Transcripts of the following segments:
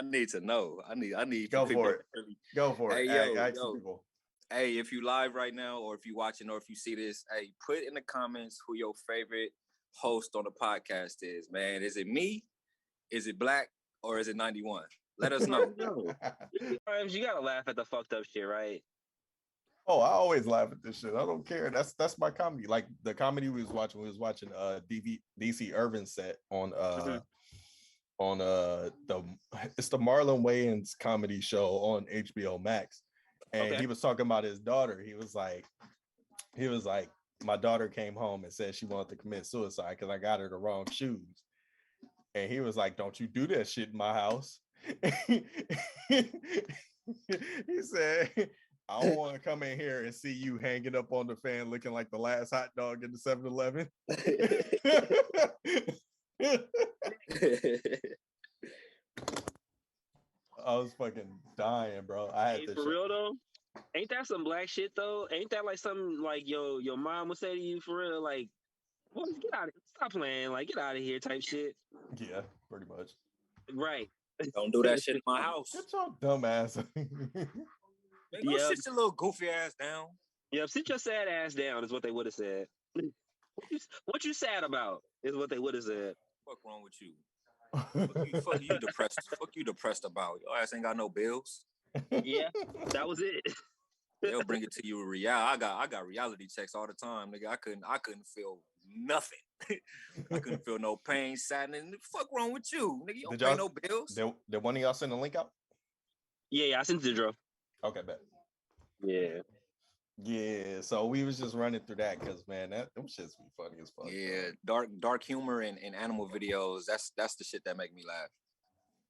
I need to know. I need Go people for it. really. Go for it. Hey, Ask some people. Hey, if you live right now, or if you watching, or if you see this, hey, put in the comments who your favorite host on the podcast is. Man, is it me? Is it Black? Or is it 91? Let us know. Sometimes you gotta laugh at the fucked up shit, right? Oh, I always laugh at this shit. I don't care. That's my comedy. Like the comedy we was watching DC Irvin set on it's the Marlon Wayans comedy show on HBO Max. And he was talking about his daughter. He was like, my daughter came home and said she wanted to commit suicide because I got her the wrong shoes. And he was like, don't you do that shit in my house. He said, I don't want to come in here and see you hanging up on the fan looking like the last hot dog in the 7-Eleven. I was fucking dying, bro. I had for real though. Ain't that some black shit though? Ain't that like something like your mom would say to you for real? Like, well, get out of here. Stop playing, like get out of here type shit. Yeah, pretty much. Right. Don't do that shit in my house. Get your dumb ass. Man, go sit your little goofy ass down. Yep, sit your sad ass down is what they would have said. What you sad about is what they would have said. Fuck wrong with you? Fuck you depressed. Fuck you depressed about. Your ass ain't got no bills. Yeah, that was it. They'll bring it to you reality. I got reality checks all the time, nigga. I couldn't feel nothing. I couldn't feel no pain, sadness. Fuck wrong with you, nigga? You don't pay no bills. Did one of y'all send a link out? Yeah, I sent it to Dro. Okay, bet. Yeah, so we was just running through that because man, them shits be funny as fuck. Yeah, dark humor and animal videos. That's the shit that make me laugh.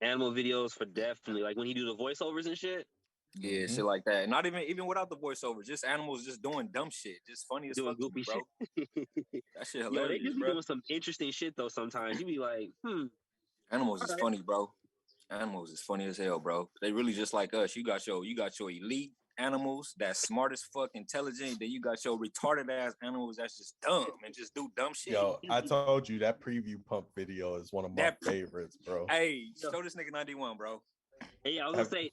Animal videos for definitely like when he do the voiceovers and shit. Yeah, shit like that. Not even without the voiceover, just animals just doing dumb shit, just funny as fuck, goofy bro. That shit hilarious. Yo, they just be doing some interesting shit though. Sometimes you be like, Animals is funny, bro. Animals is funny as hell, bro. They really just like us. You got your elite animals that's smart as fuck, intelligent. Then you got your retarded ass animals that's just dumb and just do dumb shit. Yo, I told you that preview pump video is one of my favorites, bro. Hey, show this nigga 91, bro. Hey, I was gonna say,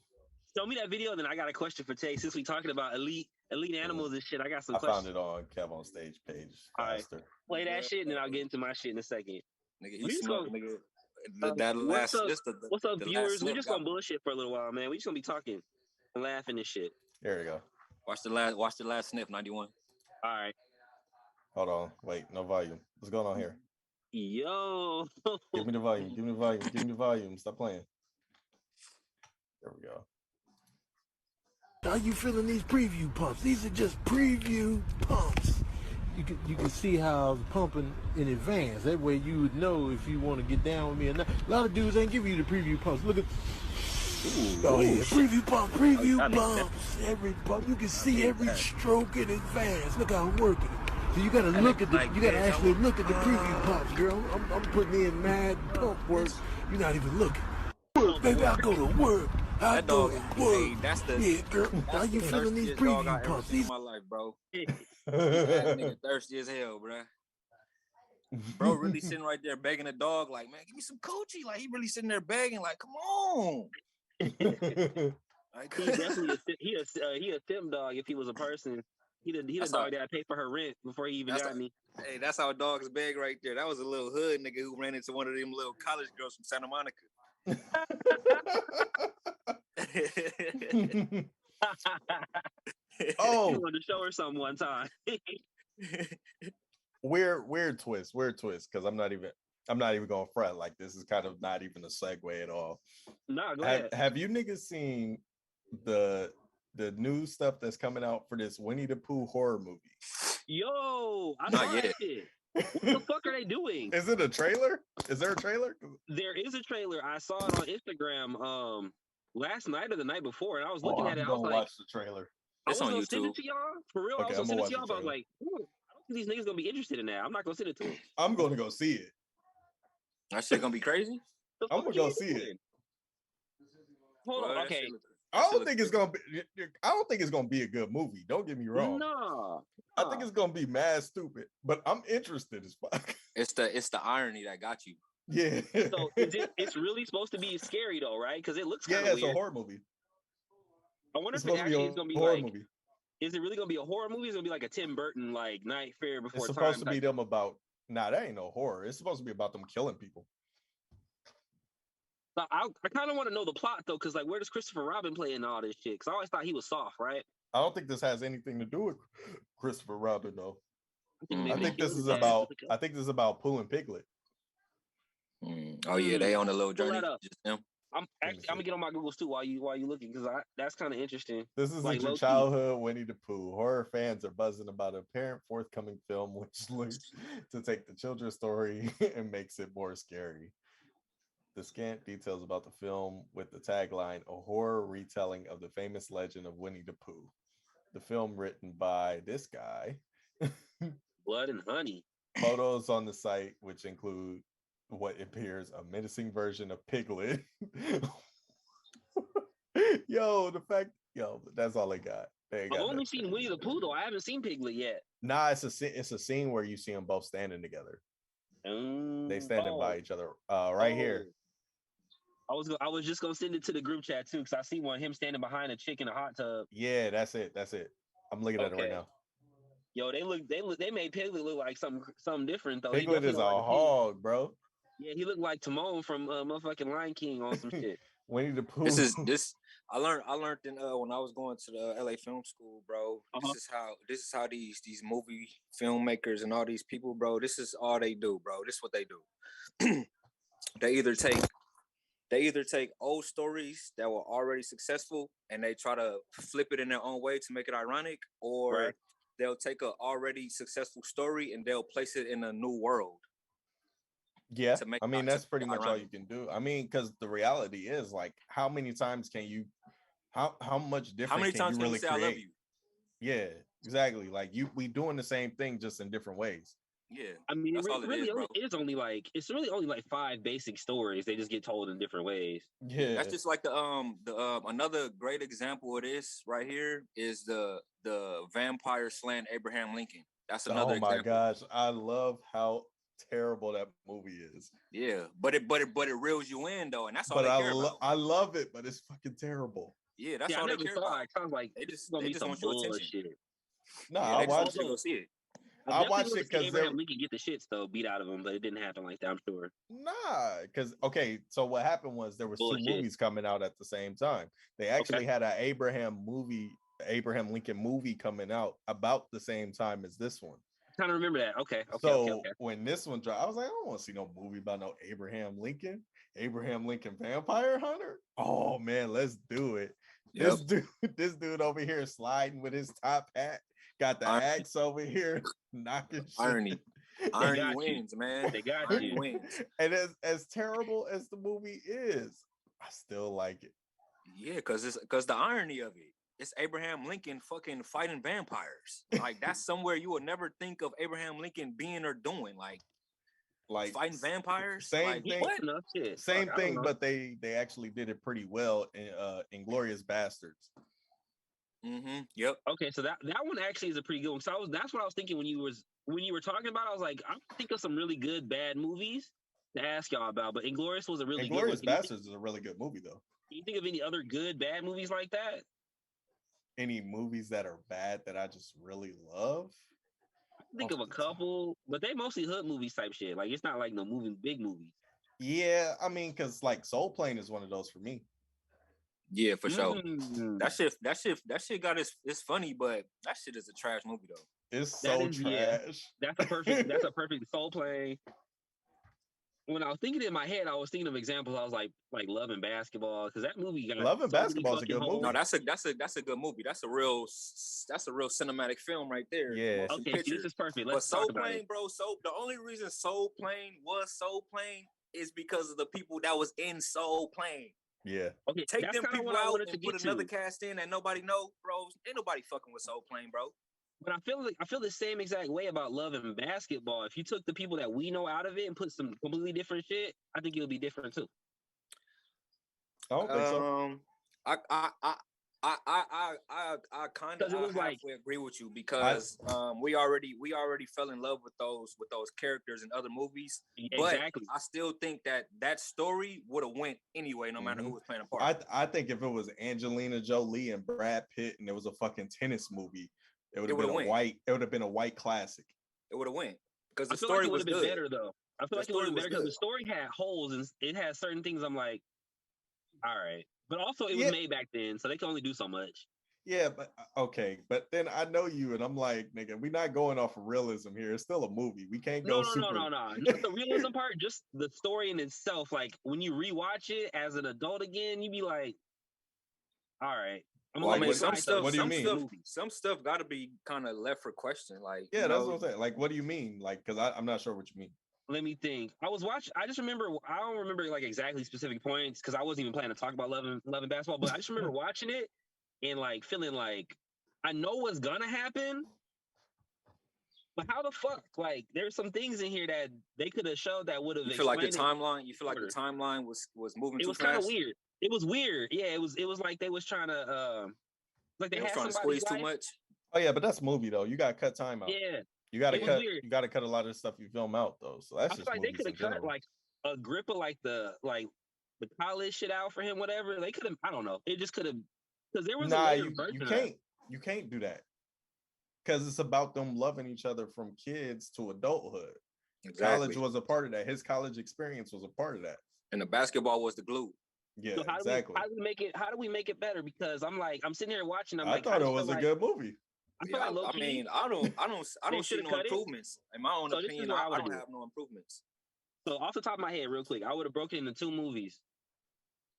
show me that video. Then I got a question for Tay. Since we talking about elite animals and shit, I got some questions. I found it on Kev on Stage page. All right, play that shit, and then I'll get into my shit in a second. Nigga, you smoke, nigga. What's up, viewers? We just gonna bullshit for a little while, man. We just gonna be talking and laughing and shit. There you go. Watch the last sniff, 91. All right. Hold on. Wait, no volume. What's going on here? Yo. Give me the volume. Give me the volume. Stop playing. There we go. How you feeling these preview pumps? These are just preview pumps. You can see how I'm pumping in advance. That way you would know if you want to get down with me or not. A lot of dudes ain't giving you the preview pumps. Look at preview pumps. Every pump, you can see every stroke in advance. Look how I'm working it. So you gotta look at you gotta actually look at the preview pumps, girl. I'm putting in mad pump work. You're not even looking. Work, baby, I go to work. I go to work. Hey, girl. How you feeling these preview pumps? These my life, bro. That nigga thirsty as hell, bro. Bro really sitting right there begging the dog, like, man, give me some coochie. Like, he really sitting there begging, like, come on. Like, he definitely he a simp dog if he was a person. He the dog that paid for her rent before he even got me. Hey, that's how dogs beg right there. That was a little hood nigga who ran into one of them little college girls from Santa Monica. Oh, you wanted to show her something one time. weird twist, because I'm not even gonna front. Like, this is kind of not even a segue at all. Nah, go ahead. Have you niggas seen the new stuff that's coming out for this Winnie the Pooh horror movie? Yo, I not yet. It. What the fuck are they doing? Is it a trailer? Is there a trailer? There is a trailer. I saw it on Instagram last night or the night before, and I was looking at it. I was like, watch the trailer. It's on YouTube. Send it to y'all for real. Okay, I was gonna send it to y'all, but I was like, I don't think these niggas gonna be interested in that. I'm not gonna send it to them. I'm gonna go see it. That shit gonna be crazy. I'm gonna go see it. Hold on, okay. I don't think it's gonna be a good movie. Don't get me wrong. No. I think it's gonna be mad stupid, but I'm interested as fuck. It's the irony that got you. Yeah. So it's really supposed to be scary though, right? Because it looks kind of It's weird. a horror movie. I wonder It's if it supposed to be actually a is gonna be horror like, movie. is it really gonna be a horror movie? Is it gonna be like a Tim Burton like Night Fair Before It's Time? supposed to be them about. Nah, that ain't no horror. It's supposed to be about them killing people. I kind of want to know the plot though, because like, where does Christopher Robin play in all this shit? Because I always thought he was soft, right? I don't think this has anything to do with Christopher Robin though. I I think this is about. I think this is about Pooh and Piglet. Oh yeah, they on a little Pull journey. that up. Just them. I'm gonna get on my Googles too while you looking, because that's kind of interesting. This is like your childhood Winnie the Pooh. Horror fans are buzzing about a apparent forthcoming film which looks to take the children's story and makes it more scary. The scant details about the film with the tagline, a horror retelling of the famous legend of Winnie the Pooh. The film written by this guy. Blood and Honey. Photos on the site, which include what appears a menacing version of Piglet. That's all they got. I've only seen Winnie the Pooh though. I haven't seen Piglet yet. Nah, it's a scene where you see them both standing together. They standing by each other. Right here. I was just gonna send it to the group chat too, because I see one him standing behind a chick in a hot tub. Yeah, that's it. I'm looking at it right now. Yo, they made Piglet look like something different though. Piglet is a hog, bro. Yeah, he looked like Timon from motherfucking Lion King on some shit. Winnie the Pooh. I learned in when I was going to the LA film school, bro. This is how these movie filmmakers and all these people, bro, this is all they do, bro. This is what they do. They either take old stories that were already successful and they try to flip it in their own way to make it ironic, or they'll take a already successful story and they'll place it in a new world. Yeah, I mean, that's pretty much all you can do. I mean, because the reality is, like, how many times can you, how much different? How many times can you really say create? I love you? Yeah, exactly. Like we doing the same thing, just in different ways. Yeah, I mean, it's really only like 5 basic stories. They just get told in different ways. Yeah, that's just like the another great example of this right here is the vampire slaying Abraham Lincoln. That's another. Oh my gosh, I love how terrible that movie is. Yeah, but it reels you in though, and that's all they care about. I love it, but it's fucking terrible. Yeah, that's all they care about. I was like, they just want your attention. No, I watched it. Go see it. I watched it because Abraham Lincoln get the shit though beat out of him, but it didn't happen like that, I'm sure. Nah, because so what happened was there was 2 movies coming out at the same time. They actually had an Abraham Lincoln movie coming out about the same time as this one. I kind of remember that. Okay. When this one dropped, I was like, I don't want to see no movie about no Abraham Lincoln vampire hunter. Oh man, let's do it. Yep. This dude over here sliding with his top hat, got the axe over here knocking shit. Irony wins, man. They got you. Wins. And as terrible as the movie is, I still like it. Yeah, because the irony of it. It's Abraham Lincoln fucking fighting vampires. Like, that's somewhere you would never think of Abraham Lincoln being or doing. Like fighting vampires. Same thing, but they actually did it pretty well in Inglourious Bastards. Mm-hmm. Yep. Okay, so that one actually is a pretty good one. So that's what I was thinking when you were talking about it. I was like, I think of some really good bad movies to ask y'all about, but Inglourious was a really good one. Inglourious Bastards is a really good movie though. Can you think of any other good bad movies like that? Any movies that are bad that I just really love? I think of a couple, but they mostly hood movies type shit. Like, it's not like no big movies. Yeah, I mean, because like Soul Plane is one of those for me. Yeah, for sure. That shit got it's funny, but that shit is a trash movie though. It's so trash. Yeah, that's a perfect Soul Plane. When I was thinking in my head, I was thinking of examples. I was like Love and Basketball, because that movie got Love and Basketball is a good movie. No, that's a good movie. That's a real cinematic film right there. Yeah. Okay, this is perfect. Let's talk about it. Bro. So the only reason Soul Plane was Soul Plane is because of the people that was in Soul Plane. Yeah. Okay, take them people out and put another cast in that nobody know, bro. Ain't nobody fucking with Soul Plane, bro. But I feel the same exact way about Love and Basketball. If you took the people that we know out of it and put some completely different shit, I think it would be different too. I don't think so. I kind of halfway agree with you because we already fell in love with those characters in other movies. Exactly. But I still think that story would have went anyway, no matter who was playing a part. I think if it was Angelina Jolie and Brad Pitt and it was a fucking tennis movie, it would have been a white classic. It would have went because the story was good. Better though. I feel like it would have been better because the story had holes and it had certain things. I'm like, all right. But also, it was made back then, so they can only do so much. Yeah, but okay. But then I know you, and I'm like, nigga, we're not going off of realism here. It's still a movie. We can't go super... No. Not the realism part, just the story in itself. Like, when you rewatch it as an adult again, you be like, all right. What do you mean? Some stuff got to be kind of left for question. Like, yeah, that's what I'm saying. Like, what do you mean? Like, because I'm not sure what you mean. Let me think. I just remember, I don't remember like exactly specific points because I wasn't even planning to talk about loving basketball, but I just remember watching it and like feeling like I know what's gonna happen, but how the fuck? Like there's some things in here that they could have showed that would have. You feel like the timeline was moving too fast? It was kind of weird. It was weird. Yeah, it was like they was trying to like they had trying to squeeze too much. Oh yeah, but that's a movie though. You gotta cut time out. Yeah. You gotta cut a lot of stuff you film out though. So that's just like they could have cut like a grip of like the college shit out for him, whatever. They could have, I don't know. It just could have because there was you can't do that. Because it's about them loving each other from kids to adulthood. Exactly. College was a part of that. His college experience was a part of that. And the basketball was the glue. Yeah, so exactly. How do we make it better? Because I'm sitting here watching. I thought it was a good movie. I don't see no improvements. In my own opinion, I don't have no improvements. So off the top of my head, real quick, I would have broken it into two movies.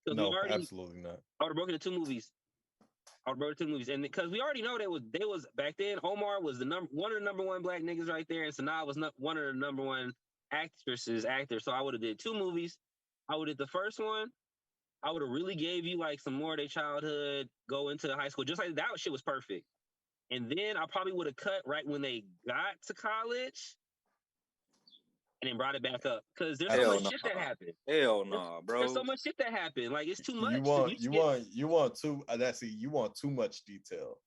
No, absolutely not. I would have broken it into two movies. And because we already know they was back then, Omar was one of the number one black niggas right there, and Sanaa was one of the number one actors. So I would have did two movies. I would have did the first one. I would have really gave you like some more of their childhood, go into high school, just like that shit was perfect. And then I probably would have cut right when they got to college and then brought it back up. Because there's so much shit that happened. Hell no, bro. There's so much shit that happened. Like, it's too much. You want too much detail.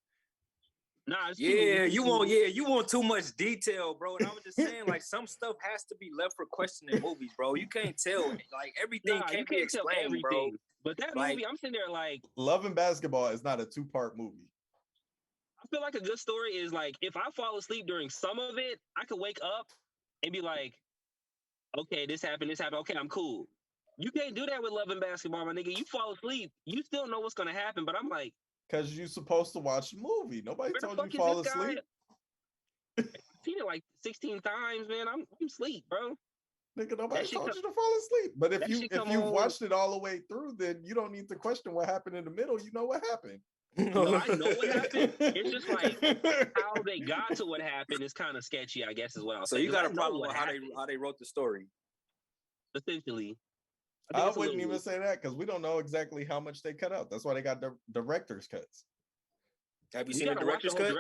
Nah, you want too much detail, bro. And I was just saying, like, some stuff has to be left for question in movies, bro. You can't tell, like, everything can't be explained, bro. But that movie, I'm sitting there like... Love and Basketball is not a two-part movie. I feel like a good story is like if I fall asleep during some of it, I could wake up and be like, okay, this happened. Okay, I'm cool. You can't do that with Love and Basketball, my nigga. You fall asleep, you still know what's gonna happen, but I'm like, because you're supposed to watch the movie. Nobody told you to fall asleep. I've seen it like 16 times, man. I'm asleep, bro. Nigga, nobody told you to fall asleep. But if you watched it all the way through, then you don't need to question what happened in the middle. You know what happened. No, I know what happened. It's just like how they got to what happened is kind of sketchy, I guess, is what I'll say. So you got a problem with how they wrote the story? Essentially. I wouldn't even say that because we don't know exactly how much they cut out. That's why they got the director's cuts. Have you seen the director's cut?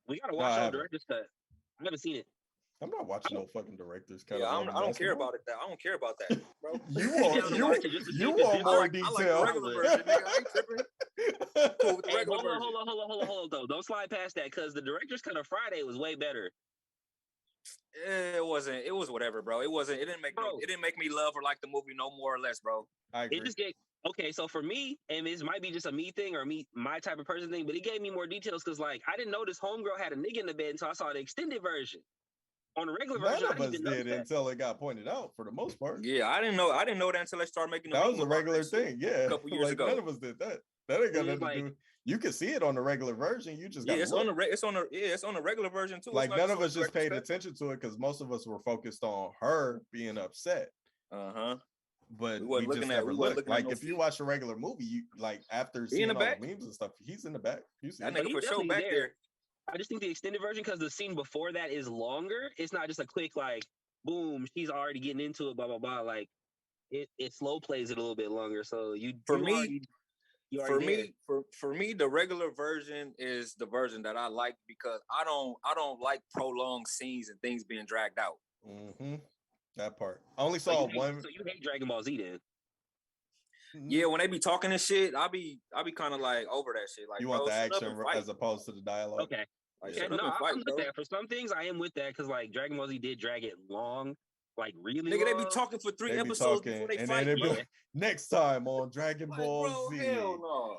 We gotta watch the director's cut. I haven't seen it. I'm not watching no fucking director's cut. Yeah, I don't care about it. I don't care about that, bro. You want more detail? I like the regular version, nigga. I ain't tripping. Cool with the regular version. Hold on, though. Don't slide past that because the director's cut of Friday was way better. It wasn't. It was whatever, bro. It wasn't. It didn't make me love or like the movie no more or less, bro. I agree. It just okay. So for me, and this might be just a me thing or my type of person thing, but it gave me more details because like I didn't know this homegirl had a nigga in the bed until I saw the extended version. On the regular version, none of us did until it got pointed out for the most part. Yeah, I didn't know that until I started making. That was a regular thing. Yeah, a couple years ago. None of us did that. That ain't got nothing to do. You can see it on the regular version. You just it's on the regular version too. Like none of us just paid attention to it because most of us were focused on her being upset. But we just never looked. Like if you watch a regular movie, you like after seeing all the memes and stuff, he's in the back. That nigga for sure back there. I just think the extended version, because the scene before that is longer. It's not just a quick like, boom, she's already getting into it, blah blah blah. Like it slow plays it a little bit longer. So for me, the regular version is the version that I like because I don't like prolonged scenes and things being dragged out. That part. I only saw one. So you hate Dragon Ball Z then? Yeah, when they be talking and shit, I be kind of like over that shit. Like, you bro, want the shut up action and fight. as opposed to the dialogue. Okay. Like, Okay, shut up no, and fight, I'm with bro. that. For some things, I am with that because like Dragon Ball Z did drag it long, like really Nigga, long. they be talking for 3 They be episodes talking, before they and fight. then they be Yeah. like, next time on Dragon Like, Ball bro, Z. hell no.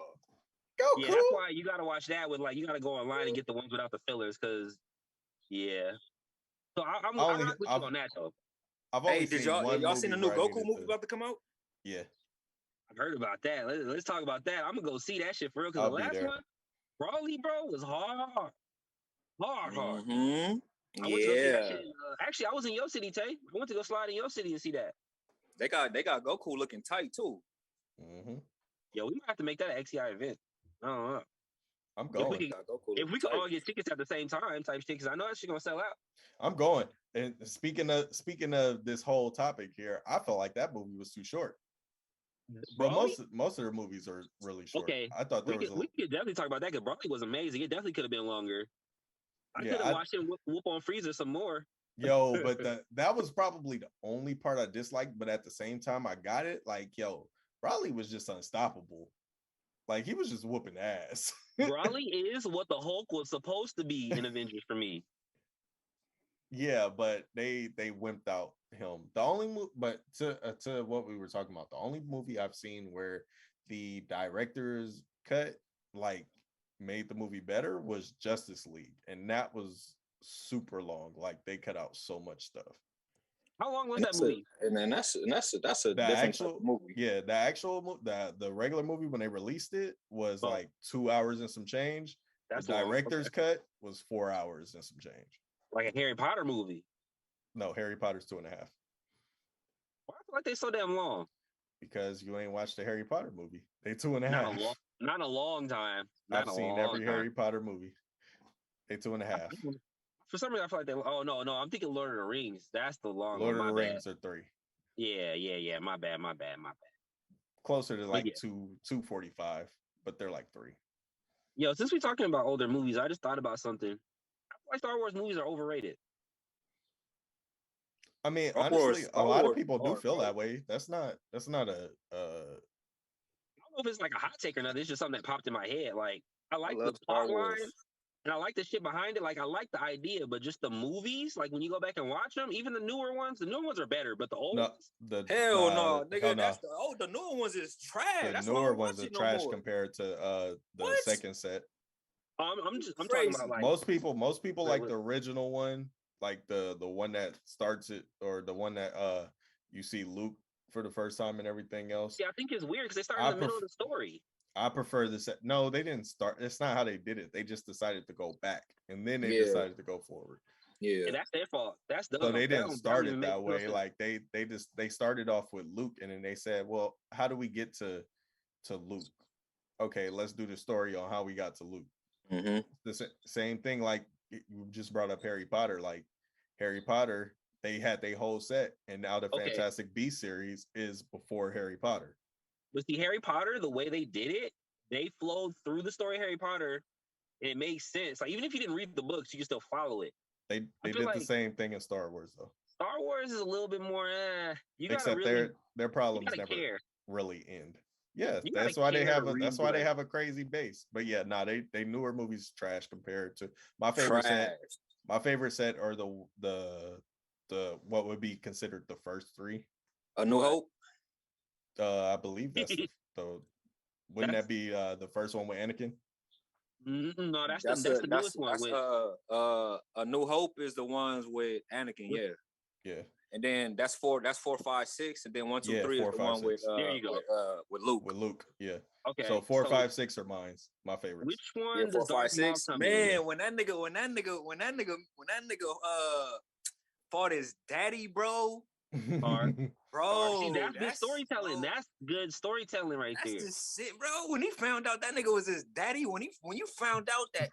Yeah, Goku. that's why you gotta watch that with like you gotta go online and get the ones without the fillers because yeah. So I rock with you on that though. I've Hey, only did seen one y'all seen the new where I Goku needed movie to- about to come out? Yeah, I've heard about that. Let's talk about that. I'm gonna go see that shit for real because I'll the be last there. one, Broly, bro, was hard. Hard. Mm-hmm. I went to go see that shit. Actually, I was in your city, Tay. I went to go slide in your city and see that. They got Goku looking tight too. mm-hmm. Yo, we might have to make that an XCI event. I don't know. I'm going. If we could all get tickets at the same time, type shit, because I know that shit gonna sell out. I'm going. And speaking of this whole topic here, I felt like that movie was too short. But most of their movies are really short. Okay, I thought we could definitely talk about that because Broly was amazing. It definitely could have been longer. I could have watched him whoop on Frieza some more. Yo, but that was probably the only part I disliked. But at the same time, I got it. Like, yo, Broly was just unstoppable. Like, he was just whooping ass. Broly is what the Hulk was supposed to be in Avengers for me. Yeah, but they wimped out him. The only but to what we were talking about, the only movie I've seen where the director's cut like made the movie better was Justice League, and that was super long. Like, they cut out so much stuff. How long was that movie? And then that's a The different actual movie. Yeah, the regular movie when they released it was like 2 hours and some change. That's the director's cut was 4 hours and some change. Like a Harry Potter movie. No, Harry Potter's 2.5. Why I feel like they so damn long? Because you ain't watched the Harry Potter movie. They 2.5. Not a long time. I've seen every Harry Potter movie. They 2.5. For some reason, I feel like they. Oh no, I'm thinking Lord of the Rings. That's the long one. Lord of the Rings are 3. Yeah. My bad. Closer to like 2:45, but they're like 3. Yo, since we're talking about older movies, I just thought about something. I feel like Star Wars movies are overrated. I mean, honestly, a lot of people do feel that way. That's not a I don't know if it's like a hot take or not. It's just something that popped in my head. Like, I like the plot line and I like the shit behind it. Like, I like the idea, but just the movies, like when you go back and watch them, even the newer ones are better, but the old ones, nigga. The newer ones is trash. The newer ones are trash compared to the second set. I'm talking about like most people like the original one, like the one that starts it, or the one that you see Luke for the first time and everything else. Yeah, I think it's weird because they started in the middle of the story. I prefer this. No, they didn't start. It's not how they did it. They just decided to go back, and then they decided to go forward. Yeah, and that's their fault. That's dumb. So they didn't start it that way. Like they started off with Luke, and then they said, "Well, how do we get to Luke? Okay, let's do the story on how we got to Luke." Mm-hmm. The same thing. Like, you just brought up Harry Potter. Like, Harry Potter, they had their whole set, and now the Fantastic Beasts series is before Harry Potter. But see, Harry Potter, the way they did it, they flowed through the story of Harry Potter, and it makes sense. Like, even if you didn't read the books, you can still follow it. They did the same thing in Star Wars, though. Star Wars is a little bit more. Except really, their problems never really end. Yeah, that's why they have a crazy base. But yeah, they newer movies trash compared to my favorite set. My favorite set are the what would be considered the first 3. A New Hope. I believe that's wouldn't that be the first one with Anakin? No, that's the newest one. A New Hope is the ones with Anakin. Yeah. And then that's 4, 5, 6, and then 1, 2, 3 is the one with there you go. With Luke. With Luke, yeah. Okay. So 4, 5, 6 are mine. My favorites. Which one? 4, 5, 6. Man, when that nigga fought his daddy, bro. Bro, see, that's good storytelling. That's good storytelling right there. That's the shit, bro. When he found out that nigga was his daddy, when you found out that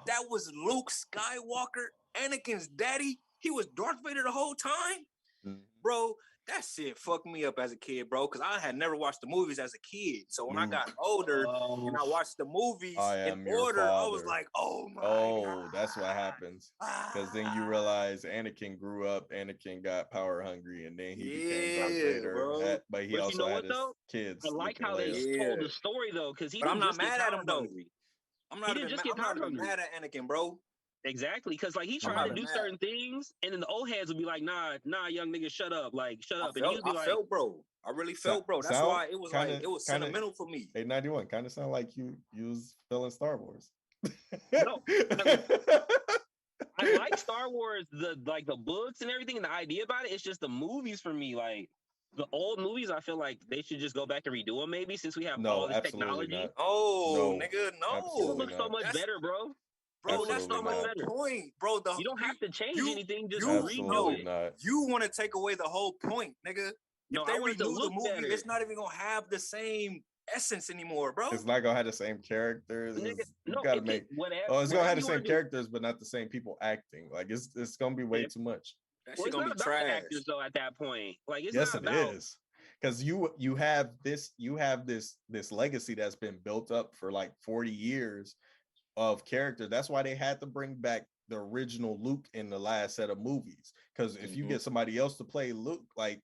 that was Luke Skywalker, Anakin's daddy, he was Darth Vader the whole time, bro. that shit fucked me up as a kid, bro. Because I had never watched the movies as a kid. So when I got older and I watched the movies in order, I was like, oh my God. That's what happens. Because then you realize Anakin grew up, Anakin got power hungry, and then he became Darth Vader. Bro. But he also had his kids. I like how they told the story though, because he. But I'm not mad at him though. Hungry. I'm not even mad at Anakin, bro. Exactly, because like he tried to do certain things, and then the old heads would be like, "Nah, young nigga, shut up, like shut up." And he would be like, felt, bro. I really felt, bro. That's why it was like it was sentimental for me. 891 kind of sound like you was feeling Star Wars. No, I like Star Wars, the books and everything, and the idea about it. It's just the movies for me, like. The old movies, I feel like they should just go back and redo them, maybe, since we have all this technology. Not. Oh, nigga, no. It looks so much better, bro. Bro, that's so much better. Point, bro. You don't have to change anything, just redo it. You want to take away the whole point, nigga. No, if they redo the movie, better. It's not even gonna have the same essence anymore, bro. It's not gonna have the same characters. Nigga, it's gonna have the same characters, but not the same people acting. Like it's gonna be way too much. That shit gonna be trash. Actors, though, at that point, like it's yes, not it about... is. Because you have this legacy that's been built up for like 40 years of character. That's why they had to bring back the original Luke in the last set of movies. Because if you get somebody else to play Luke, like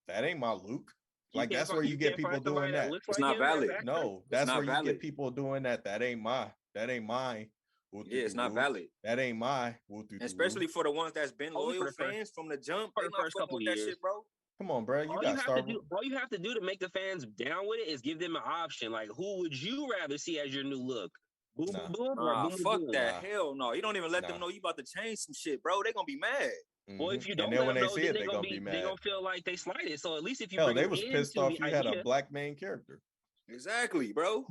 that ain't my Luke. Like that's where you get people doing that. It's not valid. No, that's where you get people doing that. That ain't mine. Yeah, it's not valid. That ain't my. Especially for the ones that's been loyal fans from the jump. For the first couple of years. That shit, bro. Come on, bro. All you have to do to make the fans down with it is give them an option. Like, who would you rather see as your new look? Boom, boom, or boom, fuck boom. That. Hell no. You don't even let them know you about to change some shit, bro. They gonna be mad. Well, if you don't let them know, then they're gonna be mad. They're gonna feel like they slighted. So at least if you bring they was pissed off you had a black main character. Exactly, bro.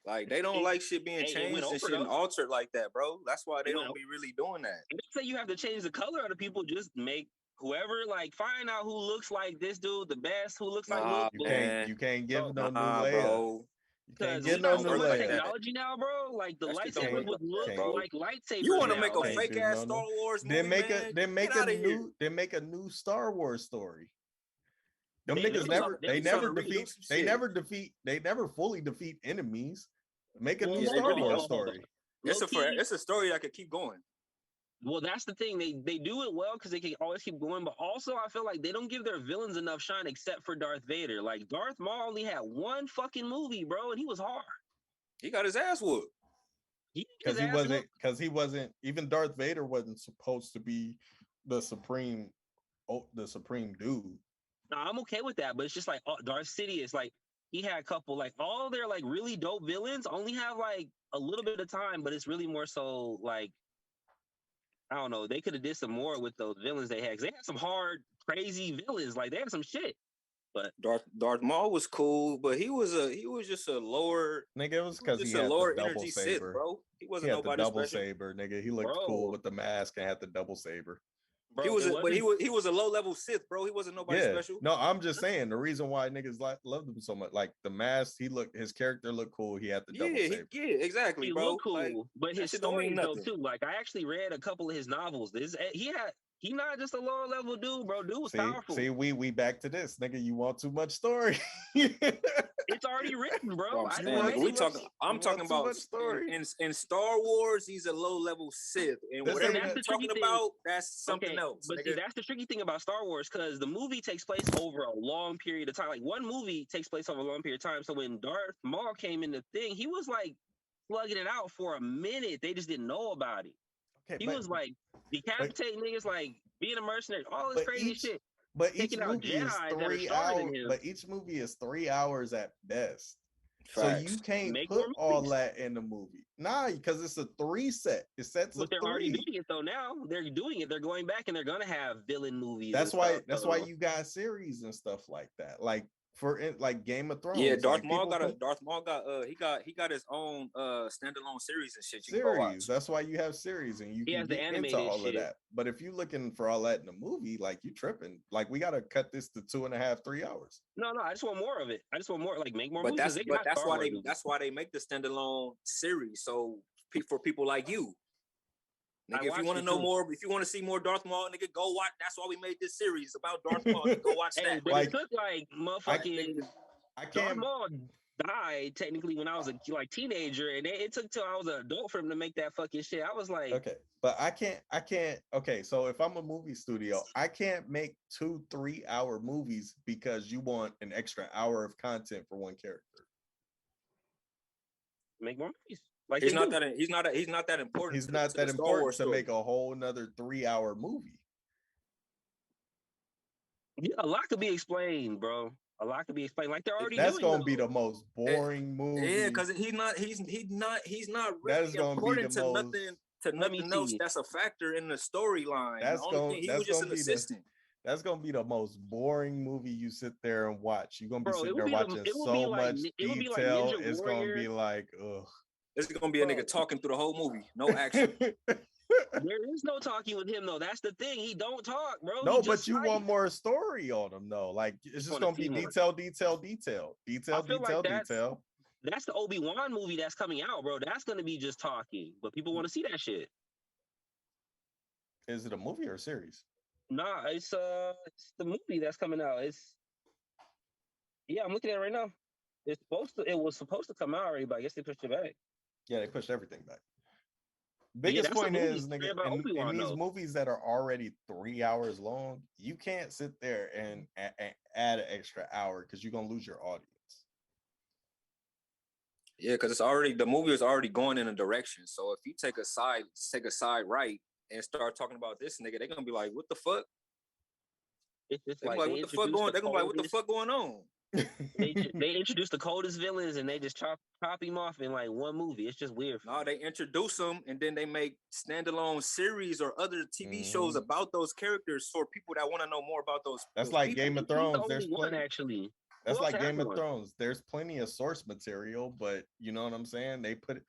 Like they don't like shit being changed and shit altered like that, bro. That's why they don't be really doing that. Say you have to change the color of the people, just make whoever, like, find out who looks like this dude the best, who looks like Luke. You can't give no new Leia. Bro. You can't get no new Leia. Technology now, bro. Like the lightsaber would look like lightsabers. You want to make a fake ass Star Wars movie? Then make a new Star Wars story. Them niggas never fully defeat enemies. Make a new Star Wars story. It's a story that could keep going. Well, that's the thing. They do it well because they can always keep going. But also, I feel like they don't give their villains enough shine except for Darth Vader. Like, Darth Maul only had one fucking movie, bro, and he was hard. He got his ass whooped. Because he wasn't, even Darth Vader wasn't supposed to be the supreme dude. No, I'm okay with that. But it's just like Darth Sidious, like, he had a couple, like, all their, like, really dope villains only have, like, a little bit of time, but it's really more so, like, I don't know. They could have did some more with those villains they had. Cause they had some hard, crazy villains. Like, they had some shit. But Darth Maul was cool, but he was just a lower nigga. It was because he had the double saber, Sith, bro. He wasn't nobody special. Saber, nigga. He looked cool with the mask and had the double saber. Bro, he was a low level Sith, bro. He wasn't nobody special. No, I'm just saying the reason why niggas loved him so much, like the mask, his character looked cool. He had the double saber. Exactly, he bro. Looked cool, like, but his stories though too. Like I actually read a couple of his novels. He not just a lower level dude, bro. Dude was powerful. See, we back to this, nigga. You want too much story? It's already written, bro. I'm talking about story. In Star Wars, he's a low level Sith, and whatever you're talking about, that's something else. But see, that's the tricky thing about Star Wars, because the movie takes place over a long period of time. Like one movie takes place over a long period of time. So when Darth Maul came in the thing, he was like plugging it out for a minute. They just didn't know about it. He was like decapitating niggas, like being a mercenary, all this crazy shit. But each movie is 3 hours. But each movie is 3 hours at best. Facts. So you can't put all that in the movie. Nah, because it's a 3 set. It sets but they're already doing it though. Now they're doing it. They're going back and they're gonna have villain movies. That's why you got series and stuff like that. Like like Game of Thrones. Yeah, Darth Maul got he got his own standalone series and shit. Series. That's why you have series and you can get into all of that. But if you're looking for all that in the movie, like you tripping. Like we gotta cut this to 2.5, 3 hours. No, I just want more of it. I just want more, like make more but movies. That's why they make the standalone series. So for people like you. Nigga, if you want to know more, if you want to see more Darth Maul, nigga, go watch. That's why we made this series about Darth Maul. Go watch that. But it took like motherfucking Darth Maul died technically when I was a teenager, and it took till I was an adult for him to make that fucking shit. I was like, okay, but I can't. Okay, so if I'm a movie studio, I can't make 2-3 hour movies because you want an extra hour of content for one character. Make more movies. Like he's not that important. He's not that important to make a whole another 3 hour movie. Yeah, a lot could be explained, bro. A lot could be explained. Like they're already. That's gonna be the most boring movie. Yeah, because he's not really important to nothing else. That's a factor in the storyline. That's gonna be the most boring movie you sit there and watch. You're gonna be sitting there watching so much detail. It's gonna be like, ugh. This is gonna be a nigga talking through the whole movie, no action. There is no talking with him though. That's the thing. He don't talk, bro. No, but you want more story on him though. Like it's just gonna be detail. That's the Obi-Wan movie that's coming out, bro. That's gonna be just talking, but people want to see that shit. Is it a movie or a series? Nah, it's the movie that's coming out. I'm looking at it right now. It was supposed to come out already, but I guess they pushed it back. Yeah, they pushed everything back. Biggest point is, nigga, in these movies that are already 3 hours long, you can't sit there and add an extra hour because you're gonna lose your audience. Yeah, because the movie is already going in a direction. So if you take a side right and start talking about this nigga, they're gonna be like, what the fuck? It's like, what the fuck going? They're gonna be like, what the fuck going on? they introduce the coldest villains and they just chop him off in like one movie. It's just weird. No, they introduce them and then they make standalone series or other TV shows about those characters for people that want to know more about those. That's like people. Game of Thrones. There's one actually. That's like Game of Thrones. There's plenty of source material, but you know what I'm saying? They put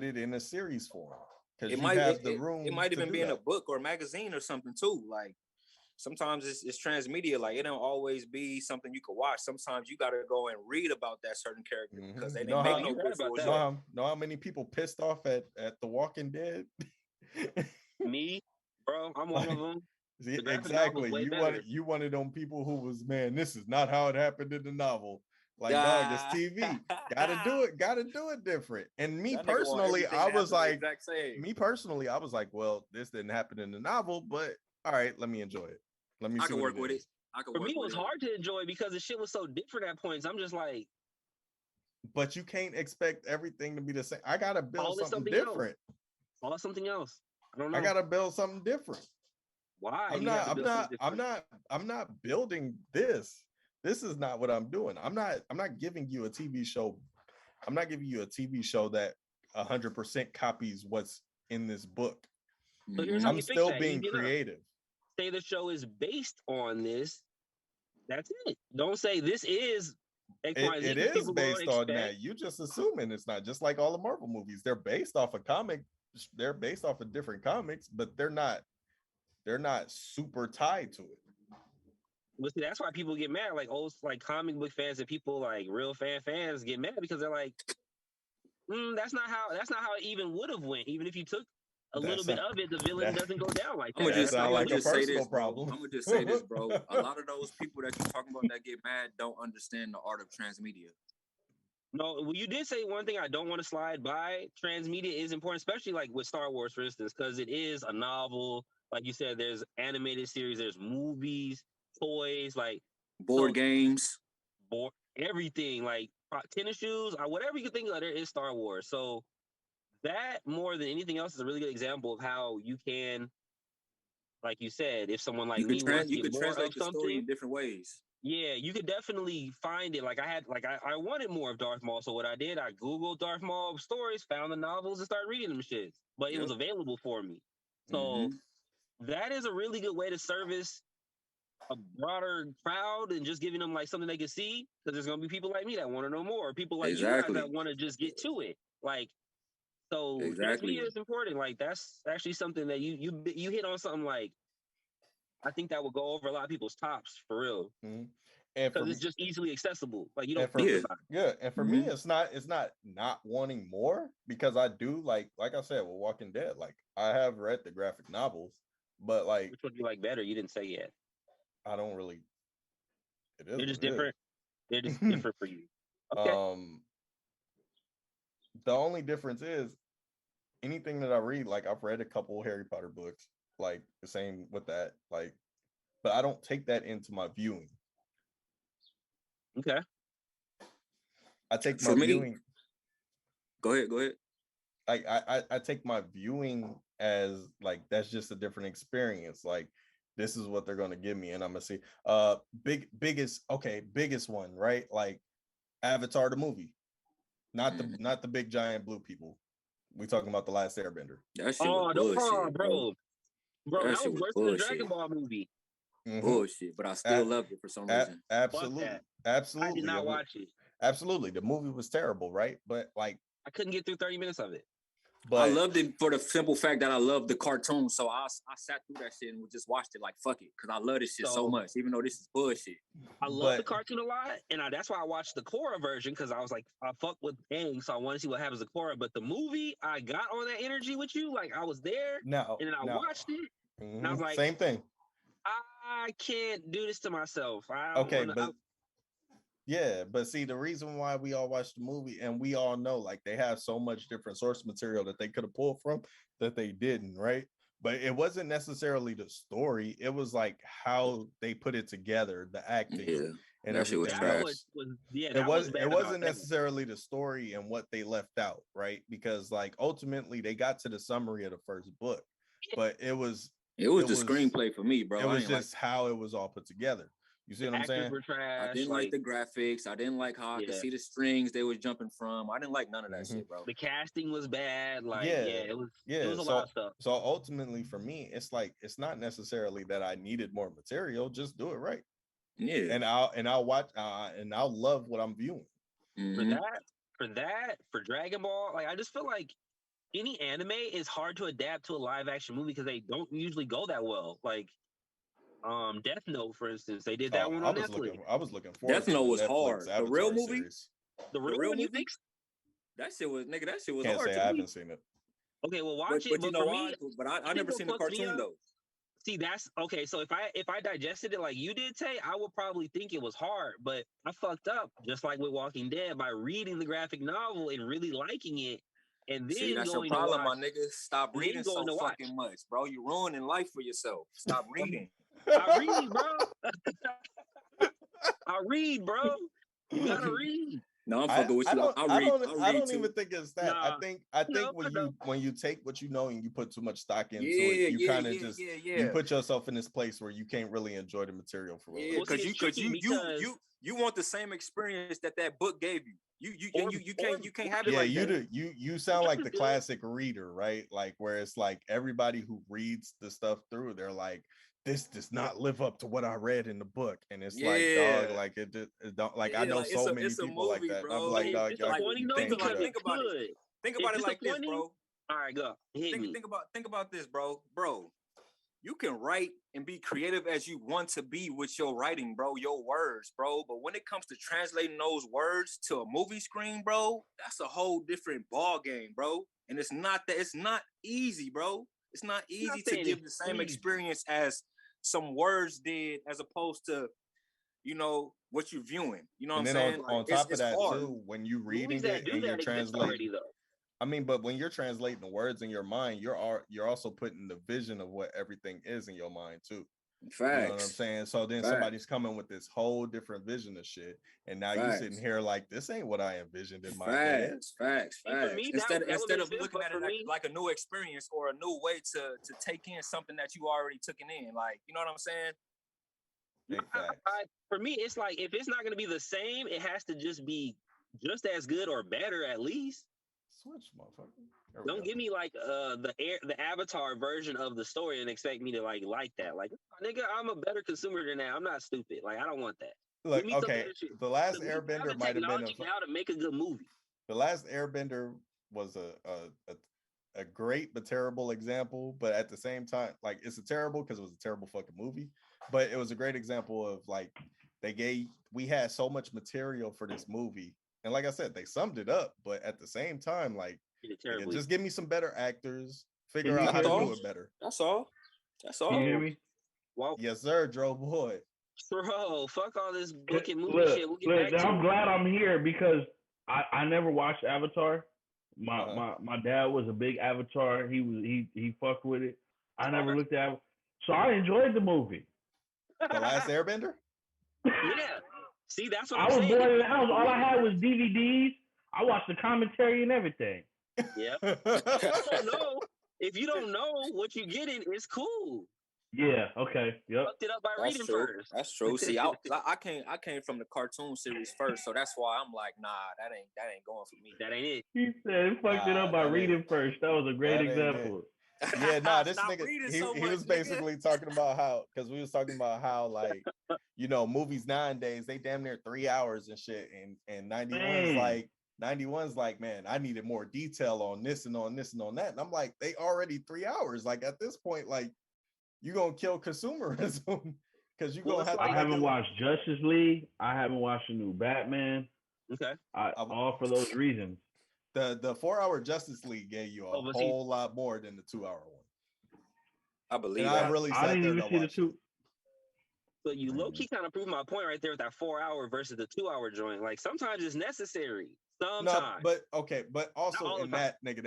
it in a series form because you have the room. It might even be in a book or magazine or something too. Like sometimes it's transmedia. Like it don't always be something you can watch. Sometimes you got to go and read about that certain character because they didn't make no visuals. Know how many people pissed off at The Walking Dead? Me, bro, I'm one of them. See, exactly. You one of them people who was, man, this is not how it happened in the novel. Like, dog, it's TV. Gotta do it different. And me personally, I was like, well, this didn't happen in the novel, but all right, let me enjoy it. Let me. I can work with it. For me, it was hard to enjoy because the shit was so different at points. I'm just like, but you can't expect everything to be the same. I gotta build something different. Call it something else. I don't know. I gotta build something different. Why? I'm not building this. This is not what I'm doing. I'm not giving you a TV show. I'm not giving you a TV show that 100% copies what's in this book. So I'm still being creative. Say the show is based on this. That's it. Don't say this is X, Y, Z. It is based on that. You just assuming it's not, just like all the Marvel movies. They're based off a comic. They're based off of different comics, but they're not super tied to it. Well, see, that's why people get mad. Like old, comic book fans and people like real fans get mad because they're like, that's not how it even would have went. Even if you took a little bit of it, the villain doesn't go down like that. I'm gonna just say this, bro. A lot of those people that you're talking about that get mad don't understand the art of transmedia. No, well, you did say one thing I don't want to slide by. Transmedia is important, especially like with Star Wars, for instance, because it is a novel. Like you said, there's animated series, there's movies, toys, like board games, everything, like tennis shoes, or whatever you can think of. There is Star Wars, so that more than anything else is a really good example of how you can, like you said, if someone like me wants to get more of something, story in different ways. Yeah, you could definitely find it. Like I wanted more of Darth Maul, so what I did, I Googled Darth Maul stories, found the novels, and started reading them shits. But it was available for me, so that is a really good way to service a broader crowd and just giving them like something they can see, because there's gonna be people like me that want to know more, people like you guys that want to just get to it. Like, so transmedia is important. Like that's actually something that you hit on something like I think that will go over a lot of people's tops for real. And for because me, it's just easily accessible. Like you and don't for think about it. yeah, and for me, it's not not wanting more, because I do like I said with Walking Dead, like I have read the graphic novels, but like Which one do you like better? You didn't say yet. I don't really. It is They're just what it different. They're just is. different for you. Okay. The only difference is anything that I read, like I've read a couple Harry Potter books, like the same with that, like, but I don't take that into my viewing. Okay. I take For my me, viewing. Go ahead. I take my viewing as like that's just a different experience. Like this is what they're gonna give me, and I'm gonna see. Biggest one, right? Like Avatar the movie, not the big giant blue people. We talking about the Last Airbender. That shit was bullshit, bro. Bro, that shit was was worse than the bullshit. Dragon Ball movie. Bullshit, but I still loved it for some reason. Absolutely, absolutely. I did not watch it. Absolutely, the movie was terrible, right? But like, I couldn't get through 30 minutes of it. But I loved it for the simple fact that I loved the cartoon. So I sat through that shit and just watched it like fuck it, because I love this shit so much, even though this is bullshit. I love the cartoon a lot, and that's why I watched the Korra version, because I was like, I fuck with Aang, so I want to see what happens to Korra. But the movie, I got on that energy with you, like I was there, and then I watched it, and I was like, same thing. I can't do this to myself. Yeah, but see, the reason why we all watched the movie, and we all know, like, they have so much different source material that they could have pulled from that they didn't, right? But it wasn't necessarily the story; it was like how they put it together, the acting, and that shit was trash. It wasn't necessarily the story and what they left out, right? Because like ultimately they got to the summary of the first book, but it was the screenplay for me, bro. It was just how it was all put together. You see what I'm saying? Trash, I didn't like the graphics. I didn't like how I could see the strings they was jumping from. I didn't like none of that shit, bro. The casting was bad. Like, it was a lot of stuff. So ultimately for me, it's like, it's not necessarily that I needed more material. Just do it right. Yeah. And I'll watch and I'll love what I'm viewing. For Dragon Ball, like I just feel like any anime is hard to adapt to a live action movie because they don't usually go that well. Like Death Note, for instance, they did that one on Netflix. I was looking forward. Death Note was hard. The real movie, series. The real movie. That shit was That shit was Can't hard. say I haven't seen it. Okay, well, watch it. But you know why? But I never seen the cartoon though. See, that's okay. So if I digested it like you did, Tay, I would probably think it was hard. But I fucked up, just like with Walking Dead, by reading the graphic novel and really liking it. And then see, that's your problem, my nigga. Stop reading so fucking much, bro. You're ruining life for yourself. Stop reading. I read, bro. I read, bro. You gotta read. No, I'm fucking with you. I don't even think it's that. I think when you take what you know and you put too much stock into it, you kind of you put yourself in this place where you can't really enjoy the material for real. Yeah, because you want the same experience that book gave you. You can't have it like that. You sound like the classic reader, right? Like where it's like everybody who reads the stuff through, they're like, this does not live up to what I read in the book, and it's like, dog, like it don't like. I know like so many people like that. Bro. I'm like, dog, think about it. Think about it like this, bro. All right, go. Think about this, bro. You can write and be creative as you want to be with your writing, bro, your words, bro. But when it comes to translating those words to a movie screen, bro, that's a whole different ball game, bro. And it's not easy, bro. It's not easy to give the same experience as some words did, as opposed to, what you're viewing. You know what I'm saying? On top of that, too, when you're reading it and you're translating, I mean, but when you're translating the words in your mind, you're also putting the vision of what everything is in your mind too. Facts. You know what I'm saying? So then somebody's coming with this whole different vision of shit, and now you're sitting here like, this ain't what I envisioned in my head. Facts. Instead of looking at it like a new experience or a new way to take in something that you already took in, like, you know what I'm saying? For me, it's like, if it's not going to be the same, it has to just be just as good or better at least. Switch, motherfucker. Don't give me like the Avatar version of the story and expect me to like that. Like, nigga, I'm a better consumer than that. I'm not stupid. Like, I don't want that. Look, okay, The Last Airbender might have been now to make a good movie. The Last Airbender was a great but terrible example, but at the same time, like, it's a terrible because it was a terrible fucking movie, but it was a great example of like we had so much material for this movie, and like I said, they summed it up. But at the same time, like, just give me some better actors. Figure out how to do it better. That's all. That's all. Can you hear me? Wow. Yes, sir, Dro Boy. Bro, fuck all this booking movie shit. We'll get back to I'm glad I'm here because I never watched Avatar. My dad was a big Avatar. He fucked with it. I never looked at it. So I enjoyed the movie. The Last Airbender? Yeah. See, that's what I was born in the house. All I had was DVDs. I watched the commentary and everything. Yeah. If you don't know what you're getting, it's cool. Yeah. Okay. Yep. Fucked it up by reading first. That's true. See, I came from the cartoon series first, so that's why I'm like, nah, that ain't going for me. That ain't it. He said he fucked it up by reading first. That was a great example. Yeah, nah, this nigga, he was basically talking about how, because we was talking about how, like, you know, movies nowadays, they damn near 3 hours and shit, and 91's like, man, I needed more detail on this and on this and on that. And I'm like, they already 3 hours. Like, at this point, like, you're gonna kill consumerism because you're gonna have to. I haven't watched Justice League. I haven't watched the new Batman. Okay. All for those reasons. The 4 hour Justice League gave you a whole lot more than the 2 hour one. I believe that. I really sat there to watch it. So you low key kind of proved my point right there with that 4 hour versus the 2 hour joint. Like sometimes it's necessary. Sometimes. No, but also in that nigga,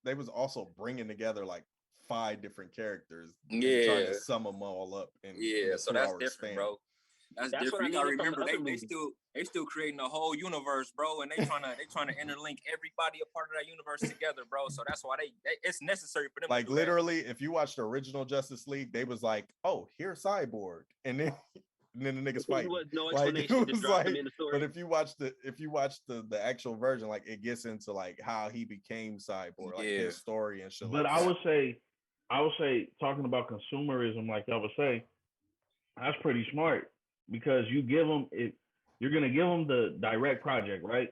they was also bringing together like 5 different characters. Yeah, trying to sum them all up. So that's different, bro. That's different. You gotta remember they still creating a whole universe, bro, and they trying to interlink everybody a part of that universe together, bro. So that's why it's necessary for them. Like literally, if you watch the original Justice League, they was like, "Oh, here's Cyborg," and then the niggas fight. No explanation like, to drop him in the story. But if you watch the actual version, like it gets into like how he became Cyborg, like his story and shit. But like I would say talking about consumerism, like I would say, that's pretty smart because you give them it. You're gonna give them the direct project, right?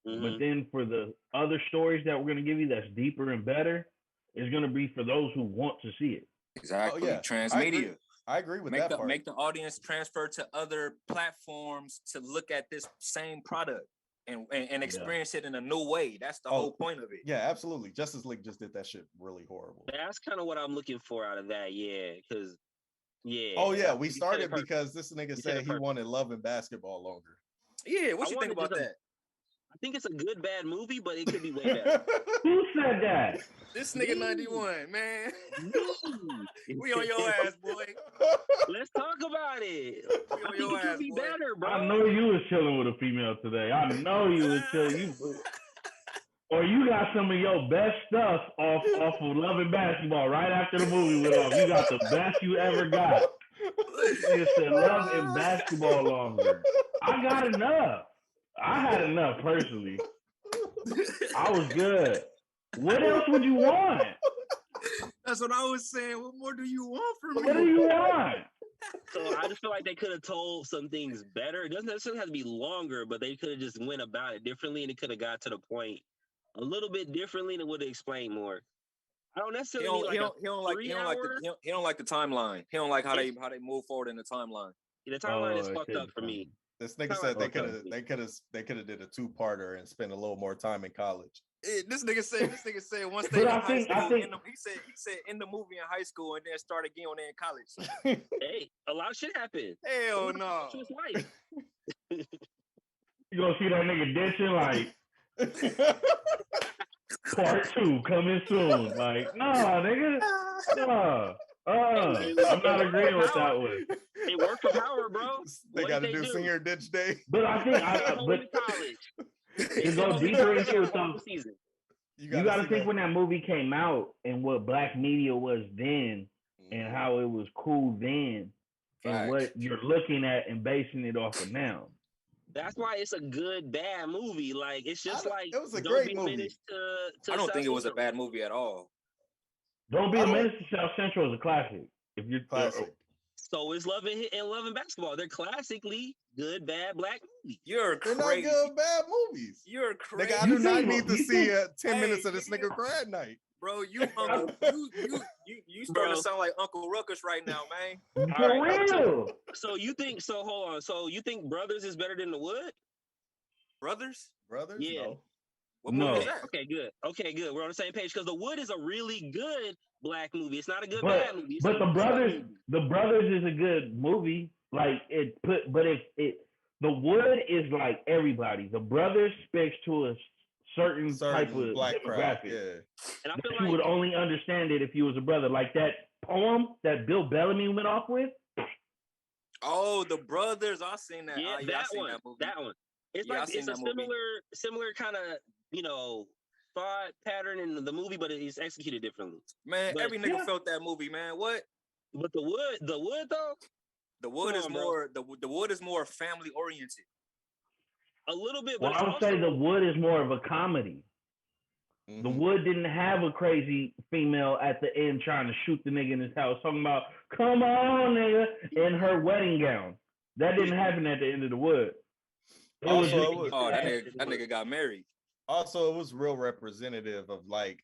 Mm-hmm. But then for the other stories that we're gonna give you, that's deeper and better, is gonna be for those who want to see it. Exactly. Transmedia. I agree with that part. Make the audience transfer to other platforms to look at this same product and experience it in a new way. That's the whole point of it. Yeah, absolutely. Justice League just did that shit really horrible. That's kind of what I'm looking for out of that. Yeah, because we started because this nigga said he wanted Love and Basketball longer. Yeah, what you think about that? I think it's a good bad movie, but it could be way better. Who said that? This nigga 91, man. We on your ass, boy. Let's talk about it. We on your ass, be boy. better, bro. I know you was chilling with a female today. I know you was chilling. Or you got some of your best stuff off of Love and Basketball right after the movie went off. You got the best you ever got. You said Love and Basketball longer. I got enough. I had enough personally. I was good. What else would you want? That's what I was saying. What more do you want from me? What do you want? So I just feel like they could have told some things better. It doesn't necessarily have to be longer, but they could have just went about it differently, and it could have got to the point a little bit differently, and it would have explained more. I don't necessarily he don't like the timeline. He don't like how they move forward in the timeline. The timeline is fucked up for me. This nigga said they could have did a 2-parter and spent a little more time in college. This nigga said once they in high school. He said in the movie in high school and then start again when they're in college. Hey, a lot of shit happened. Hell no. You gonna see that nigga ditching like part 2 coming soon? Like, nah, nigga, nah. I'm not agreeing with that one. They work for power, bro. They got to do senior ditch day. But I think to go deeper into it, you got to think when that movie came out and what black media was then and how it was cool then and what you're looking at and basing it off of now. That's why it's a good bad movie. Like it's just like it was a great movie. I don't think it was a bad movie at all. Don't Be a Menace to South Central is a classic. If you're classic. So is Love and Love and Basketball. They're classically good, bad black movies. You're They're not crazy. good bad movies. You're crazy. Nigga, I do not need to see 10 Hey, minutes of this nigga cry at night. Bro, you starting to sound like Uncle Ruckus right now, man. For real. So you think? So hold on. So you think Brothers is better than The Wood? Brothers? Yeah. No. What No. movie is that? Okay, good. Okay, good. We're on the same page because The Wood is a really good black movie. It's not a good But, bad movie. It's but a the good brothers, movie. the brothers is a good movie. Like the Wood is like everybody. The brothers speaks to a certain type of black crowd. demographic. Yeah. And I feel You like would only understand it if you was a brother. Like that poem that Bill Bellamy went off with. Oh, The Brothers. I seen that. yeah, I that seen one. that movie. That one. It's Yeah, I like seen it's a that movie. similar kind of thought pattern in the movie, but it's executed differently. Man, But- every nigga felt that movie, man. What? But the wood though, The Wood Come is on, bro. more the Wood is more family oriented. a little bit. Well, But I would it's say also, The Wood is more of a comedy. The Mhm. Wood didn't have a crazy female at the end trying to shoot the nigga in his house, talking about, come on, nigga, in her wedding gown. That didn't happen at the end of The Wood. It was Also, just- it was- Oh, that nigga got married. Also, it was real representative of like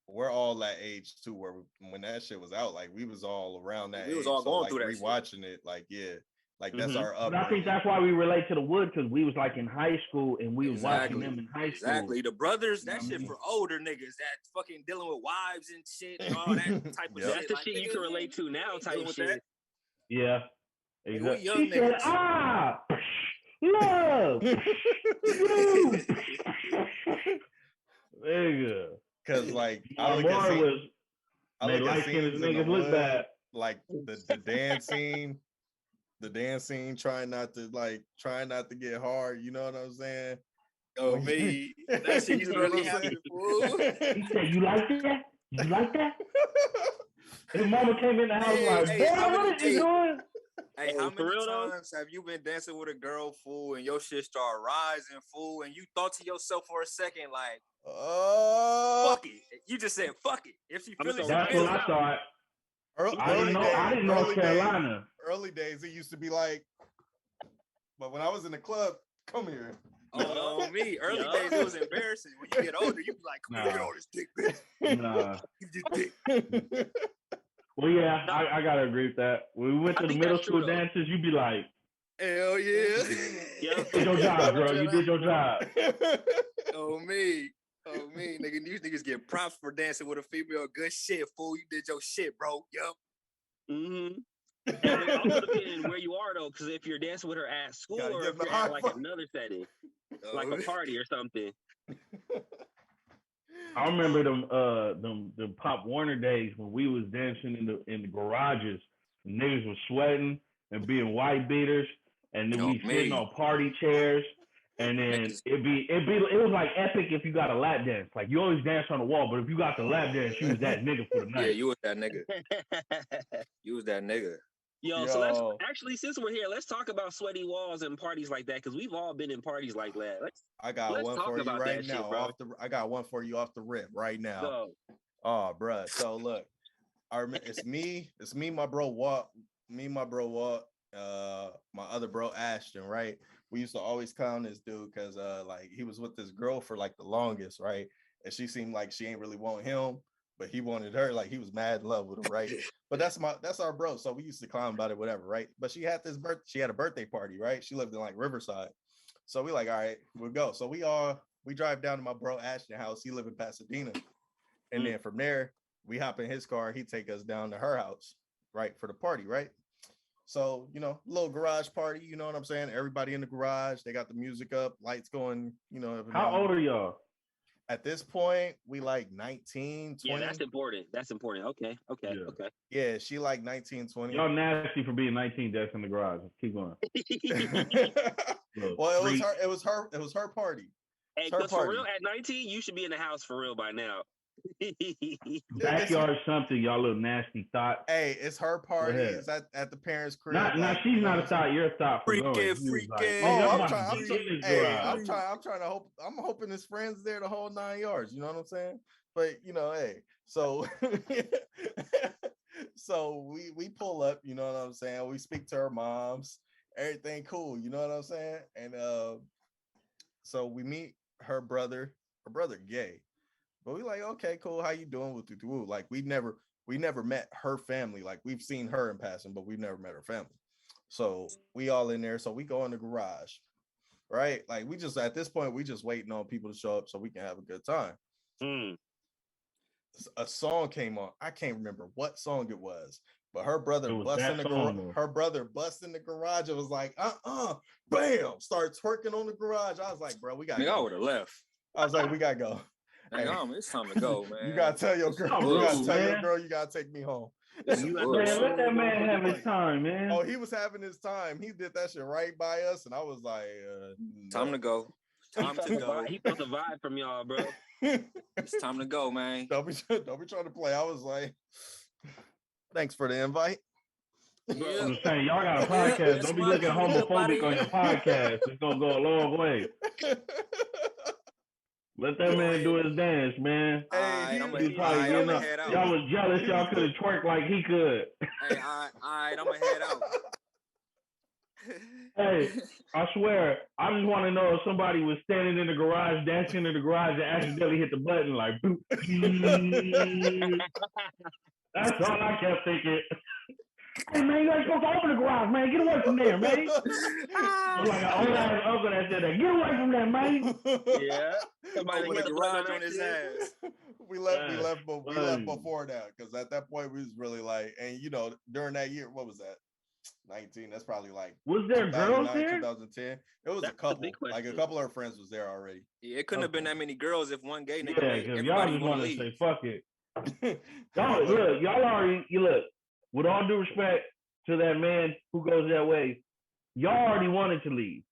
we're all that age too, where when that shit was out, like we was all around that. We was age, all going like, through that shit. rewatching it, like yeah, like that's Mhm. our But I think upbringing. that's why we relate to The Wood, because we was like in high school and we was watching Exactly. them in high school. Exactly. The Brothers, You know that what I shit mean? for older niggas that fucking dealing with wives and shit and all that type of Yeah. shit. that's the Like, shit you nigga, can relate to now. ain't Type dealing with shit. that. Yeah. we Exactly. young She said, niggas. love. You. Nigga. Because like I look More at was made scenes light-skinned in the niggas look Wood, bad. like the dance scene, trying not to get hard. You know what I'm saying? Oh, me. That shit used to You know what really I'm happen, saying? He said, you like that? You like that? And mama came in the house like, Hey, boy, how many- what is you doing? Hey, Oh, how for many real, though? times have you been dancing with a girl, fool, and your shit start rising, fool, and you thought to yourself for a second, like, fuck it. You just said, fuck it. If she I'm feels it, sorry. she That's feels what it. I thought. I didn't know North Carolina. Early days, it used to be like, but when I was in the club, come here. Oh, me. Early Yeah. days, it was embarrassing. When you get older, you be like, come here, get all this dick, bitch. Nah. Give this dick. Well, yeah, I gotta agree with that. When we went I to the think middle that's school true, though. dances, you'd be like, Hell yeah. Yeah. you did your job, girl. You did your job. Oh, me. Oh, me. Nigga, these niggas get props for dancing with a female. Good shit, fool. You did your shit, bro. Yup. Mm-hmm. And it also depends where you are though, because if you're dancing with her at school Gotta or give if the you're high at like five. another setting, like a party or something. I remember them Pop Warner days when we was dancing in the garages. And niggas was sweating and being white beaters, and then we sitting on party chairs. And then it was like epic if you got a lap dance. Like you always dance on the wall, but if you got the lap dance, you was that nigga for the night. Yeah, you was that nigga. You was that nigga. Yo, so let's actually, since we're here, let's talk about sweaty walls and parties like that, because we've all been in parties like that. I got Let's one talk for you about right that shit, now. bro. I got one for you off the rip right now. Go. Oh, bruh. So look, it's me, my bro Walt, my other bro Ashton, right? We used to always clown this dude because like he was with this girl for like the longest, right? And she seemed like she ain't really want him, but he wanted her, like he was mad in love with her, right? But that's our bro. So we used to clown about it, whatever, right? But she had a birthday party, right? She lived in like Riverside. So we like, all right, we'll go. So we drive down to my bro Ashton house. He live in Pasadena. And then from there, we hop in his car. He take us down to her house, right, for the party, right? So, little garage party, you know what I'm saying? Everybody in the garage, they got the music up, lights going, How old are y'all? At this point, we like 19, 20. Yeah, that's important. That's important. Okay. Yeah, she like 19, 20. Y'all nasty for being 19 that's in the garage. Keep going. Well, it was her party. Hey, because for real, at 19, you should be in the house for real by now. Backyard something, y'all little nasty thought. Hey, it's her party. It's at the parents' crib. She's not a thought. You're a thought for going. I'm trying to hope. I'm hoping his friends there the whole 9 yards. You know what I'm saying? But hey, so So we pull up, you know what I'm saying? We speak to her moms, everything cool, you know what I'm saying? And so we meet her brother gay. But we like, okay, cool. How you doing with the like we never met her family. Like we've seen her in passing, but we've never met her family. So we all in there. So we go in the garage, right? Like we just at this point, we just waiting on people to show up so we can have a good time. A song came on. I can't remember what song it was, but her brother bust in the garage. Her brother bust in the garage. It was like, bam, start twerking on the garage. I was like, bro, we gotta go. I would have left. I was like, we gotta go. Hey, it's time to go, man. You gotta tell your girl. You gotta take me home. Man, let that man have his time, man. Oh, he was having his time. He did that shit right by us, and I was like, time to go. Time to go. He felt the vibe from y'all, bro. It's time to go, man. Don't be trying to play. I was like, thanks for the invite. I'm just saying, y'all got a podcast. Don't be looking homophobic on your podcast. It's gonna go a long way. Let that man do his dance, man. Hey, I'm gonna head out. Y'all was jealous. Y'all could have twerked like he could. Hey, all right, I'm gonna head out. Hey, I swear, I just want to know if somebody was standing in the garage, dancing in the garage, and accidentally hit the button like, boop. That's all I kept thinking. Hey, man, you ain't supposed to open the garage, man. Get away from there, man. I'm like an old ass uncle that said that. Get away from there, man. Yeah. Somebody with the garage on his ass. We left before that, because at that point we was really like, and you know, during that year, what was that? 19. That's probably like. Was there girls there? 2010. It was a couple. Like a couple of her friends was there already. Yeah, it couldn't have been that many girls if one gay nigga. Yeah, because y'all just want to say fuck it. Y'all already. You look. With all due respect to that man who goes that way, y'all already wanted to leave.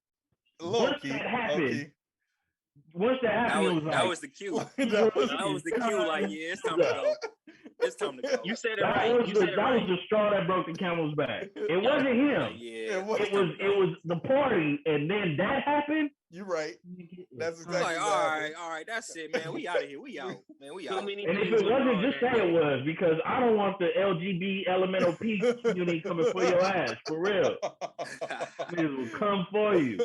Once that happened, that was the cue. That was the cue. Like, yeah, it's time to go. It's time to go. You said it right. Was the straw that broke the camel's back. It wasn't him. Yeah, it was the party, and then that happened. You're right. That's exactly. Like, all right, that's it, man. We out of here. We out, man. We out. And if it wasn't, just say it was, because I don't want the LGBT elemental P community coming for your ass, for real. Niggas will come for you.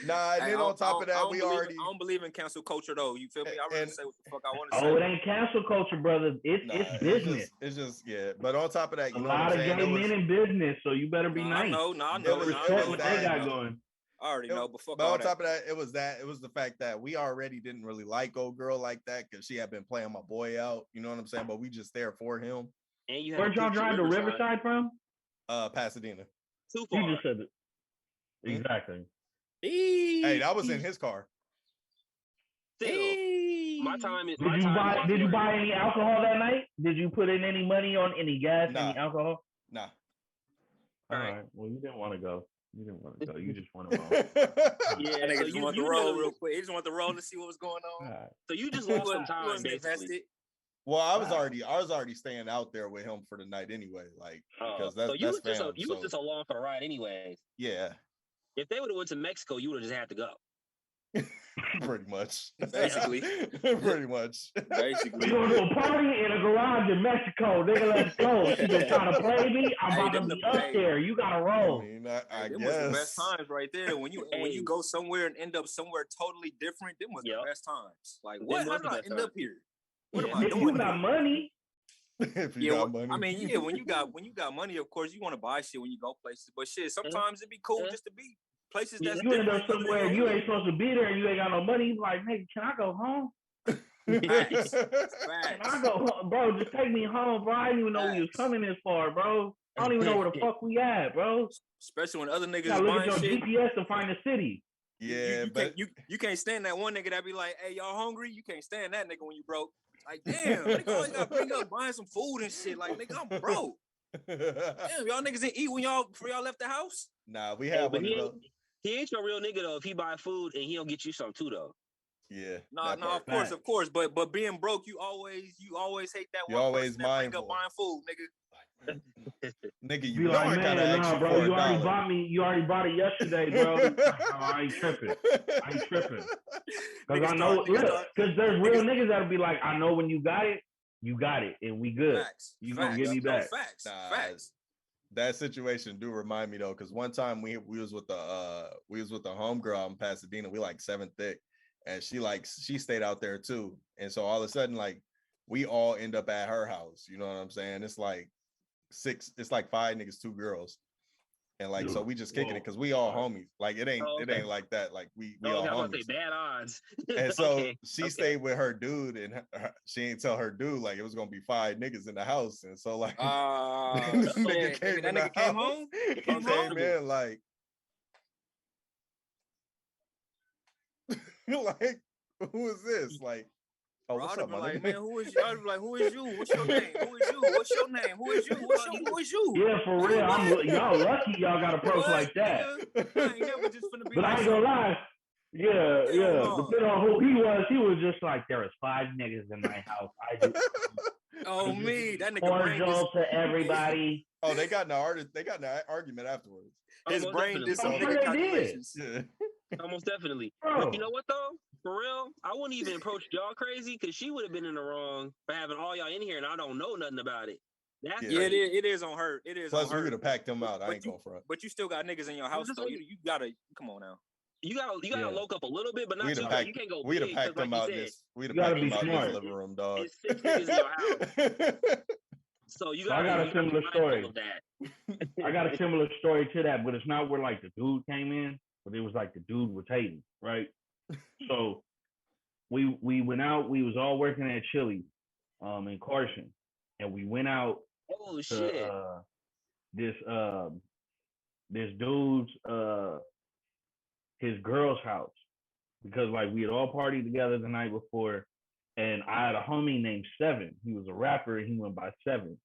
Nah, and then on top of that, I don't believe in cancel culture though. You feel me? I really say what the fuck I want to say. Oh, it ain't cancel culture, brother. It's business. It's just But on top of that, you know lot of gay men in business, so you better be nice. I know. Respect what they got going. I already know, but fuck. But on top of that, it was the fact that we already didn't really like old girl like that, because she had been playing my boy out. You know what I'm saying? But we just there for him. And where'd y'all drive to Riverside from? Pasadena. Too far. You just said it. Exactly. Hey, that was in his car. Still, my time is. Did you buy any alcohol that night? Did you put in any money on any gas, any alcohol? Nah. All right. Well, you didn't want to go. You just want to roll. Yeah, nigga just want to roll real quick. He just want to roll to see what was going on. Right. So you just lost some time, basically. Well, I was already staying out there with him for the night anyway, like because that's you was just along for the ride anyway. Yeah. If they would have went to Mexico, you would have just had to go. Pretty much. Basically. Pretty much. We going to a party in a garage in Mexico. Nigga, let's go. She been trying to play me. I'm about to be up there. You gotta roll. I mean, I guess. Was the best times right there. When you go somewhere and end up somewhere totally different, them was the best times. Like, what? How did I end up here? What am I doing? You got money. If you got money. I mean, yeah, when you got money, of course you want to buy shit when you go places. But shit, sometimes it'd be cool just to be places that's you end up somewhere you ain't supposed to be there and you ain't got no money. You like, nigga, can I go home? Facts. Can I go home? Bro, just take me home, bro. I didn't even know we was coming this far, bro. I don't even know where the fuck we at, bro. Especially when other niggas look buying at your shit. GPS to find the city. Yeah, you can't stand that one nigga that be like, hey, y'all hungry? You can't stand that nigga when you broke. Like, damn, nigga, all you gotta bring up buying some food and shit. Like, nigga, I'm broke. Damn, y'all niggas didn't eat before y'all left the house? Nah, we have one of those. He ain't your real nigga though if he buy food and he don't get you some too though. Yeah. No, of course. But being broke, you always hate that one. You always mindful. Buying food, nigga. Nigga, you know I gotta ask you bro. You already bought it yesterday, bro. I ain't tripping. Because I know, because there's real niggas that'll be like, I know when you got it, you got it, and we good. Facts. You gonna get me back? No, facts. Nah, Facts. that situation do remind me though, because one time we was with the homegirl out in Pasadena. We like 7th thick, and she stayed out there too. And so all of a sudden, like, we all end up at her house. You know what I'm saying? It's like 5 niggas, 2 girls. And like, so we just kicking it because we all homies. Like it ain't like that. Like we all homies. Bad odds. And so she stayed with her dude, and she ain't tell her dude like it was gonna be 5 niggas in the house. And so like, this nigga came home. He came in like, like, who is this? Like, oh, what's up, my like, nigga? man, who is you? I'd be like, who is you? What's your name? Who is you? What's your name? Who is you? Who is you? Yeah, for real. Y'all lucky y'all got approached like that. But I ain't gonna lie. Yeah. Depending on who he was just like, there was 5 niggas in my house. I just me. That nigga cordial to everybody. Oh, they got an argument afterwards. His brain did some nigga calculations. Yeah. Almost definitely. Bro. But you know what though? For real, I wouldn't even approach y'all crazy because she would have been in the wrong for having all y'all in here and I don't know nothing about it. That's it is on her. It is. Plus, on her. we would have packed them out. I ain't going front. But you still got niggas in your house though. You gotta come on now. You gotta look up a little bit, but not too much. You can't go. We'd have packed them out. We'd have packed them out in this living room, dog. It's 6 niggas in your house. So you got. I got a similar story. I got a similar story to that, but it's not where like the dude came in, but it was like the dude was hating, right? So we went out. We was all working at Chili's, in Carson, and we went out. Oh shit! This dude's his girl's house, because like we had all partied together the night before, and I had a homie named Seven. He was a rapper and he went by Seven.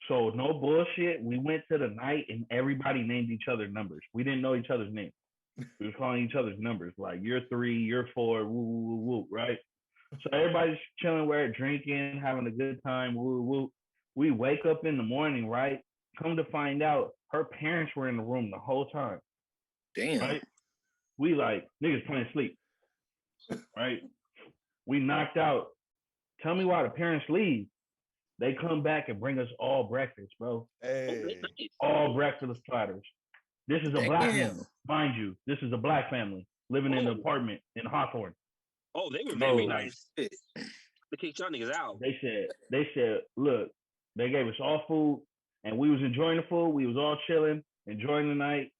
So no bullshit. We went to the night and everybody named each other numbers. We didn't know each other's names. We was calling each other's numbers, like you're 3, you're 4, woo woo woo woo, right? So everybody's chilling, we're drinking, having a good time, woo woo. We wake up in the morning, right? Come to find out, her parents were in the room the whole time. Damn. Right? We like, niggas playing sleep. Right? We knocked out. Tell me why the parents leave. They come back and bring us all breakfast, bro. Hey. All breakfast platters. This is a black family. Mind you, this is a black family living in an apartment in Hawthorne. Oh, they were very nice. They kicked y'all niggas out. They said, look, they gave us all food and we was enjoying the food. We was all chilling, enjoying the night.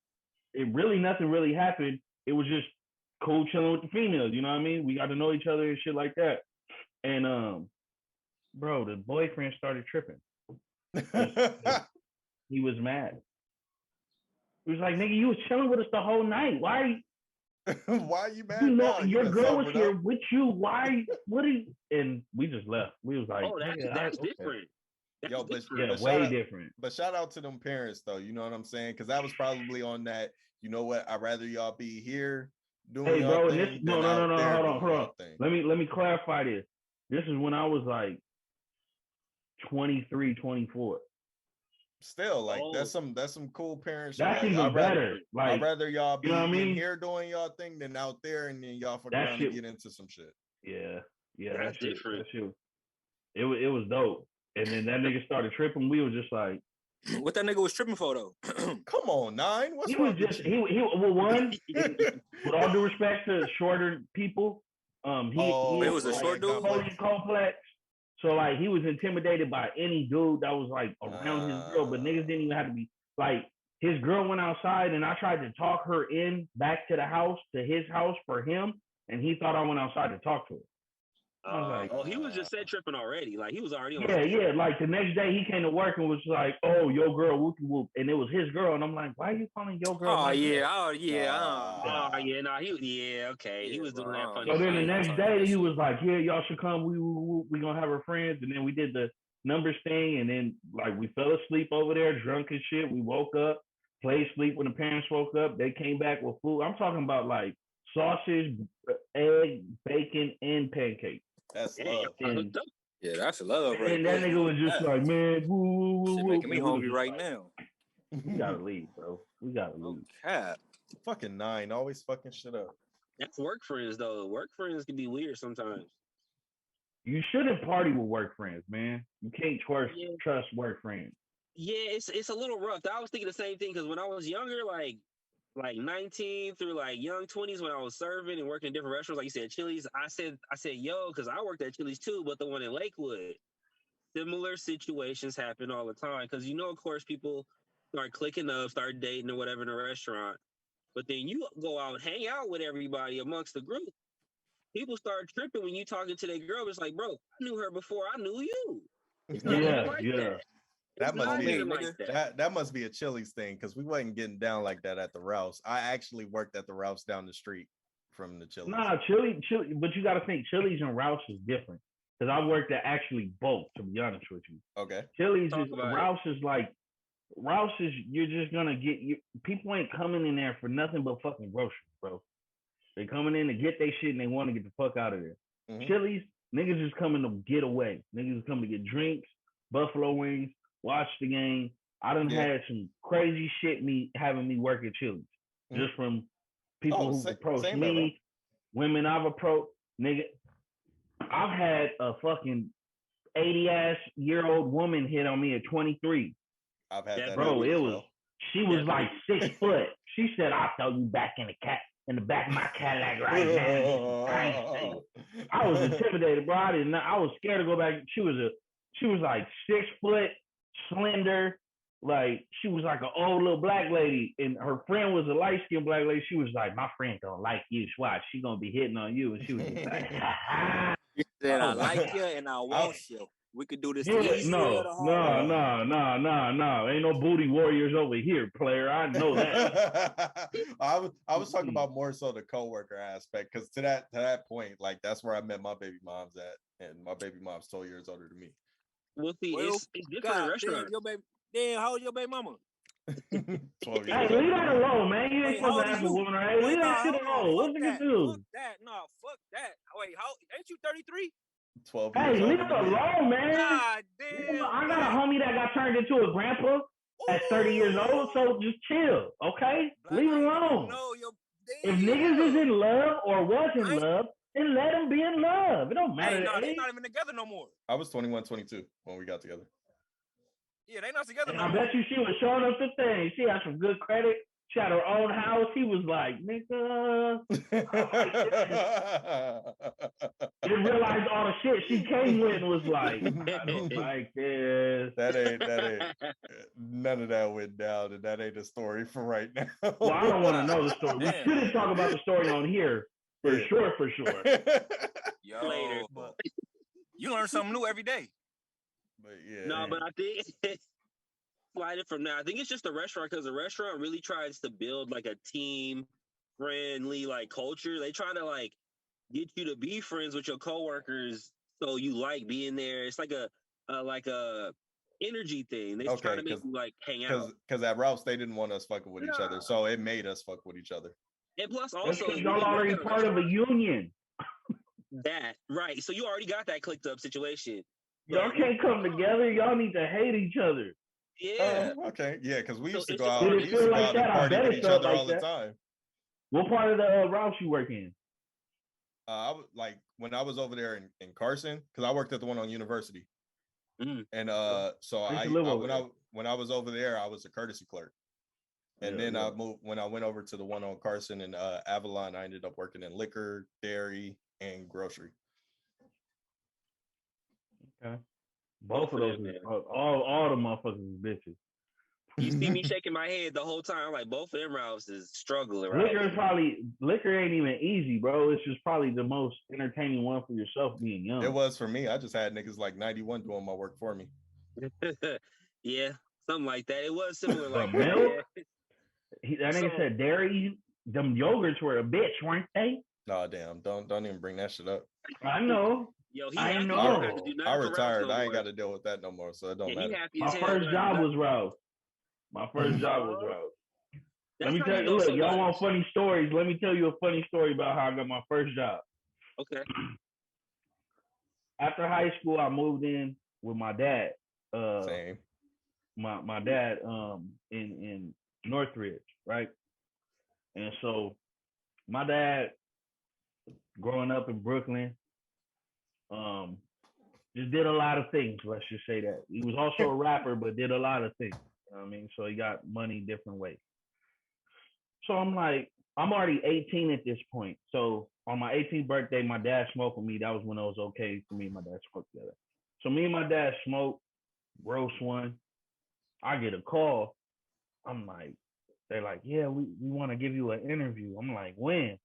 Nothing really happened. It was just cool chilling with the females. You know what I mean? We got to know each other and shit like that. And, bro, the boyfriend started tripping. He was mad. He was like, nigga, you was chilling with us the whole night. Why are you? Why are you mad? You know, your girl was here with you. Why? What are you? And we just left. We was like, oh, that's different. That's way different. But shout out to them parents, though. You know what I'm saying? Because that was probably on that. You know what? I'd rather y'all be here doing your thing. No. Hold on. Let me clarify this. This is when I was like 23, 24. Still, like that's some cool parents. That's like, even better. Like, I'd rather y'all be in here doing y'all thing than out there, and then y'all fuck around and get into some shit. Yeah, that's different. It was dope. And then that nigga started tripping. We was just like, what that nigga was tripping for though? Come on, 9. What's he wrong was just well, one. With all due respect to shorter people, it was a short dude. Complex. So like he was intimidated by any dude that was like around his girl, but niggas didn't even have to be like his girl went outside and I tried to talk her in back to the house, to his house for him, and he thought I went outside to talk to her. I was like, he was just said tripping already. Like he was already on. Yeah. Like the next day he came to work and was like, "Oh, your girl, whoop whoop," and it was his girl, and I'm like, "Why are you calling your girl?" Okay. He was doing that funny. So then the next day he was like, "Yeah, y'all should come. We gonna have our friends," and then we did the numbers thing, and then like we fell asleep over there, drunk and shit. We woke up, played sleep when the parents woke up. They came back with food. I'm talking about like sausage, egg, bacon, and pancakes. That's love. Yeah, that's love. Right and that nigga was just like, man, shit making me hungry right now. We gotta leave, bro. We gotta leave. Cap. Fucking 9, always fucking shit up. That's work friends though. Work friends can be weird sometimes. You shouldn't party with work friends, man. You can't trust work friends. Yeah, it's a little rough. I was thinking the same thing because when I was younger, like 19 through like young 20s, when I was serving and working in different restaurants, like you said, Chili's, I said yo, because I worked at Chili's too, but the one in Lakewood. Similar situations happen all the time because of course, people start clicking up, start dating or whatever in a restaurant. But then you go out and hang out with everybody amongst the group. People start tripping when you talking to their girl. It's like, bro, I knew her before I knew you. It's not even like that. That must be like that must be a Chili's thing because we wasn't getting down like that at the Ralph's. I actually worked at the Ralph's down the street from the Chili's. Nah, Chili, but you got to think Chili's and Ralph's is different because I worked at actually both. To be honest with you, okay. Chili's is Ralph's is like Ralph's is you're just gonna get people ain't coming in there for nothing but fucking groceries, bro. They coming in to get their shit and they want to get the fuck out of there. Mm-hmm. Chili's niggas just coming to get away. Niggas coming to get drinks, buffalo wings. Watch the game. I done had some crazy shit having me work at Chili's. Just from people who've approached me, women I've approached, nigga. I've had a fucking 80-year-old woman hit on me at 23. I've had that. Bro, she was like 6 foot. She said, I'll throw you back in the back of my Cadillac right now. I was intimidated, bro. I was scared to go back. She was like 6 foot, slender, like she was like an old little black lady, and her friend was a light skinned black lady. She was like, my friend don't like you. Watch, she gonna be hitting on you, and she was just like, you said I like you and I want you. We could do this. No. Ain't no booty warriors over here, player. I know that. I was talking about more so the coworker aspect, because to that point, like that's where I met my baby moms at, and my baby mom's 12 years older than me. Well, see, it's different in restaurants. Damn, how old your baby mama? 12 years hey, leave that alone, man. You ain't supposed to ask a woman, right? Leave that shit alone. What you can do? Fuck that. Wait, ain't you 33? 12 years old. Hey, leave it alone, man. God damn. I got a homie that got turned into a grandpa at 30 years old, so just chill, okay? Leave it alone. If niggas is in love or was in love, then let them be in love. It don't matter. They're not even together no more. I was 21, 22 when we got together. Yeah, they not together. I bet you she was showing us the thing. She had some good credit. She had her own house. He was like, nigga. Didn't realize all the shit she came with and was like, I don't like this. That ain't. None of that went down, and that ain't a story for right now. Well, I don't want to know the story. We shouldn't talk about the story on here. For sure. Yo, later. You learn something new every day. But yeah. No, but I think slide it from now. I think it's just a restaurant, because the restaurant really tries to build like a team friendly like culture. They try to like get you to be friends with your coworkers, so you like being there. It's like a energy thing. They try to make you like hang out. Because at Ralph's they didn't want us fucking with each other, so it made us fuck with each other. And plus, also, y'all already part of a union. That right. So you already got that clicked up situation. Y'all can't come together. Y'all need to hate each other. Yeah. Okay. Yeah, because we used to go out. We used to go out and party with each other all the time. What part of the Ralph's you work in? I was like when I was over there in Carson, because I worked at the one on University, and so when I was over there, I was a courtesy clerk, and then I moved when I went over to the one on Carson and Avalon. I ended up working in liquor, dairy, and grocery. Okay. Both of those, all the motherfuckers is bitches. You see me shaking my head the whole time. Like, both of them routes is struggling, right? Liquor ain't even easy, bro. It's just probably the most entertaining one for yourself being young. It was for me. I just had niggas like 91 doing my work for me. Yeah, something like that. It was similar like that. That nigga said dairy, them yogurts were a bitch, weren't they? No, damn. Don't even bring that shit up. I know. Yo, I retired. I ain't got to deal with that no more, so it don't matter. My first job was Ralph. Let me tell you, look, y'all want funny stories. Let me tell you a funny story about how I got my first job. Okay. After high school, I moved in with my dad. Same. My dad in Northridge, right? And so my dad, growing up in Brooklyn, just did a lot of things. Let's just say that he was also a rapper, but did a lot of things. You know what I mean, so he got money different ways. So I'm like, I'm already 18 at this point. So on my 18th birthday, my dad smoked with me. That was when it was okay for me and my dad smoked together. So me and my dad smoked, roast one. I get a call. I'm like, they're like, yeah, we want to give you an interview. I'm like, when?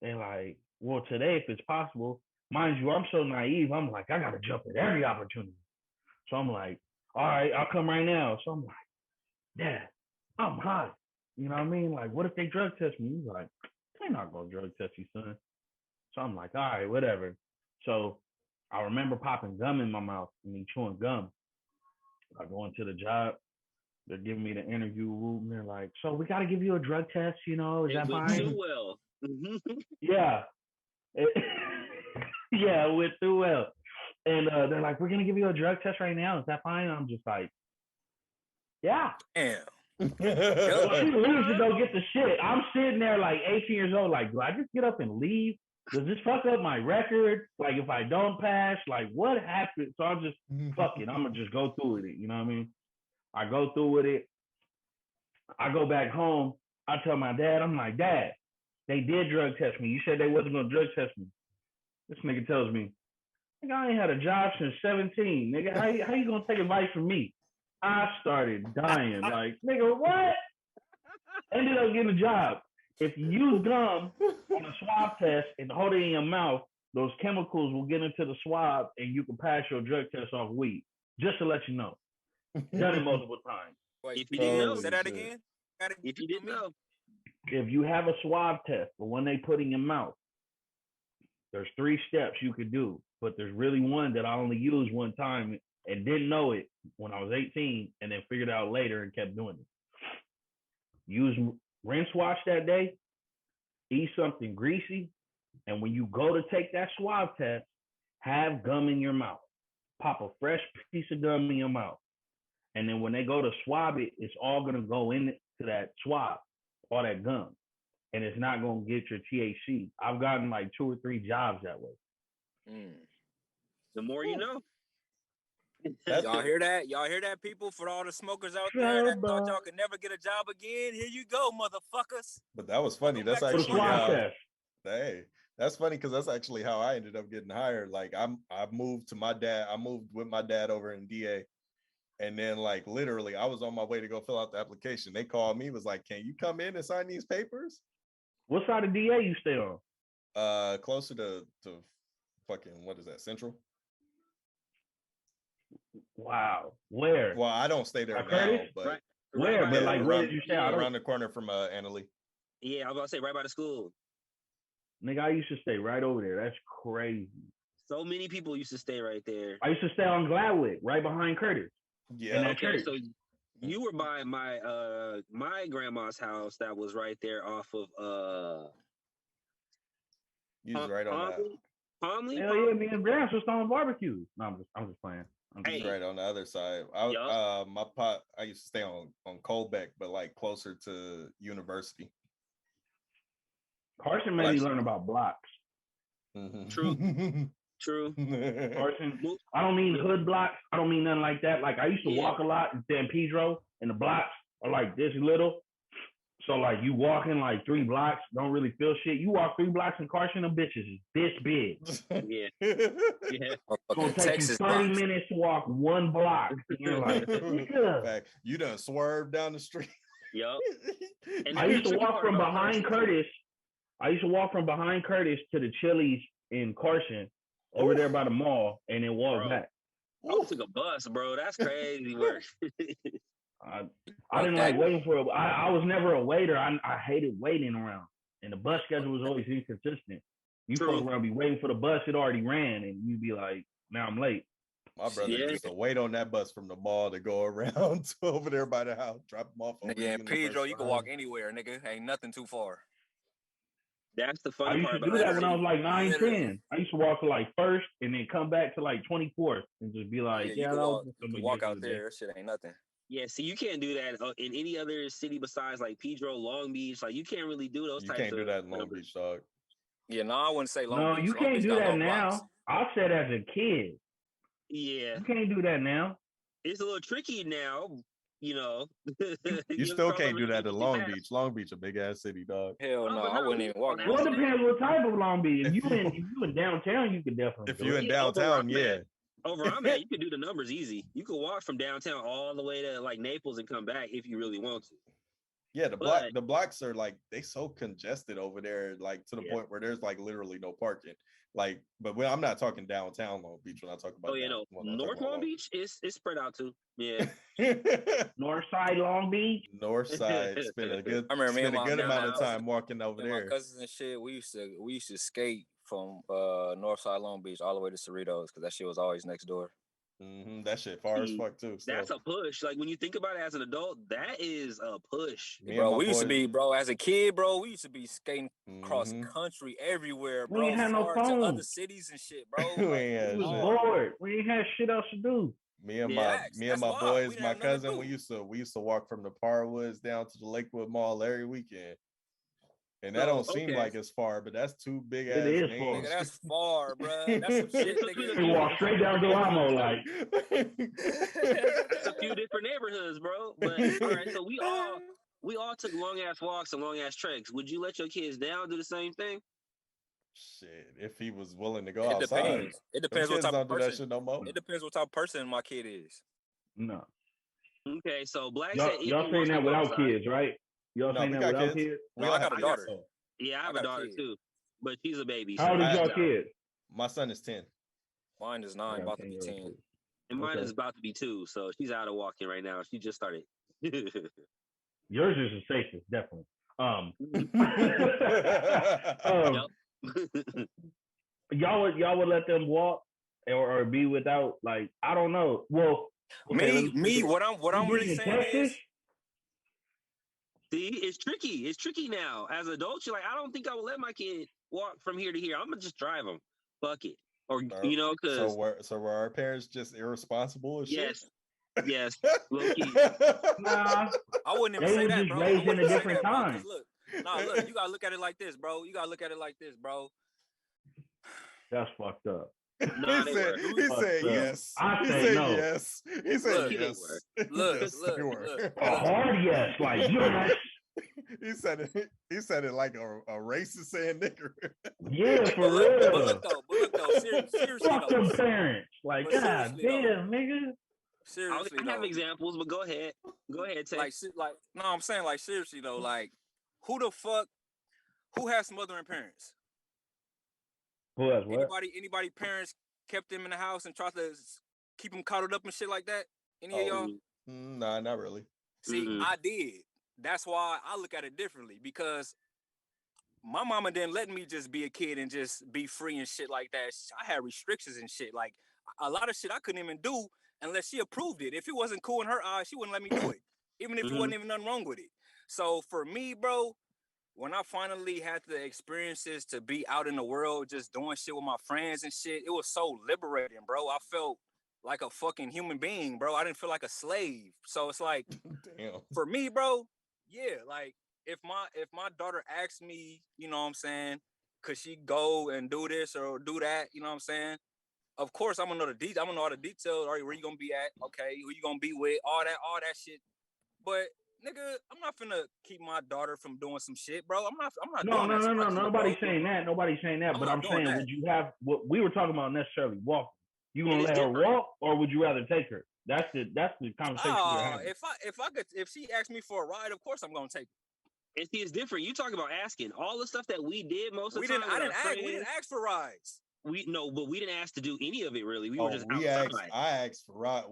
They're like, well, today, if it's possible. Mind you, I'm so naive. I'm like, I got to jump at every opportunity. So I'm like, all right, I'll come right now. So I'm like, Dad, I'm hot. You know what I mean? Like, what if they drug test me? He's like, they're not going to drug test you, son. So I'm like, all right, whatever. So I remember popping gum in my mouth and me chewing gum. I go into the job. They're giving me the interview room. They're like, so we got to give you a drug test, you know? Is that fine? Too well. Yeah. Yeah, it went through well. And they're like, we're going to give you a drug test right now. Is that fine? I'm just like, yeah. Damn. Well, she leaves to go get the shit. I'm sitting there like 18 years old, like, do I just get up and leave? Does this fuck up my record? Like, if I don't pass, like, what happened? So I'm just, fuck it. I'm going to just go through with it. You know what I mean? I go through with it. I go back home. I tell my dad, I'm like, Dad, they did drug test me. You said they wasn't going to drug test me. This nigga tells me, nigga, I ain't had a job since 17. Nigga, how you going to take advice from me? I started dying. Like, nigga, what? Ended up getting a job. If you use gum on a swab test and hold it in your mouth, those chemicals will get into the swab and you can pass your drug test off weed. Just to let you know. Done it multiple times. Wait, If you didn't know, say that again. If you didn't know, If you have a swab test, the one they put in your mouth, there's 3 steps you could do, but there's really one that I only used one time and didn't know it when I was 18 and then figured it out later and kept doing it. Use rinse wash that day, eat something greasy, and when you go to take that swab test, have gum in your mouth. Pop a fresh piece of gum in your mouth. And then when they go to swab it, it's all going to go into that swab, all that gum. And it's not going to get your THC. I've gotten like 2 or 3 jobs that way. the more you know. Y'all hear that? Y'all hear that, people? For all the smokers out there that thought y'all could never get a job again, here you go, motherfuckers. But that was funny. That's actually hey, that's funny because that's actually how I ended up getting hired. Like I moved with my dad over in DA. And then like literally I was on my way to go fill out the application. They called me, was like, can you come in and sign these papers? What side of DA you stay on? Closer to fucking, what is that, Central? Wow. Where? Well, I don't stay there now, but right. Where? Right but like, where did you stay? Around the corner from Annalee. Yeah, I was about to say right by the school. Nigga, I used to stay right over there. That's crazy. So many people used to stay right there. I used to stay on Gladwick, right behind Curtis. Yeah. Okay, so you were by my my grandma's house that was right there off of You was right on that. Palmley? Hell yeah, me and Grams was throwing barbecue. No, I'm just playing. Hey. Right on the other side. I used to stay on Colbeck, but like closer to University. Carson made me learn about blocks. Mm-hmm. True. Carson, I don't mean hood blocks. I don't mean nothing like that. Like I used to walk a lot in San Pedro, and the blocks are like this little. So like you walking like 3 blocks, don't really feel shit. You walk 3 blocks in Carson, them bitches is this big. Yeah. It's gonna take Texas you 30 minutes to walk 1 block. You're like, you done swerved down the street. Yup. I used to walk from behind Curtis. I used to walk from behind Curtis to the Chili's in Carson, over there by the mall, and then walk back. I took a bus, bro. That's crazy work. I didn't like waiting for it. I was never a waiter. I hated waiting around. And the bus schedule was always inconsistent. You fuck around, be waiting for the bus, it already ran, and you'd be like, now I'm late. My brother used to wait on that bus from the mall to go around to over there by the house, drop him off. Nigga, in Pedro, you can walk anywhere, nigga. Ain't nothing too far. That's the funny part. I used to do that when I was like 9, 10. I used to walk to like 1st and then come back to like 24th and just be like, you can walk out there. That shit ain't nothing. Yeah, see, you can't do that in any other city besides like Pedro, Long Beach. Like, you can't really do those types of... You can't do that in Long Beach, dog. Yeah, no, I wouldn't say Long Beach. No, you can't do that now. I said as a kid. Yeah, You can't do that now. it's a little tricky now. You know, You still can't do that in Long Beach. Long Beach, a big ass city, dog. Hell no, I wouldn't even walk. Well, it depends what type of Long Beach. If you in downtown, you could definitely. If you in downtown, yeah. Over I'm at, you could do the numbers easy. You could walk from downtown all the way to like Naples and come back if you really want to. Yeah, the blocks are like they so congested over there, like to the point where there's like literally no parking. Like, but I'm not talking downtown Long Beach when I talk about. North Long Beach is spread out too. Yeah, North Side Long Beach. North Side spent a good amount of time walking over there. My cousins and shit, we used to skate from North Side Long Beach all the way to Cerritos because that shit was always next door. Mm-hmm. That shit far as fuck too. So. That's a push. Like when you think about it as an adult, that is a push. Bro, we used to be, bro, as a kid, bro, we used to be skating cross country everywhere, bro. We ain't had no phone. To other cities and shit, bro. We was bored. We ain't had shit else to do. Me and my boys, my cousin, we used to walk from the Parwoods down to the Lakewood Mall every weekend. And that don't seem like it's far, but that's too big ass. It is names. far. Nigga, that's far, bro. That's some shit. You walk straight down to Lamo, like. That's a few different neighborhoods, bro. But all right, so we all took long ass walks and long ass treks. Would you let your kids down do the same thing? Shit, if he was willing to go outside. It depends what type of person. That shit no more. It depends what type of person my kid is. No. Okay, so Black said y'all saying that without kids, right? Y'all saying that without kids? No, I got a daughter. Yeah, I have a daughter too, but she's a baby. How old is your kid? My son is 10. Mine is 9, about to be 10. And mine is about to be 2, so she's out of walking right now. She just started. Yours is the safest, definitely. Y'all would let them walk or be without, like, I don't know. Well, okay, what I'm really saying is. See, it's tricky. It's tricky now. As adults, you're like, I don't think I will let my kid walk from here to here. I'm gonna just drive them. Fuck it. Or because so were our parents just irresponsible as shit? Yes. Low-key. Nah, I wouldn't even say that, bro. Raised in a different time. Look, you gotta look at it like this, bro. That's fucked up. He said yes. I say no. Yes. He said yes. Look. A hard yes, like yes. He said it like a racist saying nigger. Yeah, for real. But look though, seriously fuck them parents. Like, god damn, nigga. Seriously, I have examples, but go ahead. Go ahead, Ted. No, I'm saying like seriously though, like who has mothering parents? Who has what? Anybody parents kept them in the house and tried to keep them coddled up and shit like that? Any of y'all? Nah, not really. See, I did. That's why I look at it differently because my mama didn't let me just be a kid and just be free and shit like that. I had restrictions and shit. Like a lot of shit I couldn't even do unless she approved it. If it wasn't cool in her eyes, she wouldn't let me do it, even if it wasn't even nothing wrong with it. So for me, bro, when I finally had the experiences to be out in the world, just doing shit with my friends and shit, it was so liberating, bro. I felt like a fucking human being, bro. I didn't feel like a slave. So it's like, for me, bro, yeah, like if my daughter asks me, you know what I'm saying, could she go and do this or do that, you know what I'm saying? Of course, I'm gonna know the details. I'm gonna know all the details. All right, where you gonna be at? Okay, who you gonna be with? All that shit. But nigga, I'm not finna keep my daughter from doing some shit, bro. I'm not. No. Nobody's saying that. But I'm saying, would you have what we were talking about necessarily walking? You gonna let her walk, or would you rather take her? That's the conversation we're having. If she asks me for a ride, of course I'm gonna take her. And see, it's different. You talk about asking all the stuff that we did most of the time. We didn't ask for rides. But we didn't ask to do any of it really. We were just outside. I asked for rides.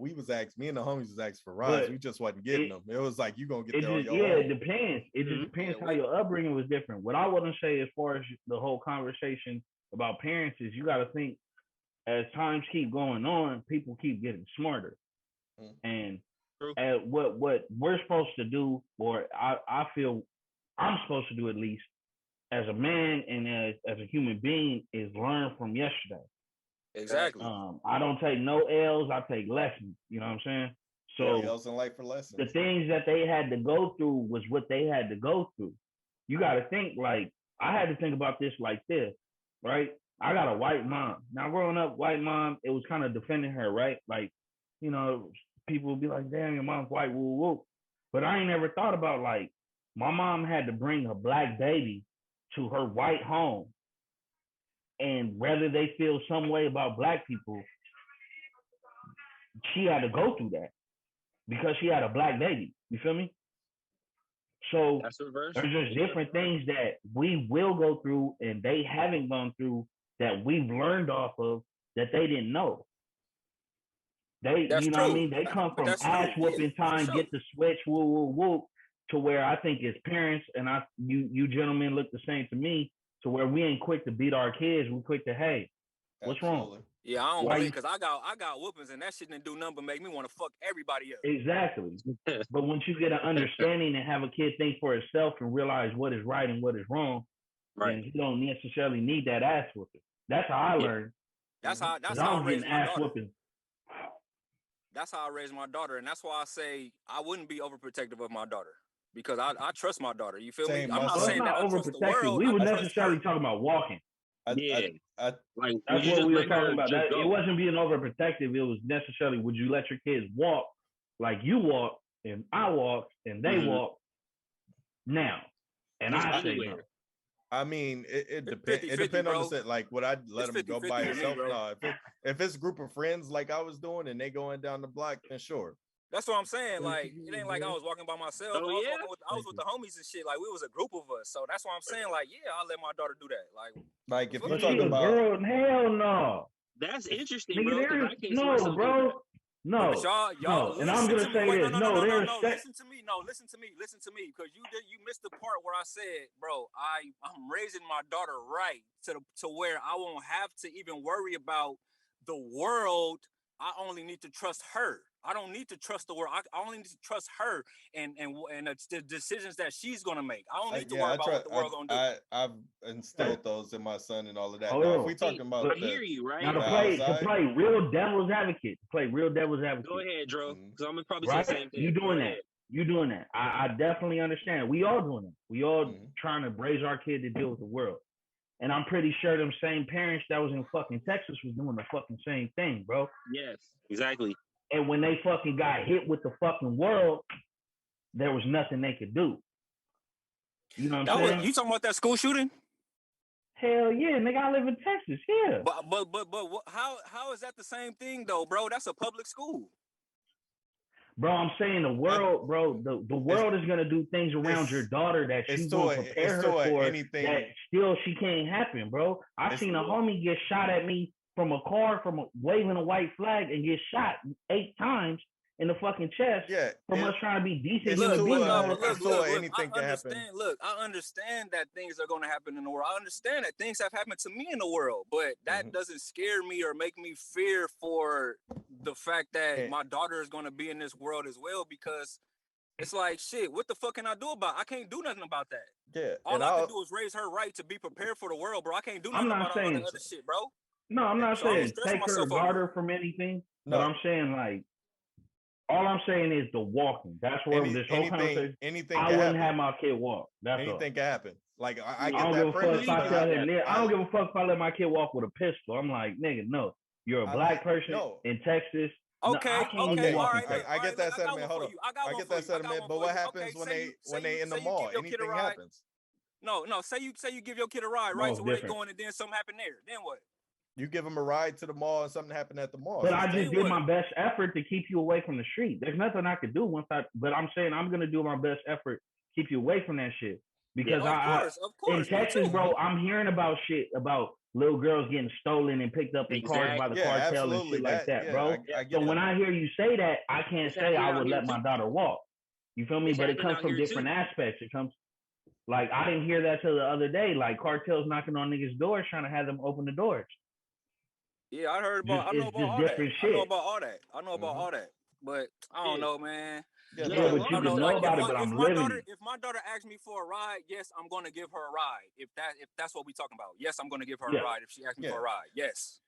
Me and the homies was asked for rides. We just wasn't getting them. It was like you gonna get there on your own. Yeah, it depends. It just depends how your upbringing was different. What I want to say as far as the whole conversation about parents is you got to think as times keep going on, people keep getting smarter. And what we're supposed to do, or I feel I'm supposed to do at least, as a man and as a human being, is learn from yesterday. Exactly. I don't take no L's, I take lessons. You know what I'm saying? So L's in life for lessons. The things that they had to go through was what they had to go through. You got to think, like, I had to think about this like this, right? I got a white mom. Now, growing up, white mom, it was kind of defending her, right? Like, you know, people would be like, damn, your mom's white, woo, woo. But I ain't never thought about, like, my mom had to bring a black baby to her white home. And whether they feel some way about black people, she had to go through that because she had a black baby. You feel me? So there's just different things that we will go through and they haven't gone through that we've learned off of that they didn't know. That's what I mean? They come from ass whooping time, get the switch, woo, woo, woo, to where I think as parents, and you gentlemen look the same to me, to where we ain't quick to beat our kids. We quick to, hey, what's wrong? Yeah, I don't believe, because I got whoopings and that shit didn't do nothing but make me want to fuck everybody up. Exactly. But once you get an understanding and have a kid think for itself and realize what is right and what is wrong, then you don't necessarily need that ass whooping. That's how I learned. That's how I raised my daughter. That's how I raised my daughter, and that's why I say I wouldn't be overprotective of my daughter. Because I trust my daughter. You feel me? I'm not saying that I trust the world. We were necessarily talking about walking. Like, that's what we were talking about. It wasn't being overprotective. It was necessarily, would you let your kids walk like you walk and I walk and they walk now? And I say no. I mean, it depends. It depends on the set. Like, would I let them go by himself? No. If it's a group of friends like I was doing and they going down the block, then sure. That's what I'm saying. Like, it ain't like I was walking by myself. I was with the homies and shit. Like, we was a group of us. So that's why I'm saying, like, yeah, I'll let my daughter do that. Like if you're talking about girl, hell no. That's interesting, bro. No, bro. No. Y'all, and I'm gonna say this. No, listen to me. No, listen to me. Because you missed the part where I said, bro, I'm raising my daughter right to where I won't have to even worry about the world. I only need to trust her. I don't need to trust the world. I only need to trust her and the decisions that she's gonna make. I don't need to worry about what the world gonna do. I've instilled those in my son and all of that. Now, if we talking about, I hear you, right? Now to play real devil's advocate. Go ahead, Dro. Because I'm gonna probably say the same thing. You doing that. I definitely understand. We all doing it. We all trying to raise our kid to deal with the world. And I'm pretty sure them same parents that was in fucking Texas was doing the fucking same thing, bro. Yes, exactly. And when they fucking got hit with the fucking world, there was nothing they could do. You know what I'm saying? You talking about that school shooting? Hell yeah, nigga, I live in Texas, yeah. But how is that the same thing though, bro? That's a public school. Bro, I'm saying the world, bro, the world is gonna do things around your daughter that she's gonna prepare her for anything that still she can't happen, bro. I seen a homie get shot at me from a car waving a white flag and get shot 8 times in the fucking chest from us trying to be decent human beings. Anything can happen. Look, I understand that things are going to happen in the world. I understand that things have happened to me in the world, but that doesn't scare me or make me fear for the fact that my daughter is going to be in this world as well, because it's like, shit, what the fuck can I do about it? I can't do nothing about that. Yeah. All I can do is raise her right to be prepared for the world, bro. I can't do nothing about all the other shit, bro. No, I'm not saying take her daughter from anything. No. But I'm saying, like, all I'm saying is the walking. That's where this whole conversation. I wouldn't have my kid walk. That's anything can happen. Like I don't give a fuck if I tell him. I don't give a fuck if I let my kid walk with a pistol. I'm like, nigga, no. You're a black person in Texas. Okay, all right. I get that sentiment. Hold on. I get that sentiment. But what happens when they in the mall? Anything happens. No. Say you give your kid a ride, right? So where they going and then something happened there. Then what? You give them a ride to the mall and something happened at the mall. But I just did my best effort to keep you away from the street. There's nothing I could do but I'm saying I'm going to do my best effort to keep you away from that shit. Because of course, in Texas, bro, I'm hearing about shit about little girls getting stolen and picked up in cars by the cartel and shit like that, bro. So when I hear you say that, I can't say I would let my daughter walk. You feel me? But it comes from different aspects. It comes, like, I didn't hear that till the other day. Like, cartels knocking on niggas' doors trying to have them open the doors. Yeah, I heard about. I know about all that. I know about all that. But I don't know, man. But you can know about it. But I'm living. If my daughter asks me for a ride, yes, I'm gonna give her a ride. If that's what we talking about, yes, I'm gonna give her a ride. If she asks me for a ride, yes.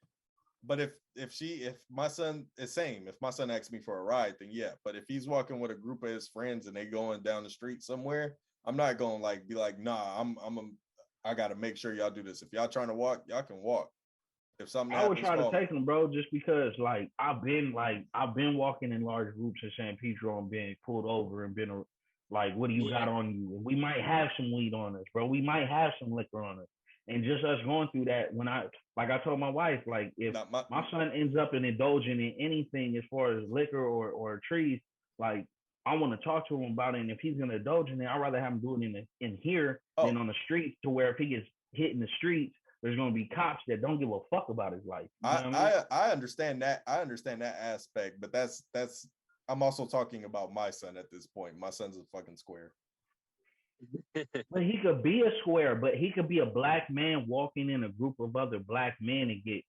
But if my son is same, if my son asks me for a ride, then yeah. But if he's walking with a group of his friends and they going down the street somewhere, I'm not gonna be like, nah, I gotta make sure y'all do this. If y'all trying to walk, y'all can walk. If something I would happens, try to call take them, bro, just because I've been walking in large groups in San Pedro and being pulled over and been like, what do you got on you? We might have some weed on us, bro. We might have some liquor on us. And just us going through that, when I told my wife, like, if my son ends up in indulging in anything as far as liquor or trees, like, I want to talk to him about it. And if he's gonna indulge in it, I'd rather have him do it in here than on the streets, to where if he gets hit in the streets, there's gonna be cops that don't give a fuck about his life. You know what I mean? I understand that. I understand that aspect, but that's I'm also talking about my son at this point. My son's a fucking square. But he could be a square, but he could be a black man walking in a group of other black men and get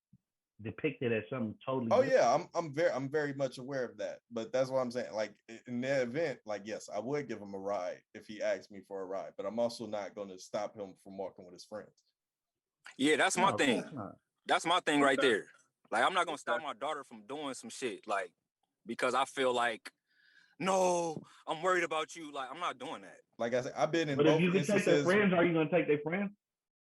depicted as something totally different. Yeah, I'm very much aware of that. But that's what I'm saying. Like, in the event, like, yes, I would give him a ride if he asked me for a ride, but I'm also not going to stop him from walking with his friends. Yeah, that's my thing. That's my thing right there. Like, I'm not gonna stop my daughter from doing some shit, like, because I feel like, no, I'm worried about you. Like, I'm not doing that. Like I said, I've been in both instances. But if you can take their friends, are you gonna take their friends?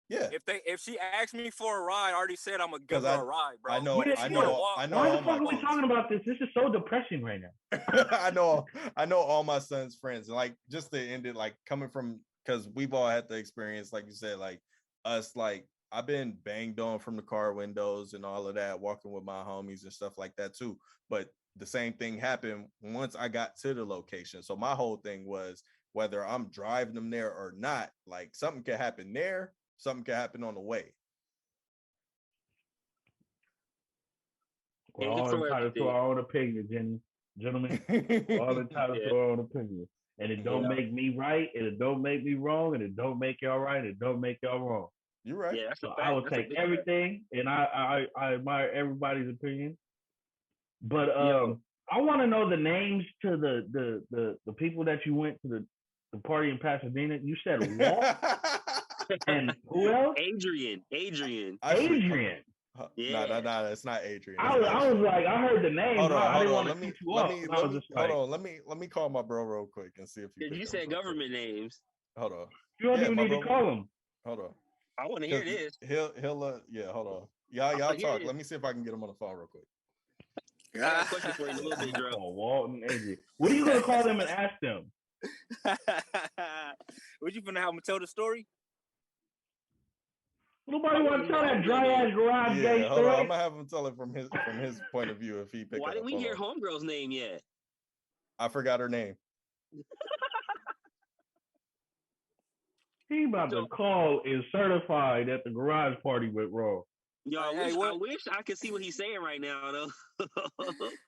Yeah. If she asks me for a ride, I already said I'm gonna give her a ride, bro. I know. Why the fuck are we talking about this? This is so depressing right now. I know all my son's friends, and like, just to end it, like, coming from, because we've all had the experience, like you said, like us, like, I've been banged on from the car windows and all of that, walking with my homies and stuff like that too. But the same thing happened once I got to the location. So my whole thing was, whether I'm driving them there or not, like, something could happen there, something could happen on the way. We're all entitled to our own opinion, gentlemen. All entitled to our own opinion. And it don't make me right, and it don't make me wrong, and it don't make y'all right, and it don't make y'all wrong. You're right. Yeah, so I will take everything, and I admire everybody's opinion. But I want to know the names to the people that you went to the party in Pasadena. You said Walt and who else? Adrian. Yeah. No, it's not Adrian. I was like, I heard the name. Hold on, I didn't want to let me Let me call my bro real quick and see if you said government names. Hold on. You don't even need to call him. Hold on. I want to hear this. He'll hold on. Y'all talk. Let me see if I can get him on the phone real quick. I got a question for you in a little bit, Dro. Walt and Adrian. What are you gonna call them and ask them? What you gonna have him tell the story? Nobody want to tell that dry ass garage gay hold story. on. I'm gonna have him tell it from his point of view if he picked it up. Why didn't we hear Homegirl's name yet? I forgot her name. He about to call is certified at the garage party with Raw. Yo, I wish I could see what he's saying right now, though.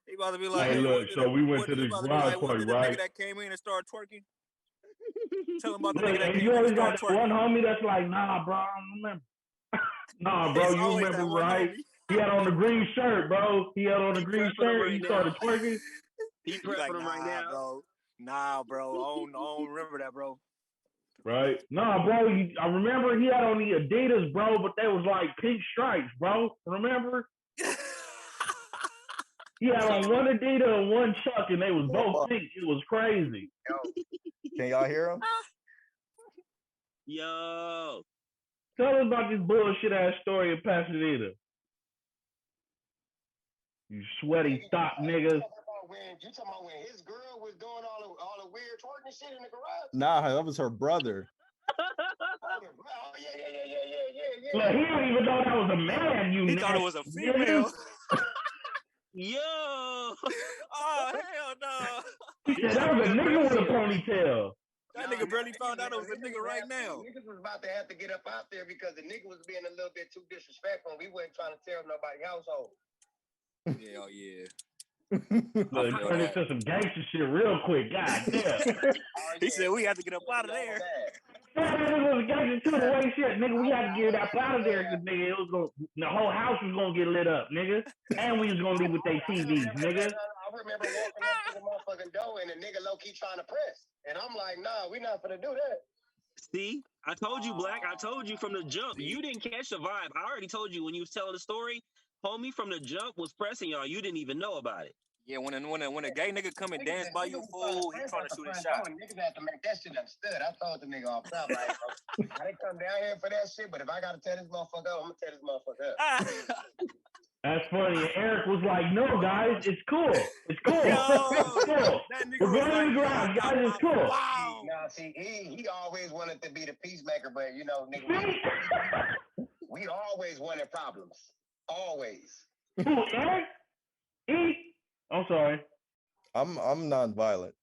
He about to be like, hey, look, so we went to the garage party, right? Nigga that came in and started twerking. Tell him about the nigga that came in and started twerking. One homie that's like, nah, bro, I don't remember. Nah, bro, you remember, right? He had on the green shirt, bro. He started twerking. He prepping him right now. Bro. Nah, bro. I don't remember that, bro. Right? Nah, bro. I remember he had on the Adidas, bro, but they was like pink stripes, bro. Remember? He had on one Adidas and one Chuck, and they was both pink. It was crazy. Can y'all hear him? Yo. Tell us about this bullshit ass story in Pasadena. You sweaty thought niggas. You talking about when his girl was doing all the weird twerking shit in the garage? Nah, that was her brother. Oh, yeah. Look, he didn't even know that was a man. He thought it was a female. Yo. Oh, hell no. He said that was a nigga with a ponytail. That nigga barely found out it was a nigga right now. Niggas was about to have to get up out there because the nigga was being a little bit too disrespectful. We wasn't trying to tear up nobody's household. Hell yeah. Look, turn into some gangster shit real quick. God damn. He said we had to get up out of there. Yeah, it was gangster too. The way shit, nigga, we had to get up out of there because nigga, the whole house was gonna get lit up, nigga, and we was gonna leave with their TVs, nigga. I remember walking up to the motherfucking door and the nigga low key trying to press, and I'm like, nah, we not gonna do that. See, I told you, Black. I told you from the jump. You didn't catch the vibe. I already told you when you was telling the story. Homie from the jump was pressing y'all. You didn't even know about it. Yeah, when a gay nigga come and dance by you, fool, he trying to shoot a shot. Niggas have to make that shit understood. I told the nigga off top, like, I didn't come down here for that shit, but if I gotta tear this motherfucker up, I'm gonna tear this motherfucker up. That's funny. And Eric was like, "No, guys, it's cool. It's cool. Yo, It's cool. that nigga We're was going in the garage, guys. It's cool." Wow. Nah, see, he always wanted to be the peacemaker, but you know, nigga, we always wanted problems. Always. Who, Eric? I'm sorry. I'm non-violent.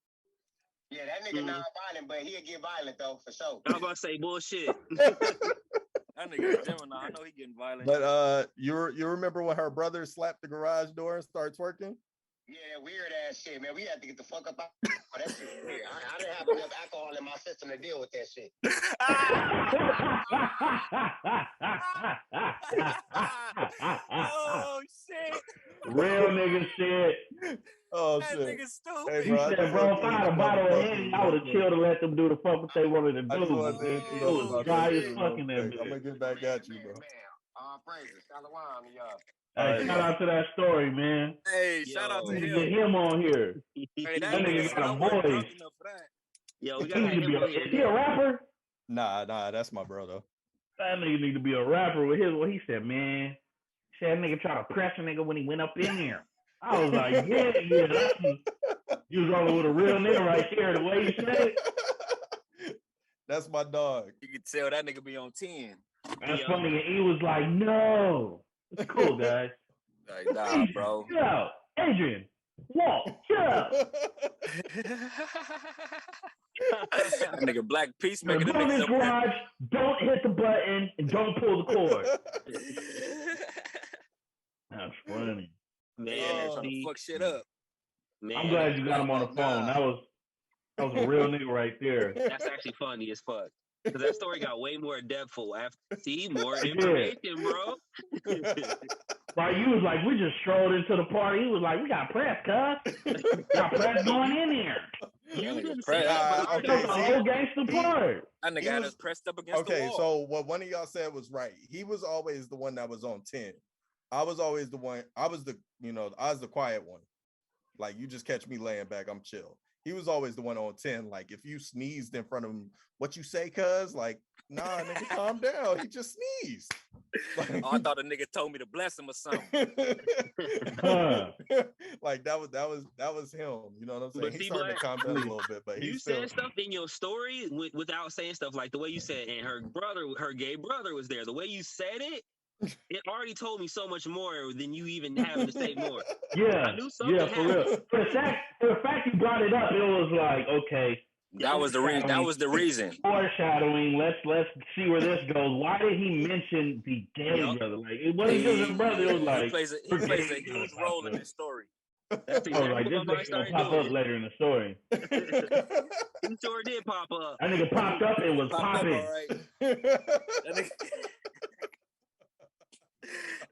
Yeah, that nigga non-violent, but he'll get violent though, for sure. I was about to say bullshit. That nigga Gemini, I know he getting violent. But you remember when her brother slapped the garage door and started twerking? Yeah, weird ass shit, man. We had to get the fuck up out. That shit weird. I didn't have enough alcohol in my system to deal with that shit. Oh shit! Real nigga shit. Oh That shit! nigga stupid. Hey, He bro, said, "Bro, if I had a bottle of Henny, I would have chilled and let them do the fuck what they wanted to I just wanted do." to It know was about dry that as shit fuck in real that quick. I'm gonna bitch. get back at you, bro. Praises. Shalom to y'all. Hey, shout out to that story, man. Hey, shout out to We need to him. get him on here. Hey, That nigga got a voice. drunk enough for that. Yo, we He got need to be is he a rapper? Nah, that's my bro though. That nigga need to be a rapper with his. What he said, man. He said that nigga tried to press a nigga when he went up in there. I was like, yeah, you was rolling with a real nigga right there. The way you said it. That's my dog. You can tell that nigga be on 10. That's funny. And he was like, no. It's cool, guys. Like, nah, bro. Chill out. Adrian, walk. Chill out. That nigga Black Peacemaker. Go in this garage, don't hit the button, and don't pull the cord. That's funny. Man, trying to fuck shit up. Man, I'm glad you got him on the phone. That was a real nigga right there. That's actually funny as fuck. Because that story got way more depthful after more information, bro. Right, you was like, we just strolled into the party. He was like, we got press, cuz. Got press going in here. You didn't press. say that, but Okay, The whole gangster part. That nigga had us pressed up against the Okay, wall. so what one of y'all said was right. He was always the one that was on 10. I was always the one. I was the quiet one. Like, you just catch me laying back, I'm chill. He was always the one on 10. Like, if you sneezed in front of him, what you say, cuz? Like, nah, nigga, calm down. He just sneezed. Like, Oh, I thought a nigga told me to bless him or something. like that was him. You know what I'm saying? But He's see, starting to calm down a little bit, but you he's still said stuff in your story without saying stuff like the way you said, and her gay brother was there. The way you said it, it already told me so much more than you even having to say more. Yeah, I knew something yeah, for real. For the fact you brought it up, it was like, okay. That was the reason. That was the reason. Foreshadowing. Let's see where this goes. Why did he mention the gay brother? Like, it wasn't just his brother. It was like he plays a huge role in this story. That's I was like, this nigga gonna pop up later in the story. He sure did pop up. That nigga popped up and was popping.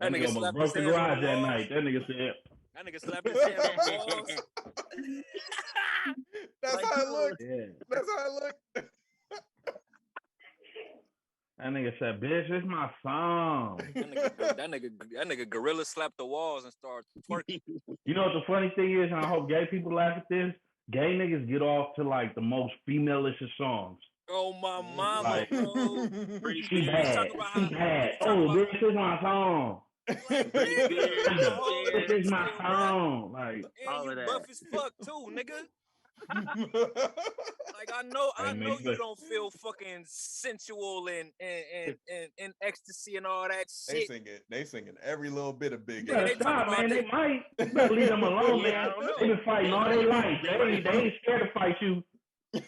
That nigga almost slapped broke the his hands on garage the that wall. night. That nigga said. That nigga slapped his hands on the walls. That's Like, how it looked. Yeah. That's how it looked. That nigga said, "Bitch, it's my song." That nigga gorilla slapped the walls and started twerking. You know what the funny thing is, and I hope gay people laugh at this. Gay niggas get off to like the most female-ish songs. Oh my mama, Like, bro. She bad. She bad. Oh, bitch, it's my song. This is my song. Like, and all you of that. buff as fuck too, nigga. Like I know you don't feel fucking sensual and ecstasy and all that They shit. singing every little bit of Big you Gay. better stop, man. They might. You better leave them alone, man. They been fighting all their life. They ain't scared to fight you. They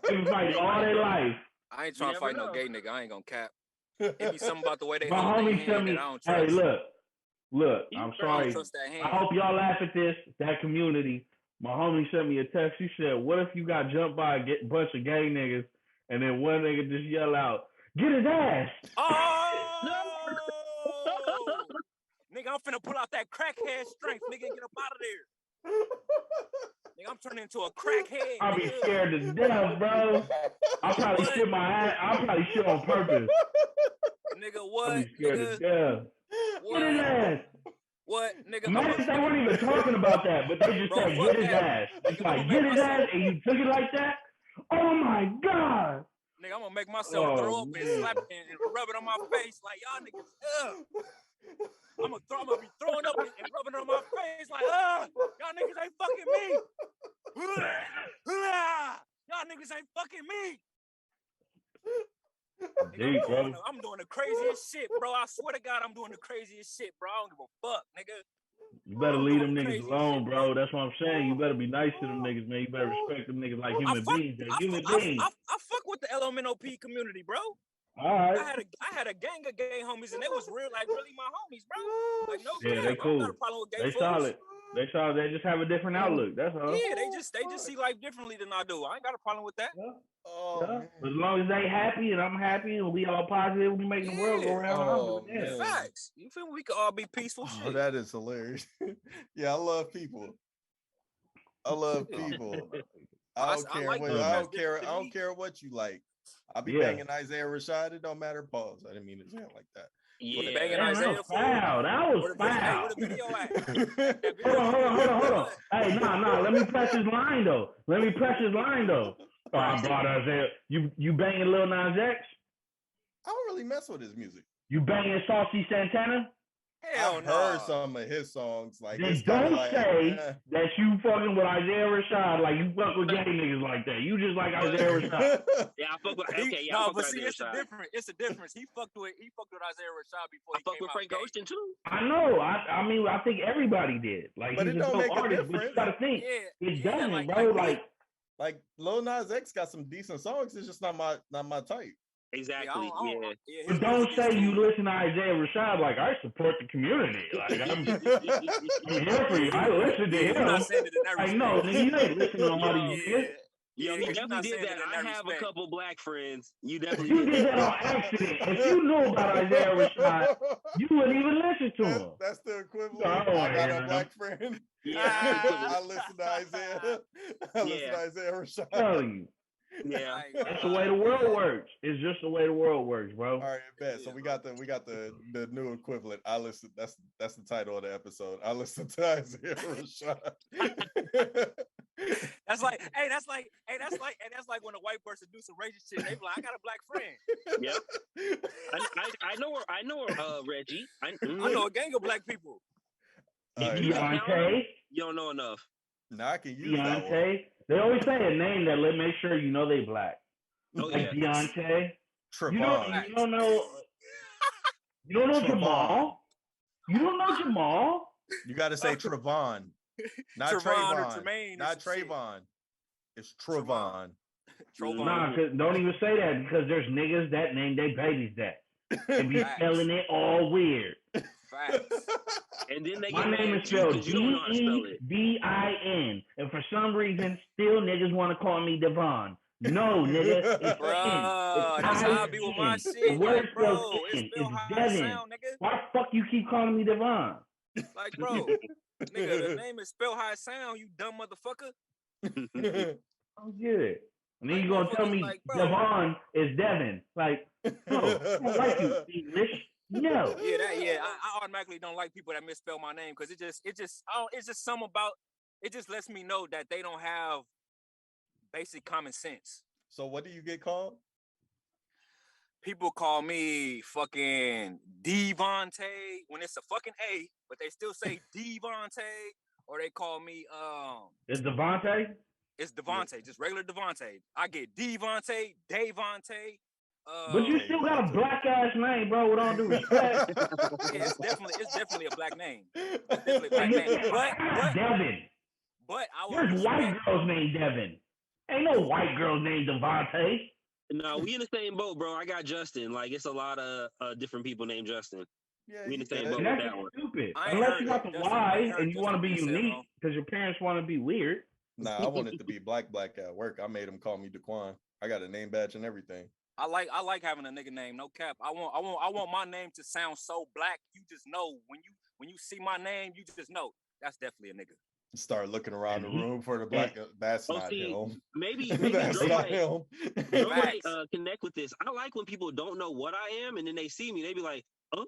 been fighting all their life. I ain't trying to fight no gay nigga. I ain't gonna cap. It be something about the way they My hold their homie hand sent me. that I don't trust. Hey, look. I'm I don't sorry. trust that hand. I hope y'all laugh at this. That community. My homie sent me a text. He said, "What if you got jumped by a bunch of gay niggas, and then one nigga just yell out, 'Get his ass!'" Oh! Nigga, I'm finna pull out that crackhead strength, nigga, and get up out of there. Nigga, I'm turning into a crackhead. I'll be scared to death, bro. I'll probably shit my ass. I'll probably shit on purpose. Nigga, what? I'll be scared Nigga, to death. what? Get his ass. What, nigga? Man, they weren't even talking about that, but they just said, get his ass. It's like, get his ass, and you took it like that? Oh, my God. Nigga, I'm gonna make myself throw up and slap it and rub it on my face like, y'all niggas, I'm gonna be throwing up and rubbing it on my face like, y'all niggas ain't fucking me. Y'all niggas ain't fucking me. Nigga, I'm doing the craziest shit, bro. I swear to God, I'm doing the craziest shit, bro. I don't give a fuck, nigga. You better leave them niggas alone, bro. That's what I'm saying. You better be nice to them niggas, man. You better respect them niggas like human beings. They're human beings. I fuck with the LMNOP community, bro. All right. I had a gang of gay homies, and they was real, like really my homies, bro. Like no, yeah, they cool. I got a problem with gay they fools. solid. They solid. They just have a different outlook. That's all. Yeah, they just see life differently than I do. I ain't got a problem with that. Yeah. As long as they happy and I'm happy and we all positive, we making the world go around. Facts. You feel me? We could all be peaceful. Shit. That is hilarious. Yeah, I love people. I don't care what you like. I'll be banging Isaiah Rashad. It don't matter. Pause. I didn't mean to say it like that. Yeah, banging Isaiah. That was foul. Hold on. Hey, nah. Let me press his line though. Oh, I brought Isaiah. You banging Lil Nas X? I don't really mess with his music. You banging Saucy Santana? Hell no. I've heard some of his songs. Like, then don't say that you fucking with Isaiah Rashad like you fuck with gay niggas like that. You just like Isaiah Rashad. Yeah, I fuck with. Okay, no, but see, it's a difference. He fucked with Isaiah Rashad before he fucked with Frank Ocean too. I know. I mean, I think everybody did. Like, but he's it don't make a difference. But you gotta think, it doesn't, bro. Like Lil Nas X got some decent songs. It's just not my type. Exactly. But don't say you listen to Isaiah Rashad like I support the community. Like I'm here for you. I listen to him. I know, nigga, you ain't listening to all these years. Yo, he definitely did that. I have a couple black friends. You definitely did that on accident. If you knew about Isaiah Rashad, you wouldn't even listen to him. That's the equivalent. I got a black friend. Yeah, I listen to Isaiah. I listen to Isaiah Rashad. Tell you. Yeah, that's the way the world works. It's just the way the world works, bro. All right, bet. So we got the new equivalent. I listen. That's the title of the episode. I listen to Isaiah Rashad. That's like when a white person do some racist shit. They be like, I got a black friend. Yep. I know her, Reggie. I know a gang of black people. Beyonce. You don't know enough. Now I can use Beyonce. that one. They always say a name that make sure you know they black. Oh, like Beyonce. Trevon. You don't know Jamal. You don't know Jamal. You got to say Trevon. Not Trayvon. Not Trayvon. It's Trevon. Nah, don't even say that because there's niggas that name their babies that. And be spelling it all weird. Facts. And then they my name is spelled D-E-V-I-N. And for some reason, still niggas want to call me Devon. No, nigga. It's bro, that's how I be with my shit. What like, bro, it's Devin. Why the fuck you keep calling me Devon? Like, bro, nigga, the name is spelled how it sound, you dumb motherfucker. I'm good. And then you gonna tell me like, Devon is Devin. Like, no, I don't like you, English. No. Yeah, I automatically don't like people that misspell my name because it's just something about it just lets me know that they don't have basic common sense. So what do you get called? People call me fucking Devontae when it's a fucking A, but they still say Devontae, or they call me It's Devontae? It's Devontae, just regular Devontae. I get Devontae, Davontae. But you still got a black ass name, bro. With all due respect. It's definitely a black name. It's definitely a black name. But Devin. But there's white girls named Devin. Ain't no white girls named Devontae. No, we in the same boat, bro. I got Justin. Like it's a lot of different people named Justin. Yeah, we in the same boat. That's with that one. Stupid. Unless you got the Y and you want to be unique because your parents want to be weird. Nah, I wanted to be black at work. I made them call me Daquan. I got a name badge and everything. I like having a nigga name, no cap. I want my name to sound so black. You just know when you see my name, you just know that's definitely a nigga. Start looking around the room for the black. That's not him. Maybe that's not him. Might connect with this. I like when people don't know what I am, and then they see me, they be like, "Oh."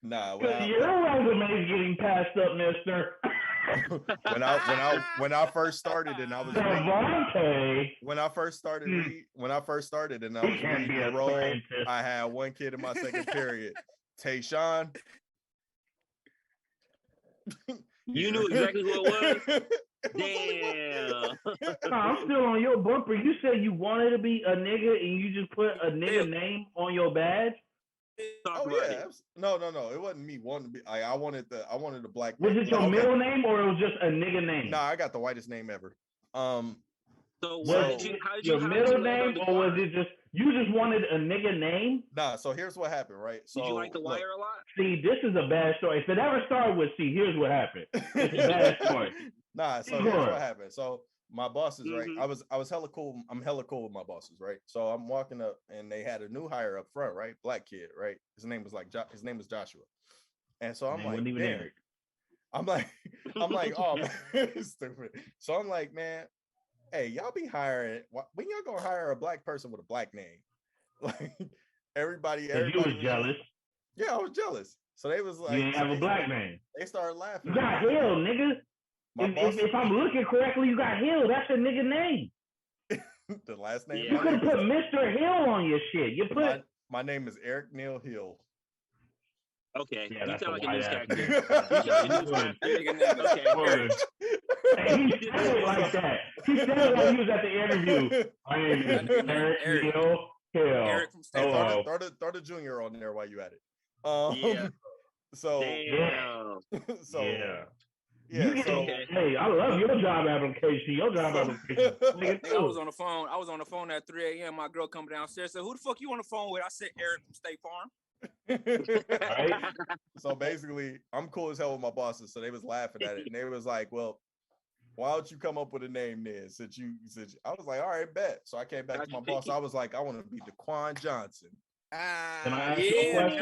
Nah, your resume is getting passed up, mister. when I first started and I was Devontae. when I first started and I was reading the role, I had one kid in my second period. Tayshawn. You knew exactly who it was. Damn. I'm still on your bumper. You said you wanted to be a nigga and you just put a nigga name on your badge. Oh yeah, no. It wasn't me wanting to be. I wanted the black. Was it your middle name or it was just a nigga name? Nah, I got the whitest name ever. So how did you middle name or was it just you just wanted a nigga name? Nah. So here's what happened, right? So did you like The Wire a lot? See, this is a bad story. If it ever started with C, here's what happened. It's a bad story. Nah. So here's what happened. So my bosses, right? I was hella cool. I'm hella cool with my bosses, right? So I'm walking up and they had a new hire up front, right? Black kid, right? His name was Joshua. And so I'm like, Eric. I'm like, oh man, stupid. So I'm like, man, hey, y'all be hiring when y'all gonna hire a black person with a black name? Like everybody you was jealous. Yeah, I was jealous. So they was like, you didn't have a black name. They started laughing. You got Hill, nigga. If I'm looking correctly, you got Hill. That's a nigga name. The last name. You could have put Mr. Hill on your shit. You put my name is Eric Neal Hill. Okay, yeah, you sound like a news character. Okay. Hey, he said it like that. He said it like he was at the interview. My name is Eric Neal Hill. Eric from State Farm. Throw the junior on there while you at it. Yeah. So damn. So yeah. Yeah, hey, I love your job application. Your job application. I was on the phone at 3 a.m. My girl come downstairs. Said, "Who the fuck you on the phone with?" I said, "Eric from State Farm." Right? So basically, I'm cool as hell with my bosses. So they was laughing at it, and they was like, "Well, why don't you come up with a name then?" Since I was like, "All right, bet." So I came back to my boss. I was like, "I want to be DeQuan Johnson." Can I ask you a question?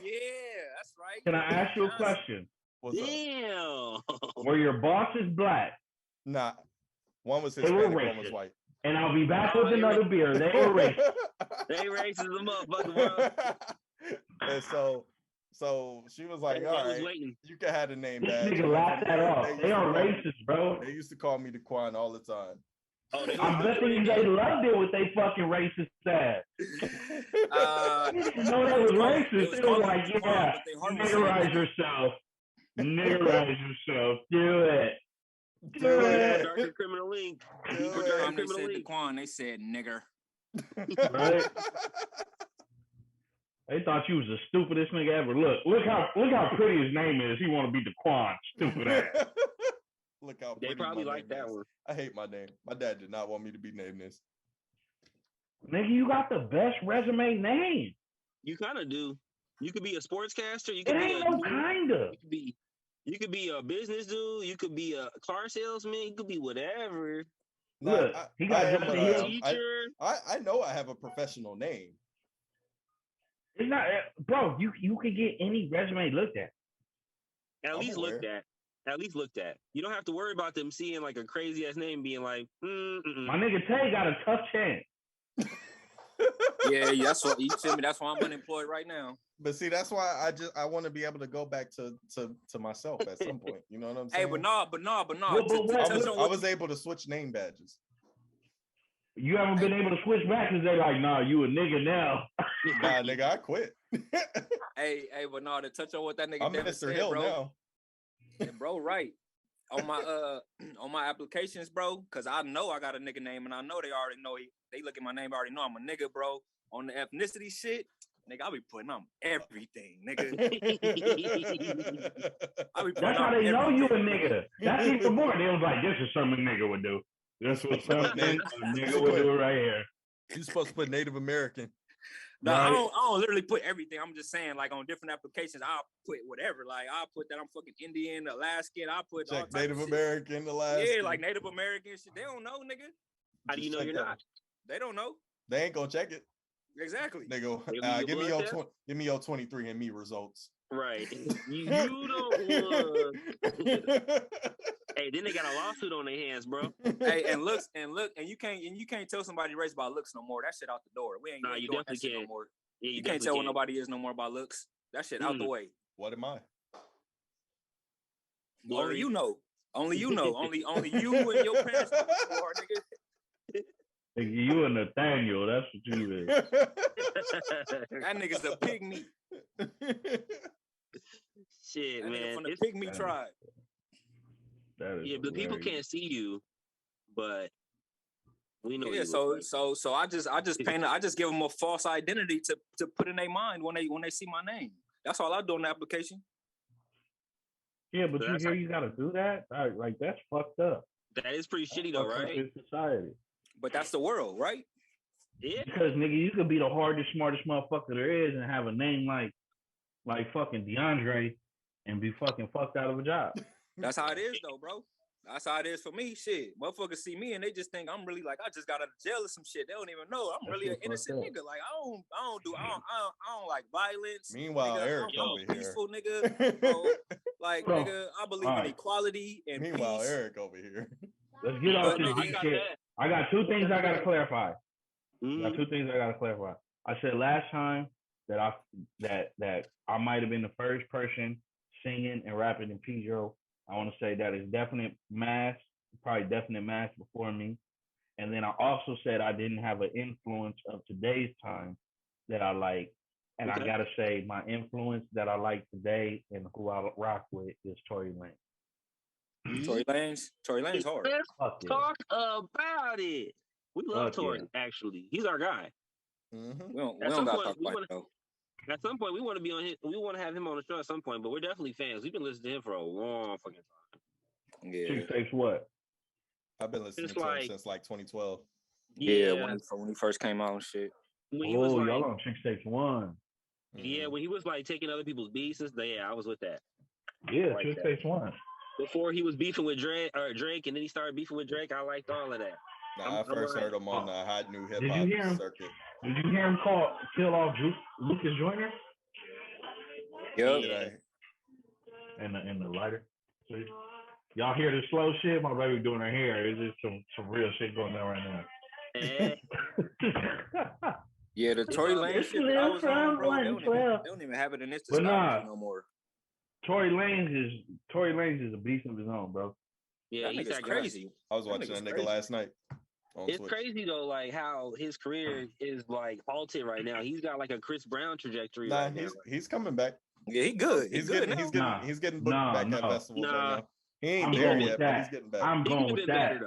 Yeah, that's right. Can I ask you a question? Damn. Were your bosses black? Nah. One was Hispanic, one was white. And I'll be back with another beer. They were racist. They racist as a motherfucker, bro. And so she was like, all right, you can have the name badge. Nigga laughed that off. They are racist, bro. They used to call me DeQuan all the time. I'm betting they loved it with they fucking racist ass. No, that was racist. They were like, yeah, niggerize yourself. Niggerize yourself. Do it. Do it. Darker Criminal Link. They said DeQuan, they said nigger. Right? They thought you was the stupidest nigga ever. Look how pretty his name is. He want to be DeQuan. Stupid ass. Look how they probably like that one. I hate my name. My dad did not want me to be named this. Nigga, you got the best resume name. You kind of do. You could be a sportscaster. You could You could be a business dude. You could be a car salesman. You could be whatever. Look, he got a teacher. I know I have a professional name. It's not, bro. You can get any resume looked at. At least looked at. You don't have to worry about them seeing like a crazy ass name being like, My nigga Tay got a tough chance. Yeah, that's what you tell me. That's why I'm unemployed right now. But see, that's why I want to be able to go back to myself at some point. You know what I'm saying? Hey, but no. I was able to switch name badges. You haven't been able to switch back because they're like, nah, you a nigga now. Nah, nigga, I quit. hey, but no, to touch on what that nigga I'm Mr. said, Hill bro. now. Yeah, bro, right. On my applications, bro, because I know I got a nigga name and I know they already know they look at my name, I already know I'm a nigga, bro. On the ethnicity shit, nigga, I be putting on everything, nigga. That's how they know you a nigga. That's even more. They was like, this is something a nigga would do. This was something a nigga would do right here. You're supposed to put Native American. No, right. I don't literally put everything. I'm just saying, like on different applications, I'll put whatever. Like I'll put that I'm fucking Indian, Alaskan. I'll put all Native American, Alaskan. Yeah, like Native American shit. They don't know, nigga. How do you know you're not? They don't know. They ain't gonna check it. Exactly. They go, give me your 23andMe results. Right. You don't want. Hey, then they got a lawsuit on their hands, bro. Hey, and look, and you can't tell somebody race by looks no more. That shit out the door. We ain't doing that shit no more. Yeah, you can't tell what nobody is no more by looks. That shit out the way. What am I? Only you know. Only you know. Only you and your parents know what you are, nigga. Nigga, you and Nathaniel, that's what you is. That nigga's a pygmy. Shit, That nigga man. from the pygmy tribe. Yeah, but people can't see you, but we know. Yeah, so I just give them a false identity to put in their mind when they see my name. That's all I do on the application. Yeah, but you hear you gotta do that? Like that's fucked up. That is pretty shitty though, right? In society. But that's the world, right? Yeah. Because nigga, you could be the hardest, smartest motherfucker there is and have a name like fucking DeAndre and be fucking fucked out of a job. That's how it is though, bro. That's how it is for me. Shit, motherfuckers see me and they just think I'm really like I just got out of jail or some shit. They don't even know I'm really an innocent nigga. Like I don't like violence. Meanwhile, nigga, Eric I'm over a peaceful here. nigga. Bro. Like nigga, I believe in equality and meanwhile, peace. Eric over here. Let's get off this shit. I got two things I gotta clarify. I said last time that I might have been the first person singing and rapping in Pedro. I want to say that is definite mass before me. And then I also said I didn't have an influence of today's time that I like. And I got to say my influence that I like today and who I rock with is Tory Lanez. Tory Lanez hard. Let's talk about it. We love Tory, actually. He's our guy. Mm-hmm. We don't got to talk about it, though. At some point, we want to be on his. We want to have him on the show at some point, but we're definitely fans. We've been listening to him for a long fucking time. Yeah. Chick takes what? I've been listening to him since like 2012. Yeah, when he first came out and shit. When he was like, y'all on Chick Takes One. Yeah, when he was like taking other people's beats and stuff. Yeah, I was with that. Yeah, Chick Takes One. Before he was beefing with Drake, and then he started beefing with Drake. I liked all of that. I first heard him on the hot new hip hop circuit. Did you hear him kill off Lucas Joyner? Yep. And the lighter. See? Y'all hear the slow shit? My baby doing her hair. It's just some real shit going on right now. Yeah, the Tory Lanez shit that I was on, bro, they don't even have it in this discography no more. Tory Lanez is a beast of his own, bro. Yeah, he's crazy. I was watching that nigga last night. It's crazy though, like how his career is like halted right now. He's got like a Chris Brown trajectory. Nah, he's coming back. Yeah, he good. He's getting booked back at festivals right now. He ain't there yet, but he's getting back. I'm going with that.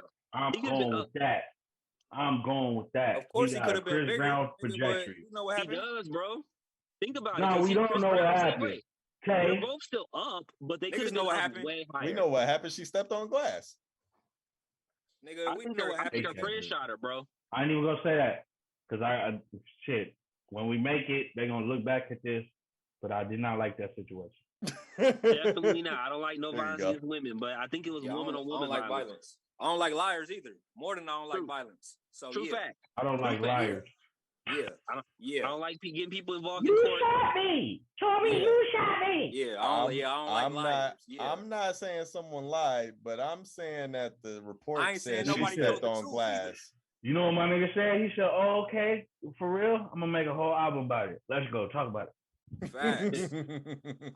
Of course, he could have been bigger. Brown trajectory. You know what happened? He does, bro. Think about it. No, we don't know what happened. Okay. They're both still up, but they could know what happened. Way higher. We know what happened. She stepped on glass. Nigga, we know what happened. I think her friend shot her, bro. I ain't even gonna say that because shit. When we make it, they're gonna look back at this. But I did not like that situation. Definitely not. I don't like no violence against women, but I think it was woman on woman violence. I don't like liars either. More than I don't like violence. So True fact. I don't like liars. Yeah. I don't like getting people involved in court. You shot me. Toby, you shot me. Yeah, I don't like liars. I'm not saying someone lied, but I'm saying that the report said she stepped on glass. Either. You know what my nigga said? He said, "Oh, okay, for real. I'm gonna make a whole album about it. Let's go talk about it." Facts.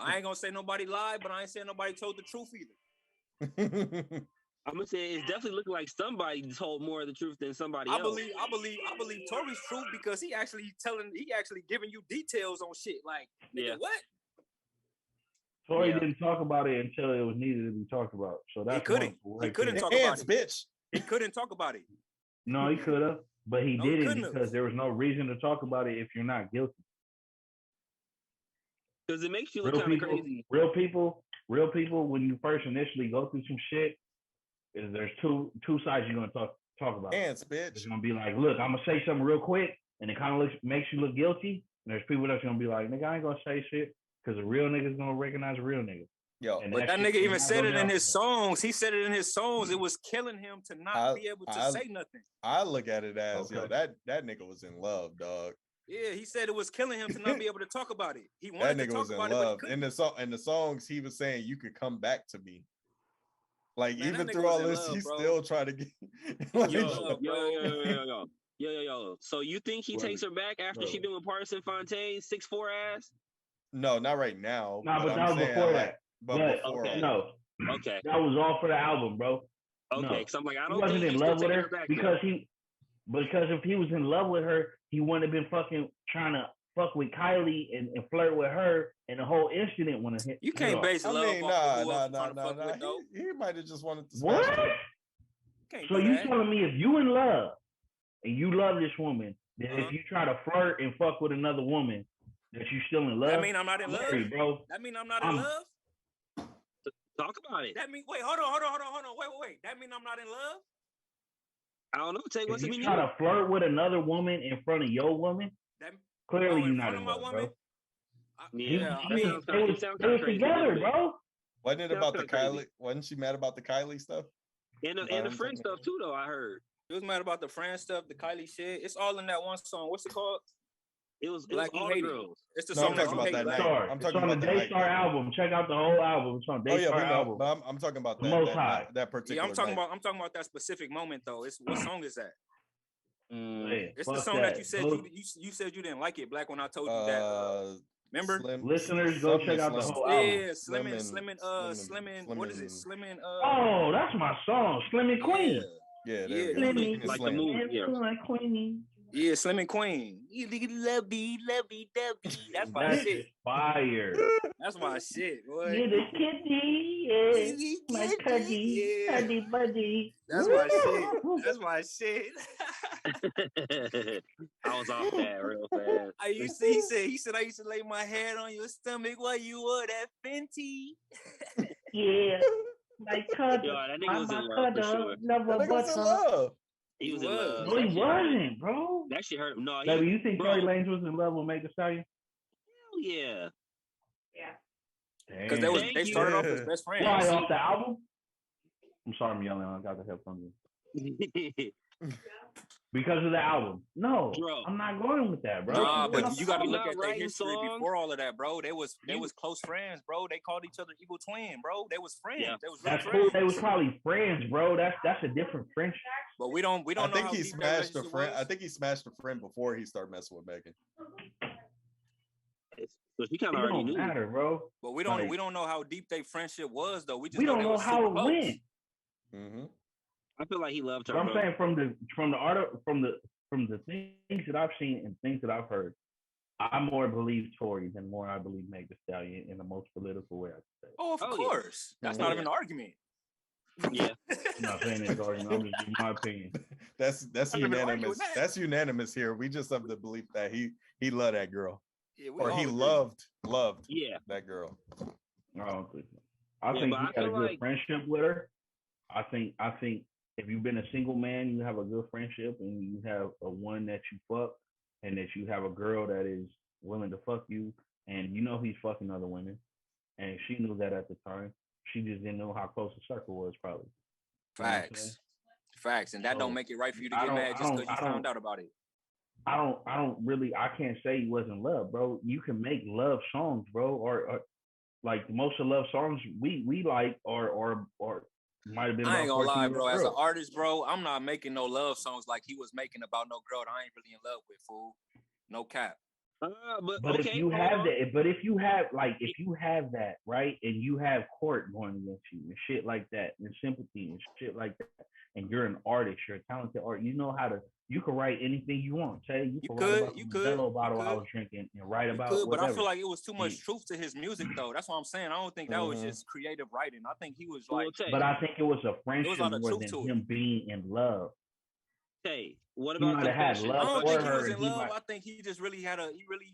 I ain't gonna say nobody lied, but I ain't saying nobody told the truth either. I'm gonna say it's definitely looking like somebody told more of the truth than somebody else. I believe Tory's truth because he actually giving you details on shit. Like, nigga, what? Tory didn't talk about it until it was needed to be talked about. So that's he couldn't talk about it, bitch. He couldn't talk about it. No, he could have, but he didn't because there was no reason to talk about it if you're not guilty. Because it makes you look kind of crazy. Real people, when you first initially go through some shit, there's two sides you're gonna talk about. Ants, bitch. It's gonna be like, look, I'm gonna say something real quick, and it kind of makes you look guilty. And there's people that's gonna be like, nigga, I ain't gonna say shit because a real nigga's gonna recognize a real nigga. Yo, but that nigga even said it in his songs. He said it in his songs. It was killing him to not be able to say nothing. I look at it as that nigga was in love, dog. Yeah, he said it was killing him to not be able to talk about it. He wanted that nigga to talk was in about love. it, in the songs, he was saying you could come back to me. Like, man, even through all this, he's still trying to get. Like, yo. So you think he takes her back after she been with Parson Fontaine, 6'4" ass? No, not right now. Nah, but that was before that. But before. Okay. No. Okay. That was all for the album, bro. Okay, No. because I'm like, I He don't wasn't think in he's love still with taking her her back because if he was in love with her, he wouldn't have been fucking trying to fuck with Kylie and flirt with her, and the whole incident wouldn't have hit. You can't base love off of whoever trying to fuck with, though. He might have just wanted to smash What? her. So you telling me if you in love and you love this woman, then if you try to flirt and fuck with another woman, that you still in love? That mean I'm not in love, bro. That mean I'm not in love. Talk about it. That mean wait, hold on. Wait. That mean I'm not in love. I don't know. Take what's if mean you try to flirt with another woman in front of your woman, clearly you're not in love, bro. Yeah, they was together, bro. Wasn't it about the Kylie? Wasn't she mad about the Kylie stuff? And the friend stuff too, though. I heard she was mad about the friend stuff, the Kylie shit. It's all in that one song. What's it called? It was all the girls. It's the song I'm talking about that night. I'm talking about the Daystar album. Check out the whole album. It's on Daystar album. But I'm talking about that particular. Yeah, I'm talking about that specific moment though. It's what song is that? It's the song that you said you said you didn't like it, Black, when I told you that. Remember? Listeners, go check out the whole album. Yeah, Slimmin'. What is it? Slimmin'. Oh, that's my song, Slimmin' Queen. Yeah, Slimmin', like the movie. Queenie. Yeah, Slimmin' Queen. Lovey, that's my shit. Fire. That's my shit, boy. You're the kitty, yeah. My cuddy, cuddy buddy. That's my shit. That's my shit. I was off that real fast. He said I used to lay my head on your stomach while you wore that Fenty. Yeah. My cuddy. Yo, that nigga was in love for sure. That nigga was in love. He was in love. No, he wasn't, bro. That shit hurt him. No, Baby, you think Tory Lanez was in love with Megan Thee Stallion? Hell yeah. Because they started off as best friends. Why, off the album? I'm sorry I'm yelling. I got the help from you. Because of the album. No, bro. I'm not going with that, bro. Nah, but you got to look at their history before all of that, bro. They was close friends, bro. They called each other evil twin, bro. They was friends. Yeah. They was really friends. Cool. They was probably friends, bro. That's a different friendship. But we don't know. I think he smashed a friend. I think he smashed a friend before he started messing with Megan. So he kind of already knew, matter, bro. But we don't know how deep their friendship was, though. We don't know how it went. Mm-hmm. I feel like he loved her. But I'm saying from the things that I've seen and things that I've heard, I more believe Tory than I believe Meg Thee Stallion in the most political way I could say. Oh, of course. Yeah. That's not even an argument. Yeah. I'm not saying it's an argument. I'm just giving my opinion. That's unanimous. That's unanimous here. We just have the belief that he loved that girl. Yeah, or he loved that girl. I don't think so. I think he had a good friendship with her. I think if you've been a single man, you have a good friendship and you have a one that you fuck and that you have a girl that is willing to fuck you and you know he's fucking other women. And she knew that at the time. She just didn't know how close the circle was, probably. Facts. And that don't make it right for you to get mad just because you found out about it. I can't say he wasn't love, bro. You can make love songs, bro, or like most of love songs we like or might have been. I ain't gonna lie, bro. As an artist, bro, I'm not making no love songs like he was making about no girl that I ain't really in love with, fool. No cap. But okay, if you have that, right, and you have court going against you and shit like that, and sympathy and shit like that, and you're an artist, you're a talented artist, you can write anything you want. Say you could bottle I was drinking and write about whatever. But I feel like it was too much truth to his music, though. That's what I'm saying. I don't think that was just creative writing. I think he was like. But I think it was a friendship more than him being in love. Hey, what about the passion? I don't think he was in love. I think he just really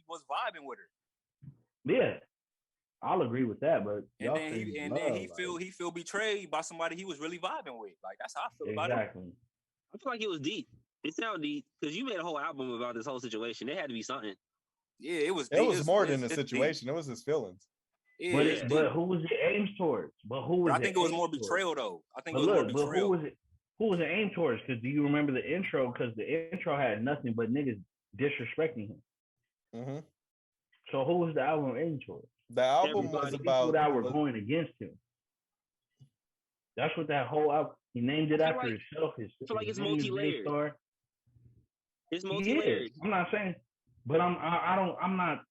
was vibing with her. Yeah, I'll agree with that. But then he feel betrayed by somebody he was really vibing with. Like that's how I feel about it. Exactly. I feel like it was deep. It sounded deep because you made a whole album about this whole situation. There had to be something. Yeah, it was. It was more than the situation. It was his feelings. Yeah, but who was it aimed towards? I think it was more betrayal, though. I think it was more betrayal. But who was it aimed towards? Because do you remember the intro? Because the intro had nothing but niggas disrespecting him. Mm-hmm. So who was the album aimed towards? The album was about people that were going against him. That's what that whole album. He named it after himself. I feel like it's multi-layered. It's multi-layered. I'm not saying. But I'm not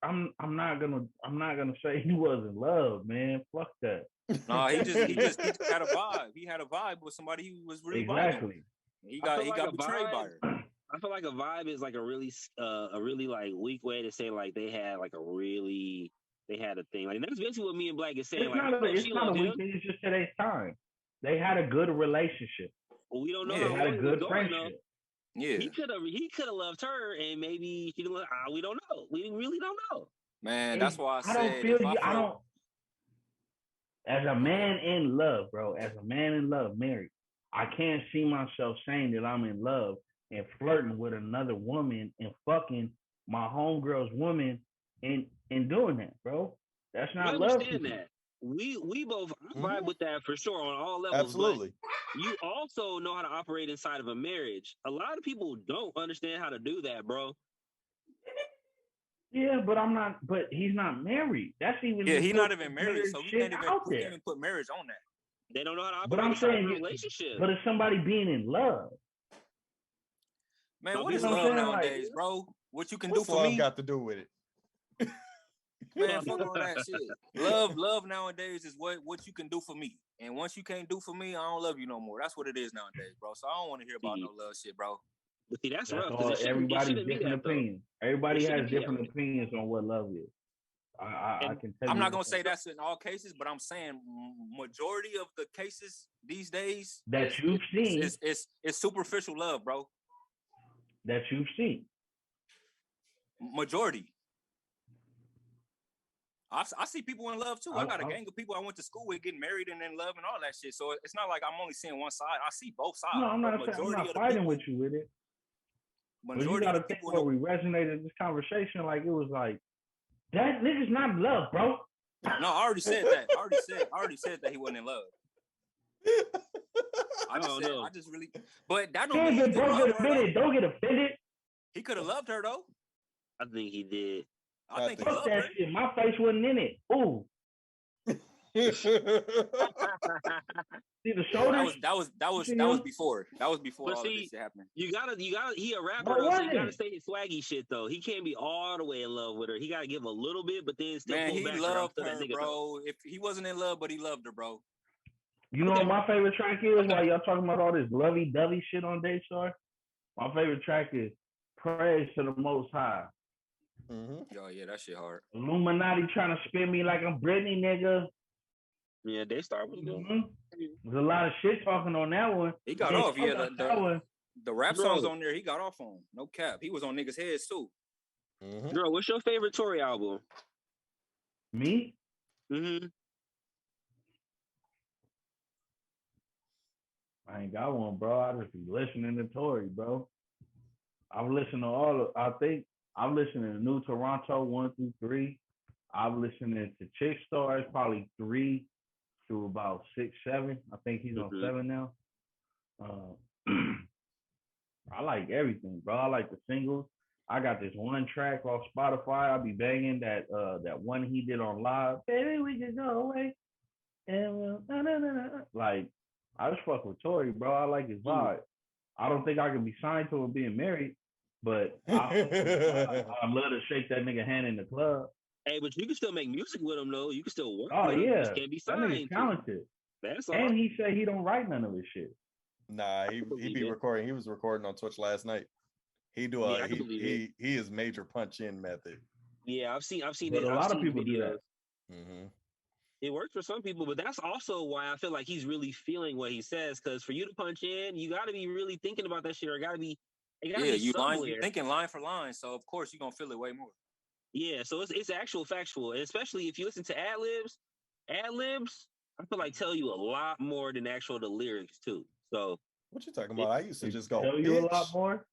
gonna say he was in love, man. Fuck that. No, he just had a vibe. He had a vibe with somebody he was really vibing. He got betrayed by her. I feel like a vibe is like a really like weak way to say like they had a thing. Like that's basically what me and Black is saying. It's not a weak thing. It's just today's time. They had a good relationship. Well, we don't know. They had a good friendship. Yeah, he could have loved her, and maybe she didn't. We don't know. We really don't know. Man, that's why I don't feel you. I don't. As a man in love, bro. As a man in love, married, I can't see myself saying that I'm in love and flirting with another woman and fucking my homegirl's woman and doing that, bro. That's not love. I understand that. We both vibe with that for sure on all levels. Absolutely. You also know how to operate inside of a marriage. A lot of people don't understand how to do that, bro. Yeah, but he's not married. That's even he's not even married, so we can't even put marriage on that. They don't know how to operate but I'm saying, a relationship. But it's somebody being in love. Man, what is love nowadays, bro? What you can do for me got to do with it. Man, fuck all that shit. Love nowadays is what you can do for me. And once you can't do for me, I don't love you no more. That's what it is nowadays, bro. So I don't want to hear about no love shit, bro. But see, that's rough. Everybody's different opinions. Everybody has different opinions on what love is. I can tell you. I'm not gonna say that's in all cases, but I'm saying majority of the cases these days that you've seen it's superficial love, bro. That you've seen. Majority. I see people in love too. I got a gang of people I went to school with getting married and in love and all that shit. So it's not like I'm only seeing one side. I see both sides. No, I'm not fighting with you with it. But you gotta think where we resonated in this conversation, like it was like that nigga's not in love, bro. No, I already said that. I already said that he wasn't in love. I just really, but that don't mean don't get offended. He could have loved her though. I think he did. I think he loved her. Shit. My face wasn't in it. Ooh. See the shoulders? That was before. That was before all this shit happened. You gotta. He a rapper, so you gotta say swaggy shit though. He can't be all the way in love with her. He gotta give a little bit, but then still pull back. He loved her, bro. If he wasn't in love, but he loved her, bro. You know what my favorite track is? While y'all talking about all this lovey-dovey shit on Daystar, my favorite track is "Praise to the Most High." Mm-hmm. Oh yeah, that shit hard. Illuminati trying to spin me like I'm Britney, nigga. Yeah, Daystar was good. There's a lot of shit talking on that one. He got off. Yeah, the rap songs on there. He got off on. No cap. He was on niggas' heads too. Girl, what's your favorite Tory album? Me? I ain't got one, bro. I just be listening to Tory, bro. I'm listening to I think I'm listening to New Toronto 1 through 3. I'm listening to Chick Stars, probably 3 through about 6, 7. I think he's on 7 now. I like everything, bro. I like the singles. I got this one track off Spotify. I'll be banging that one he did on live. Baby, we can go away. And we'll, like, I just fuck with Tory, bro. I like his vibe. I don't think I can be signed to him being married, but I love to shake that nigga hand in the club. Hey, but you can still make music with him, though. You can still work with him. Yeah. Just can't be signed. That nigga's talented. That's all. And he said he don't write none of his shit. Nah, he be recording. He was recording on Twitch last night. He is major punch in method. Yeah, I've seen but it. A lot of people do that. It works for some people, but that's also why I feel like he's really feeling what he says. Because for you to punch in, you got to be really thinking about that shit, or you're thinking line for line. So of course you're gonna feel it way more. Yeah, so it's actual factual, and especially if you listen to ad libs, I feel like tell you a lot more than the lyrics too. So what you talking about? I used to just go tell you a lot more.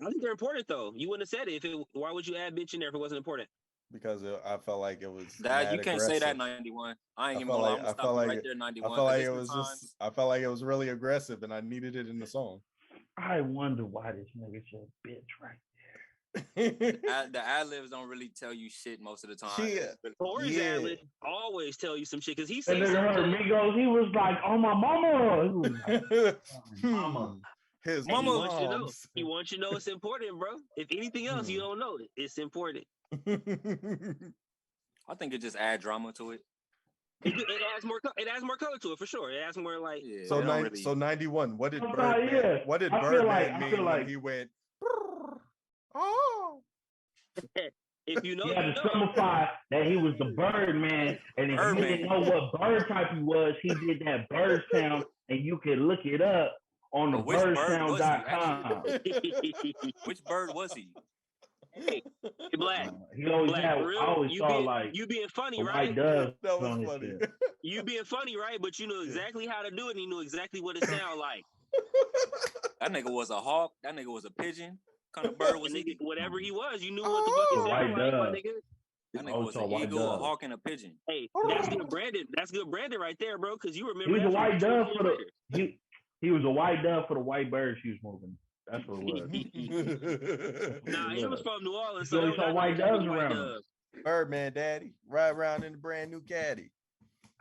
I think they're important though. You wouldn't have said it why would you add bitch in there if it wasn't important? Because I felt like it was that you can't aggressive. say that 91. I ain't even gonna lie. I'm gonna stop right there 91. I felt like it was really aggressive and I needed it in the song. I wonder why this nigga said bitch right the ad-libs don't really tell you shit most of the time. Tory's ad-lib always tell you some shit because he said Migos, he was like, oh my mama. He was like, mama. his Mama wants you to know. moms. He wants you to know it's important, bro. If anything else, you don't know it. It's important. I think it just add drama to it. It adds more. It adds more color to it for sure. It adds more like. Yeah, So really... so 91. What did Sometimes, Birdman? yeah. What did I feel Birdman like- mean when he went? Oh. If you know, He had you to know. simplify that he was the bird man, and if you didn't know what bird type he was, he did that bird sound, and you can look it up on the But which bird was he, birdsound.com. Which bird was he? Hey, Black. He always Black, had. for real, I always saw being, like you being funny, a right? white dove. That was on his funny. shit. You being funny, right? But you know exactly how to do it, and you knew exactly what it sound like. That nigga was a hawk. That nigga was a pigeon. What kind of bird was he? Whatever he was, you knew what the fuck it sounded like, my nigga. That nigga was an eagle, a hawk, and a pigeon. Hey, that's good branding. That's good branding right there, bro. Because you remember He was a white dove for the later. he was a white dove for the white bird she was moving. That's what it was. Nah, he was from New Orleans, So so he saw white doves around him. doves. Birdman, daddy, ride around in the brand new caddy.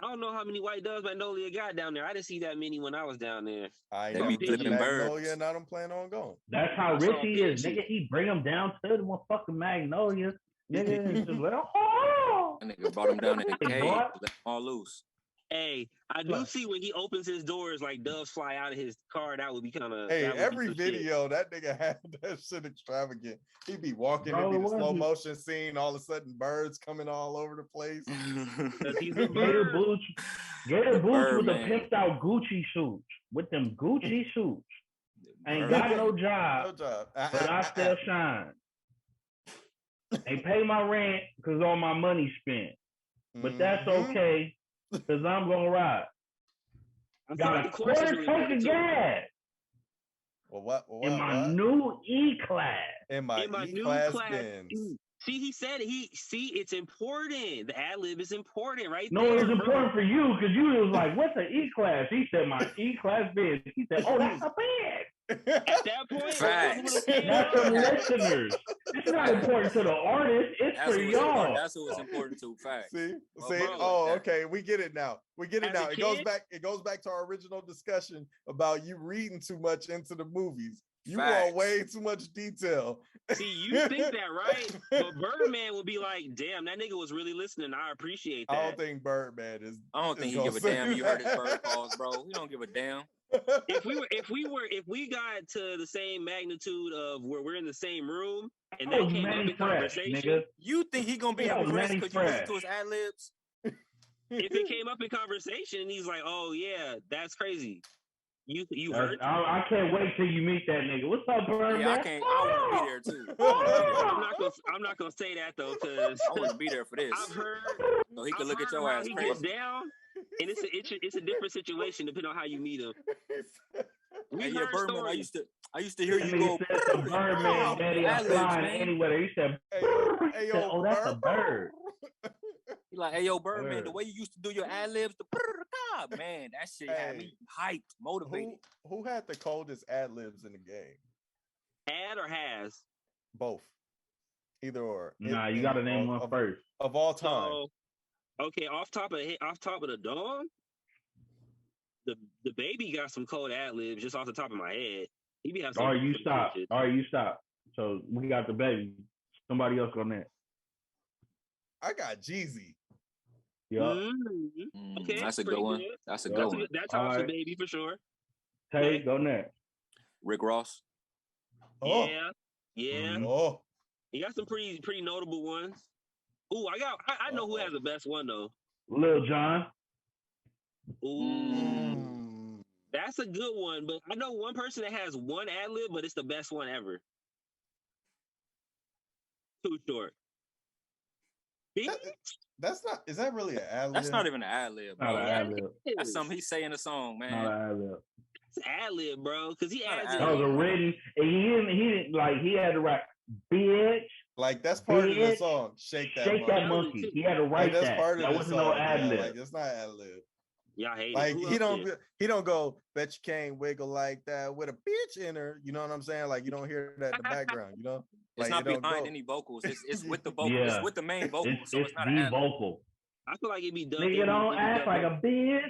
I don't know how many white doves Magnolia got down there. I didn't see that many when I was down there. I They know be been to flipping birds. Magnolia, and I don't plan on going. That's how I rich saw he big is, shit. nigga. He bring him down to the motherfucking Magnolia. Nigga, and just like, oh. That nigga brought him down in the cage, Boy. let him all loose. Hey, I do see when he opens his doors, like doves fly out of his car. That would be kind of. Hey, every video that nigga had that shit extravagant. He'd be walking, Bro, it'd be the what slow he- motion scene. All of a sudden, birds coming all over the place. Gator boots with the Birdman. pimped out Gucci suits. With them Gucci suits. Ain't got no job, No job. but I still shine. Ain't pay my rent because all my money spent. But that's Mhm. okay, because I'm going to ride. Got a quarter tank of gas Well, what? in my new E-Class. In my new E-Class class. Benz. See, he said it's important. The ad lib is important, right? No, there, it was bro. important for you because you was like, what's an E-Class? He said, my E-Class Benz. He said, oh, that's a Benz. At that point, Facts. That's for listeners. It's not important to the artist. It's That's for who it's important. y'all. That's who it's important to. Facts. See, Well, see. bro, Oh, that- okay. We get it now. We get it As a now. It goes kid- back. It goes back to our original discussion about you reading too much into the movies. You Facts. want way too much detail. See, you think that, right? But Birdman will be like, damn, that nigga was really listening. I appreciate that. I don't think Birdman is. I don't think is he gonna give a say damn. You heard his that. bird calls, bro. He don't give a damn. if we got to the same magnitude of where we're in the same room and That that was came up Manny in Fresh, conversation, nigga. You think he gonna be That was impressed Manny because you listen Fresh. to his ad libs? if it came up in conversation and he's like, oh yeah, that's crazy. You heard? I can't wait till you meet that nigga. What's up, Birdman? Yeah, I can't. I want to be there too. I'm not gonna say that though, because I want to be there for this, I've heard so he can look at I've your heard how ass he gets crazy. down, and it's a different situation depending on how you meet him. We Hey, yeah, heard Birdman. stories. I used to hear That you go. nigga said the Birdman, daddy, I'm Ad-libs, flying man. anywhere. He said, Hey, he said, oh, that's a bird. He like, hey, yo, Birdman, Word. the way you used to do your ad libs, man, that shit had me hyped, motivated. Who had the coldest ad libs in the game? Had or has? Both. Either or. Nah, you got to name one first. Of all time. So, okay, off top of the dome, the baby got some cold ad libs just off the top of my head. He be having some. All right, you some stop. shit. All right, you stop. So we got the baby. Somebody else on that. I got Jeezy. Yeah. Okay, That's a pretty good one. good. That's a Yeah. good That's one. that's All off the right. baby for sure. Tay, go next. Rick Ross. Oh. Yeah. Oh. He got some pretty notable ones. Ooh, I know who has the best one though. Lil Jon. Ooh, that's a good one. But I know one person that has one ad lib, but it's the best one ever. Too short. That's not. Is that really an ad lib? That's not even an ad lib, Not bro. an ad lib. That's something he say in the song, man. Not an ad lib. It's ad lib, bro, because he Not adds an it. That was a written. And he didn't like. He had to write, bitch. Like that's part of the Bitch, song. Shake that. Shake that monkey. monkey. He had to Like, write that's that. part of That the wasn't song. no ad Yeah, lib. like it's not ad lib. Y'all hate Like it. Who he else did? don't go. Bet you can't wiggle like that with a bitch in her. You know what I'm saying? Like you don't hear that in the background. You know. It's Like, not it don't behind go. any vocals. It's with the vocal. Yeah. It's with the main vocal. It's, So it's not the an ad lib. vocal. I feel like it'd be done. Nigga don't act like a bitch.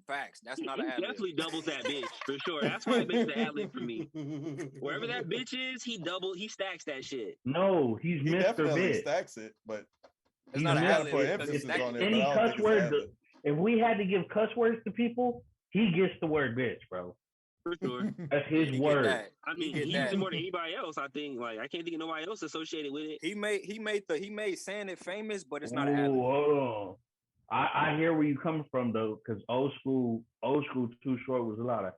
Facts. That's not He an ad lib. definitely doubles that bitch for sure. That's why it makes the ad lib for me. Wherever that bitch is, he stacks that shit. No, he's He Mr. definitely Bitch. stacks it, but It's He's not an gotta ad lib. put because emphasis it's- on it. Any But I don't cuss think it's word, ad-lib. if we had to give cuss words to people, he gets the word bitch, bro. For sure. That's his He get word. that. I mean, get he that. uses it more than anybody else. I think. Like, I can't think of nobody else associated with it. He made saying it famous, but it's not an ad Ooh, lib. hold on. I hear where you coming from though, because old school Too Short was a lot of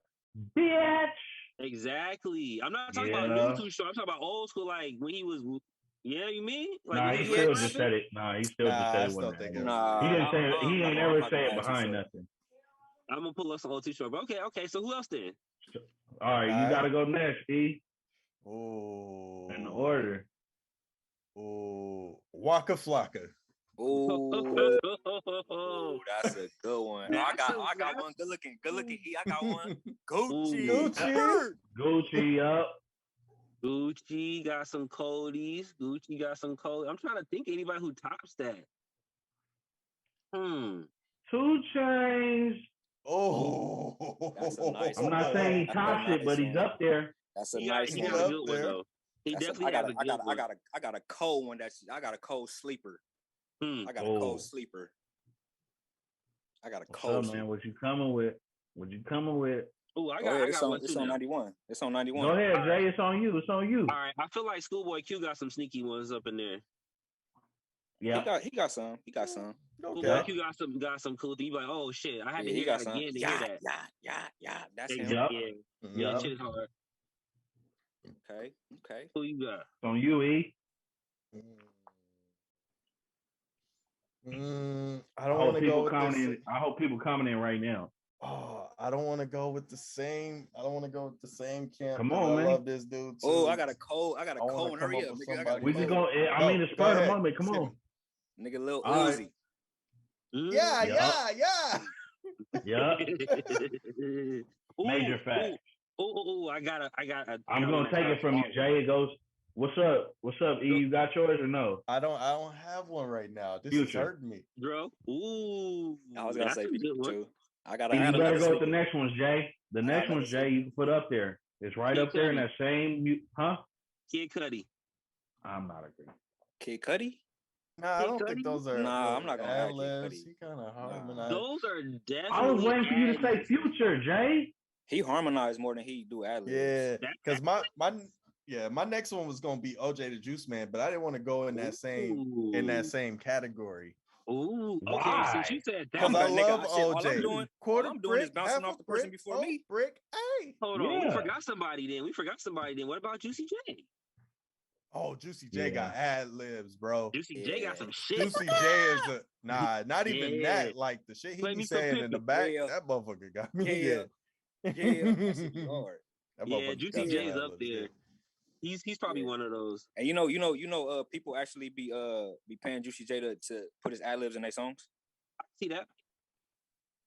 bitch. Exactly. I'm not talking about new Too Short. I'm talking about old school, like when he was. Yeah, you mean? Like, Nah, when he was still rapping? just said it. Nah, he still just I said it. still Wasn't think that. it Nah, He didn't say it. He ain't never say it I'm not behind sure. nothing. I'm gonna pull up some old Too Short. But okay. So who else then? All right, you gotta go next, E. Oh. In order. Oh. Waka Flocka. Oh, that's a good one. I got one. Good looking. E. I got one. Gucci. Gucci up. Gucci got some Cody's. I'm trying to think of anybody who tops that. 2 Chainz. Oh, That's a nice I'm one. not saying he That's a tops it, nice but he's one. up there. That's a He nice got one. a good one though. He definitely has a good one. I got a cold one. I got a cold sleeper. I got a cold sleeper. I got a What's cold up, sleeper. man? What you coming with? Oh, I Go ahead. got one too. It's on 91. It's on 91. Go ahead, All Jay. right. It's on you. It's on you. All right. I feel like Schoolboy Q got some sneaky ones up in there. Yeah. He got some. Schoolboy Q got some cool things. You like, oh shit, I had to hear that again to hear that. Yeah. That's him. Yeah, shit is hard. Okay. Who you got? It's on you, E. I don't want to go with this. I hope people commenting right now. Oh, I don't want to go with the same. I don't want to go with the same camp. Come on, man. I love this dude too. Oh, I got a cold. Hurry up, nigga. We just go. I mean, it's spur of the moment. Come on, nigga. Lil All Uzi. Right. Yeah. Major fact. I got. I'm gonna take it from you, Jay. It goes. What's up? E? You got yours or no? I don't have one right now. This is hurting me. Bro. Ooh. I was gonna say Future too. You better go with the next ones, Jay. The next ones, Jay, you can put up there. It's right up there in that same, Kid Cudi. I'm not agreeing. Kid Cudi? Nah, I don't think those are. Nah, I'm not gonna have Kid ad-libs. Cudi. He kind of harmonized. Those are definitely. I was waiting for you to say Future, Jay. He harmonized more than he do ad-libs. Yeah, because my next one was gonna be OJ the Juice Man, but I didn't want to go in that same category. Ooh, okay. Why? Since you said that, Because I love OJ. All I'm doing is bouncing off the person before me. Brick, hey. Hold on, we forgot somebody. Then what about Juicy J? Oh, Juicy J got ad libs, bro. Juicy J got some shit. Juicy J is not even that. Like the shit he be saying in the back, that motherfucker got me. Lord. Yeah, Juicy J is up there. He's probably one of those. And people actually be paying Juicy J to put his ad libs in their songs. I see that.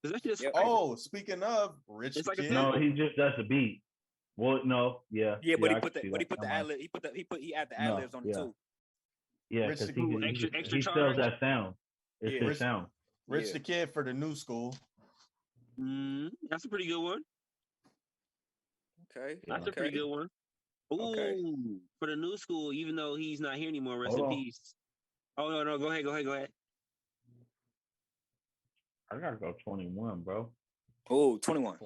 That just speaking of Rich the Kid. No, he just does the beat. Well, no, yeah. Yeah, but he put the ad lib. He add the ad libs on it too. Yeah, because he sells that sound. It's his sound. Rich the Kid for the new school. That's a pretty good one. Okay, that's a pretty good one. Ooh, for the new school, even though he's not here anymore, rest in peace. Oh no, go ahead. I gotta go 21, bro. Oh, 21.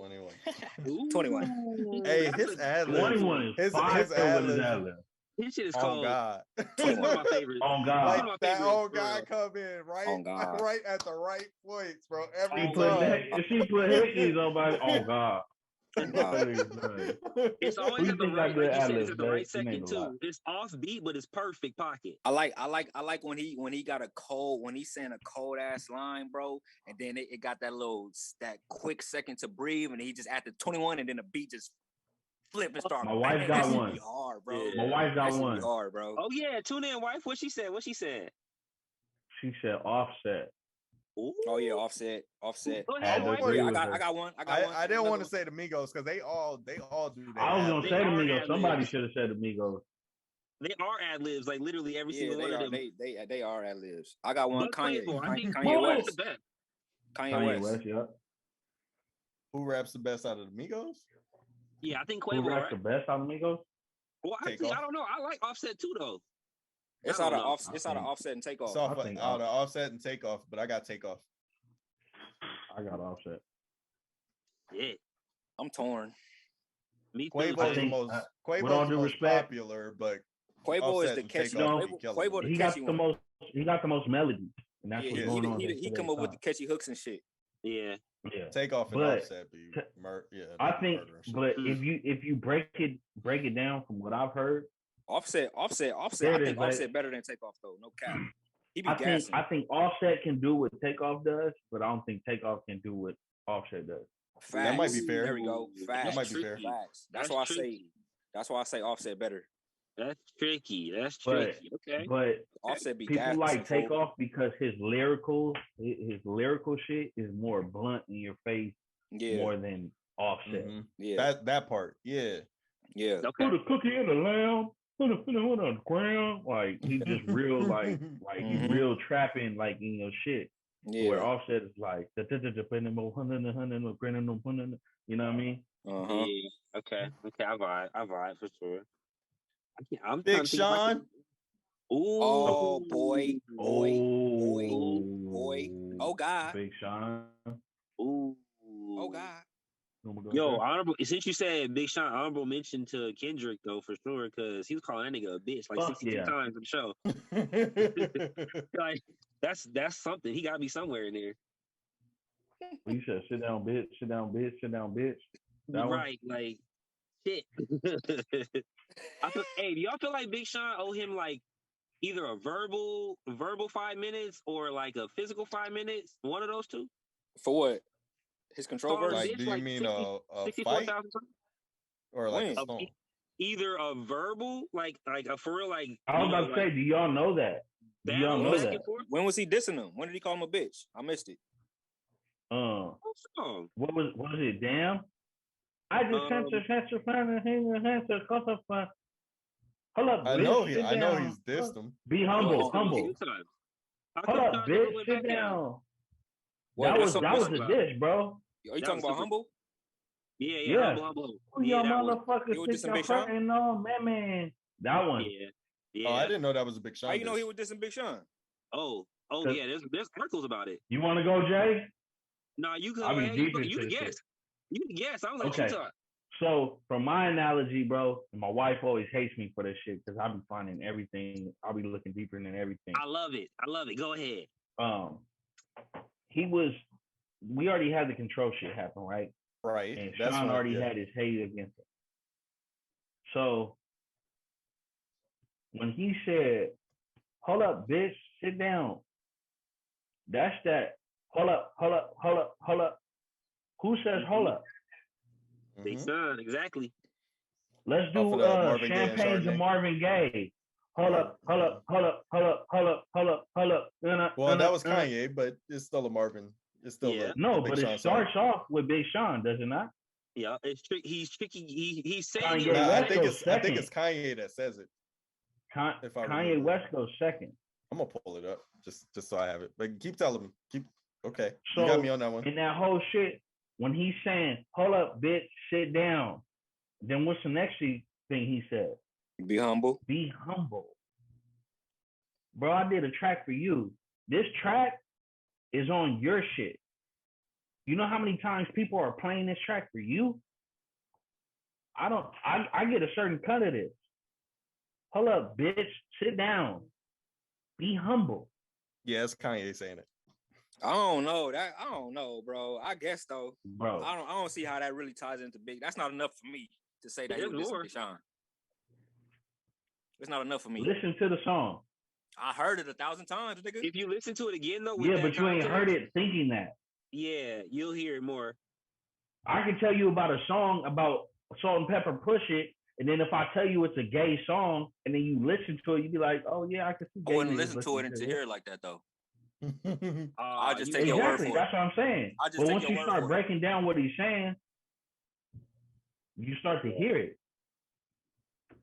21. Hey, his ad lib. 21 is his ad lib. His shit is cold. God. He's one of my favorites. On God. Like that old guy come in right at the right points, bro. Every time. If she put hickeys on my, oh God. It's always at the right, like you said, it's at the right second too. It's off beat, but it's perfect pocket. I like when he got a cold, when he's saying a cold ass line, bro, and then it got that quick second to breathe, and he just at the 21, and then the beat just flip and start. My wife got one. Be hard, bro. Yeah. My wife got one. Be hard, bro. Oh yeah, tune in, wife. What she said? She said Offset. Ooh. Oh yeah, Offset. I got one. I didn't want to say the Migos because they all do that. I was gonna say the Migos. Somebody should have said the Migos. They are ad libs, like literally every single one of them. They are ad libs. I got one. Kanye West. Kanye West, yeah. Who raps the best out of the Migos? Yeah, I think Who Quavo. raps Right? the best out of Migos? Well, Take actually, Off. I don't know. I like Offset too, though. It's I out don't of know. Offset and Takeoff. It's off I think out of Offset and Takeoff, but I got Takeoff. I got Offset. Yeah, I'm torn. me too. Quavo's the think, most with all due respect, popular, but Quavo is Offset the and catchy. Takeoff No, be killing Quavo it. the he catchy got the one. most. He got the most melodies, and that's Yeah, what's Yeah. going on. he come up with the catchy hooks and shit. Yeah, Yeah, Takeoff and But Offset be I think. murder and shit. But if you break it down from what I've heard, Offset. There I it think is, Offset better than Takeoff though. No cap. He be I gassing. think Offset can do what Takeoff does, but I don't think Takeoff can do what Offset does. Facts. That might be fair. There we go. Facts. That might be fair. Facts. That's tricky. That's why I say Offset better. That's tricky. But Okay. but Offset be people gassing. like fool. Takeoff because his lyrical shit is more blunt in your face Yeah. more than Offset. Mhm. Yeah. That part, yeah. Yeah. Okay. Put a cookie in the lamb. Put it on the ground. Like he just real like he Mhm. real trapping like in your shit. Where Yeah. Offset is like you know what I mean? Uh-huh. Yeah. Okay. I vibe for sure. I'm Big trying to think if I Sean. can- Ooh. Oh boy. Oh God. Big Sean. Ooh. Oh God. Yo, honorable. Since you said Big Sean, honorable mention to Kendrick though for sure, because he was calling that nigga a bitch like Fuck 62 yeah. times on the show. Like that's something. He got to be somewhere in there. You said sit down, bitch, sit down, bitch, sit down, bitch. That one? Right, like shit. Hey, do y'all feel like Big Sean owe him like either a verbal 5 minutes or like a physical 5 minutes? One of those two. For what? His control Call him verse? Like, bitch, do you like mean 60 a fight 64,000 times? or like When? a song? Either a verbal, like a for real, like I was about to say, do y'all know that? Do y'all know back that? and forth? When was he dissing him? When did he call him a bitch? I missed it. Oh, What was it? Damn. I just sent to Hold up, I bitch, know sit I know down. he's dissed him. Be a humble. few times. How Hold come up, Sean never bitch, went sit back at him? down. What, That what was song- a about? dish, bro. Are you That talking was about super- Humble? Yeah, Yeah. humble. Who Yeah, your that one. You motherfucker was stick dissing your Big Sean? hurting on, man. That one. Yeah. Oh, I didn't know that was a Big Sean. How you know diss. he was dissing Big Sean? Oh, yeah. There's articles about it. You want to go, Jay? Nah, you go I be ahead. deep You into can this guess. shit. You can guess. I'm gonna let Okay. you talk. So, from my analogy, bro, and my wife always hates me for this shit because I be finding everything. I'll be looking deeper than everything. I love it. Go ahead. We already had the control shit happen, right? Right. And That's Sean when, already yeah. had his hate against him. So when he said, hold up, bitch, sit down. That's that. Hold up. Who says hold up? Big Mhm. Sean, exactly. Let's do Off of the Marvin Gaye and Champagne to Chardonnay. Marvin Gaye. Hold up. Well, that was Kanye, but it's still a Marvin. It's still Yeah. No, a Big but Sean it starts song. off with Big Sean, does it not? Yeah, it's tricky. He's tricky. He's saying Kanye it. Nah, West I think goes it's Kanye that says it. If I Kanye remember. West goes second. I'm gonna pull it up just so I have it. But keep telling me. Okay. So You got me on that one. in that whole shit, when he's saying, hold up, bitch, sit down, then what's the next thing he said? Be humble. Be humble. Bro, I did a track for you. This track is on your shit. You know how many times people are playing this track for you? I get a certain cut of this. Hold up, bitch, sit down. Be humble. Yeah, it's Kanye saying it. I don't know, bro. I guess though. Bro. I don't see how that really ties into Big. That's not enough for me to say that he was dissing Big Sean. It's not enough for me. Listen to the song. I heard it 1,000 times, nigga. If you listen to it again though, with Yeah, that but you ain't context, heard it thinking that. Yeah, you'll hear it more. I can tell you about a song about Salt and Pepper Push It, and then if I tell you it's a gay song, and then you listen to it, you'd be like, oh yeah, I can see gay. I wouldn't niggas listen to it listening and to hear it like that though. I'll just take your word for it. That's what I'm saying. I just But take once your you word start for it. breaking down what he's saying, you start to hear it.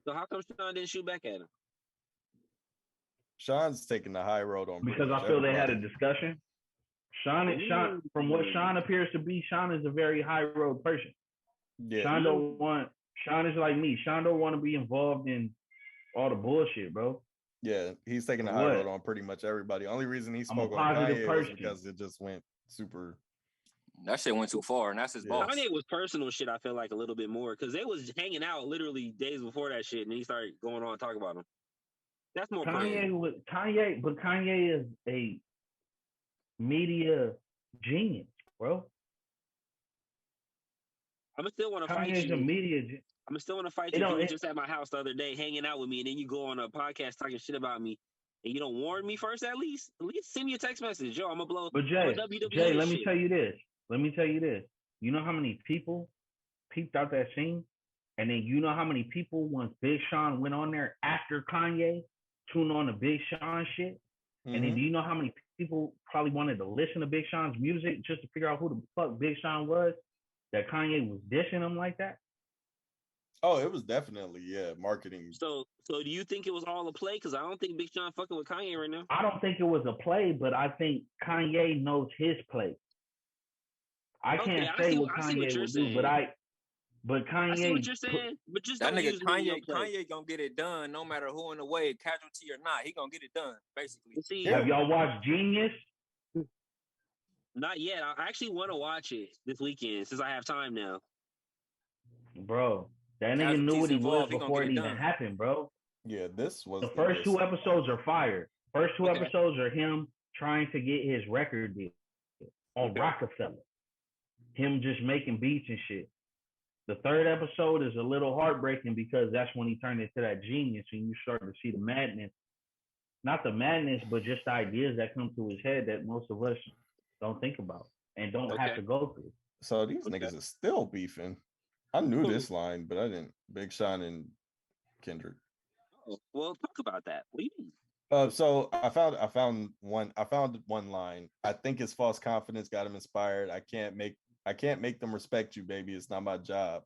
So how come Sean didn't shoot back at him? Sean's taking the high road on Because I pretty feel much they had a everybody. discussion. Sean, from what Sean appears to be, Sean is a very high road person. Yeah. Sean is like me. Sean don't want to be involved in all the bullshit, bro. Yeah, he's taking the high road on pretty much everybody. Only reason he spoke on Kanye was because it just went super. That shit went too far, and that's his boss. Kanye was personal shit. I feel like a little bit more because they was hanging out literally days before that shit, and he started going on and talking about him. That's more Kanye, but Kanye is a media genius, bro. I'm still want to fight you. Kanye's a media. I'm still want to fight you. You were just at my house the other day, hanging out with me, and then you go on a podcast talking shit about me, and you don't warn me first. At least send me a text message. Yo, I'm gonna blow. But Jay, let me tell you this. You know how many people peeped out that scene, and then you know how many people once Big Sean went on there after Kanye tuned on the Big Sean shit, and then do you know how many people probably wanted to listen to Big Sean's music just to figure out who the fuck Big Sean was? That Kanye was dishing him like that. Oh, it was definitely marketing. So do you think it was all a play? Because I don't think Big Sean fucking with Kanye right now. I don't think it was a play, but I think Kanye knows his play. I can't say what Kanye would do, but Kanye. I see what you're saying, but just that nigga Kanye gonna get it done, no matter who in the way, casualty or not. He gonna get it done, basically. Have y'all watched Genius? Not yet. I actually want to watch it this weekend since I have time now. Bro, that nigga knew what he was before it even happened, bro. Yeah, this was the first two episodes are fire. First two episodes are him trying to get his record deal on Rockefeller. Him just making beats and shit. The third episode is a little heartbreaking because that's when he turned into that genius and you start to see the madness. Not the madness, but just the ideas that come to his head that most of us don't think about and don't have to go through. So these niggas are still beefing. I knew this line, but I didn't. Big Sean and Kendrick. Oh, well, talk about that. What do you mean? So I found one line. I think his false confidence got him inspired. I can't make them respect you, baby. It's not my job.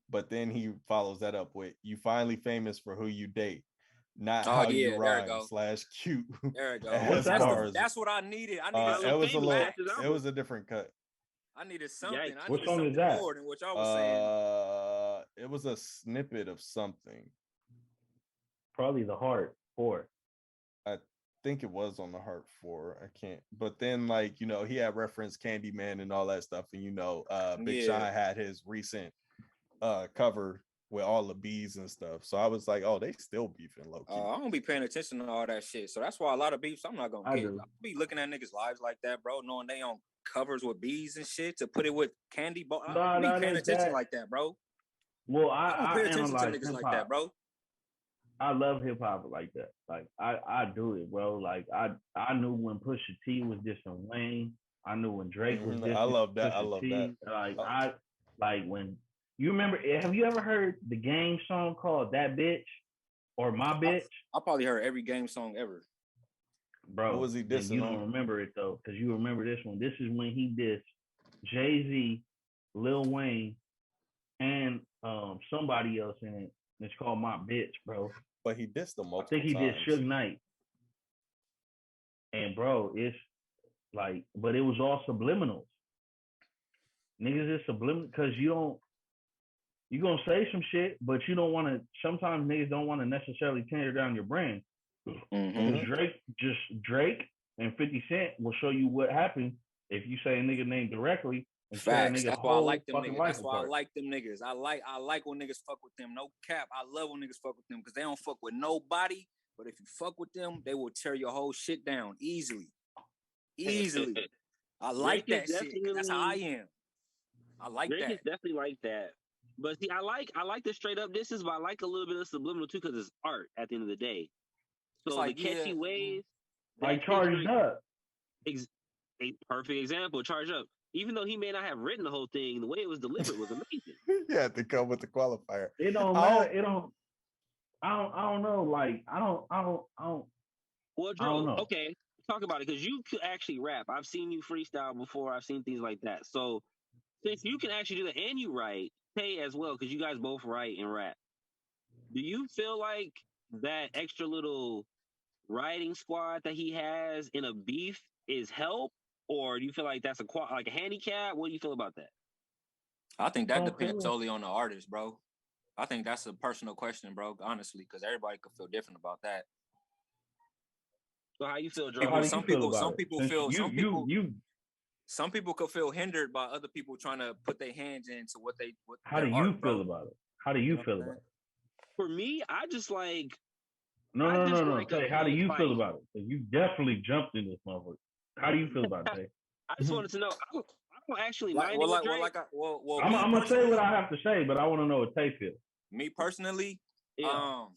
But then he follows that up with, you finally famous for who you date, not how you rhyme / cute. There it goes. That's what I needed. It was a different cut. I needed something. Yeah. What song is that? More than what y'all was saying. It was a snippet of something. Probably the Heart 4. I think it was on the Heart 4. I can't. But then, like, you know, he had referenced Candyman and all that stuff. And, you know, Big Sean had his recent cover with all the bees and stuff. So I was like, oh, they still beefing low key. I don't be paying attention to all that shit. So that's why a lot of beefs I'm not gonna get. I'll be looking at niggas' lives like that, bro, knowing they on covers with bees and shit to put it with candy. I don't be paying attention like that, bro. Well, I pay attention to niggas like that, bro. I love hip hop like that. Like I do it, bro. Like I knew when Pusha T was dissing Wayne. I knew when Drake was dissing I love that. Pusha I love T. that. Like when you remember. Have you ever heard the Game song called "That Bitch" or "My Bitch"? I probably heard every Game song ever. Bro, what was he dissing? You don't remember it though, because you remember this one. This is when he dissed Jay-Z, Lil Wayne, and somebody else in it. It's called "My Bitch," bro. But he dissed them multiple times. I think he did Suge Knight. And bro, it's like, but it was all subliminals. Niggas is subliminal because you're gonna say some shit, but you don't want to. Sometimes niggas don't want to necessarily tear down your brand. Drake and 50 Cent will show you what happened if you say a nigga name directly. Facts. That's why I like them niggas. That's why I like them niggas. I like when niggas fuck with them. No cap. I love when niggas fuck with them because they don't fuck with nobody. But if you fuck with them, they will tear your whole shit down easily. I like that shit. That's how I am. I like Drake that. Is definitely like that. But see, I like the straight up disses, but I like a little bit of subliminal too because it's art at the end of the day. So like, the catchy ways, like Charged Up, a perfect example. Charged Up. Even though he may not have written the whole thing, the way it was delivered was amazing. You had to come with the qualifier. It don't matter. It don't. I don't know. Like I don't. Well, Drew, okay, talk about it because you could actually rap. I've seen you freestyle before. I've seen things like that. So since you can actually do that and you write, Tay as well, because you guys both write and rap. Do you feel like that extra little writing squad that he has in a beef is help? or do you feel like that's like a handicap? What do you feel about that? I think that depends solely on the artist, bro. I think that's a personal question, bro. Honestly, because everybody could feel different about that. So how you feel, Joe? Some people could feel hindered by other people trying to put their hands into what they. How do you feel about it? How do you feel about it? For me, I just like. No. Say, how do you feel about it? You definitely jumped in this motherfucker. How do you feel about it? I just wanted to know. I don't actually mind. I'm gonna say what I have to say, but I want to know what they feel. Me personally, and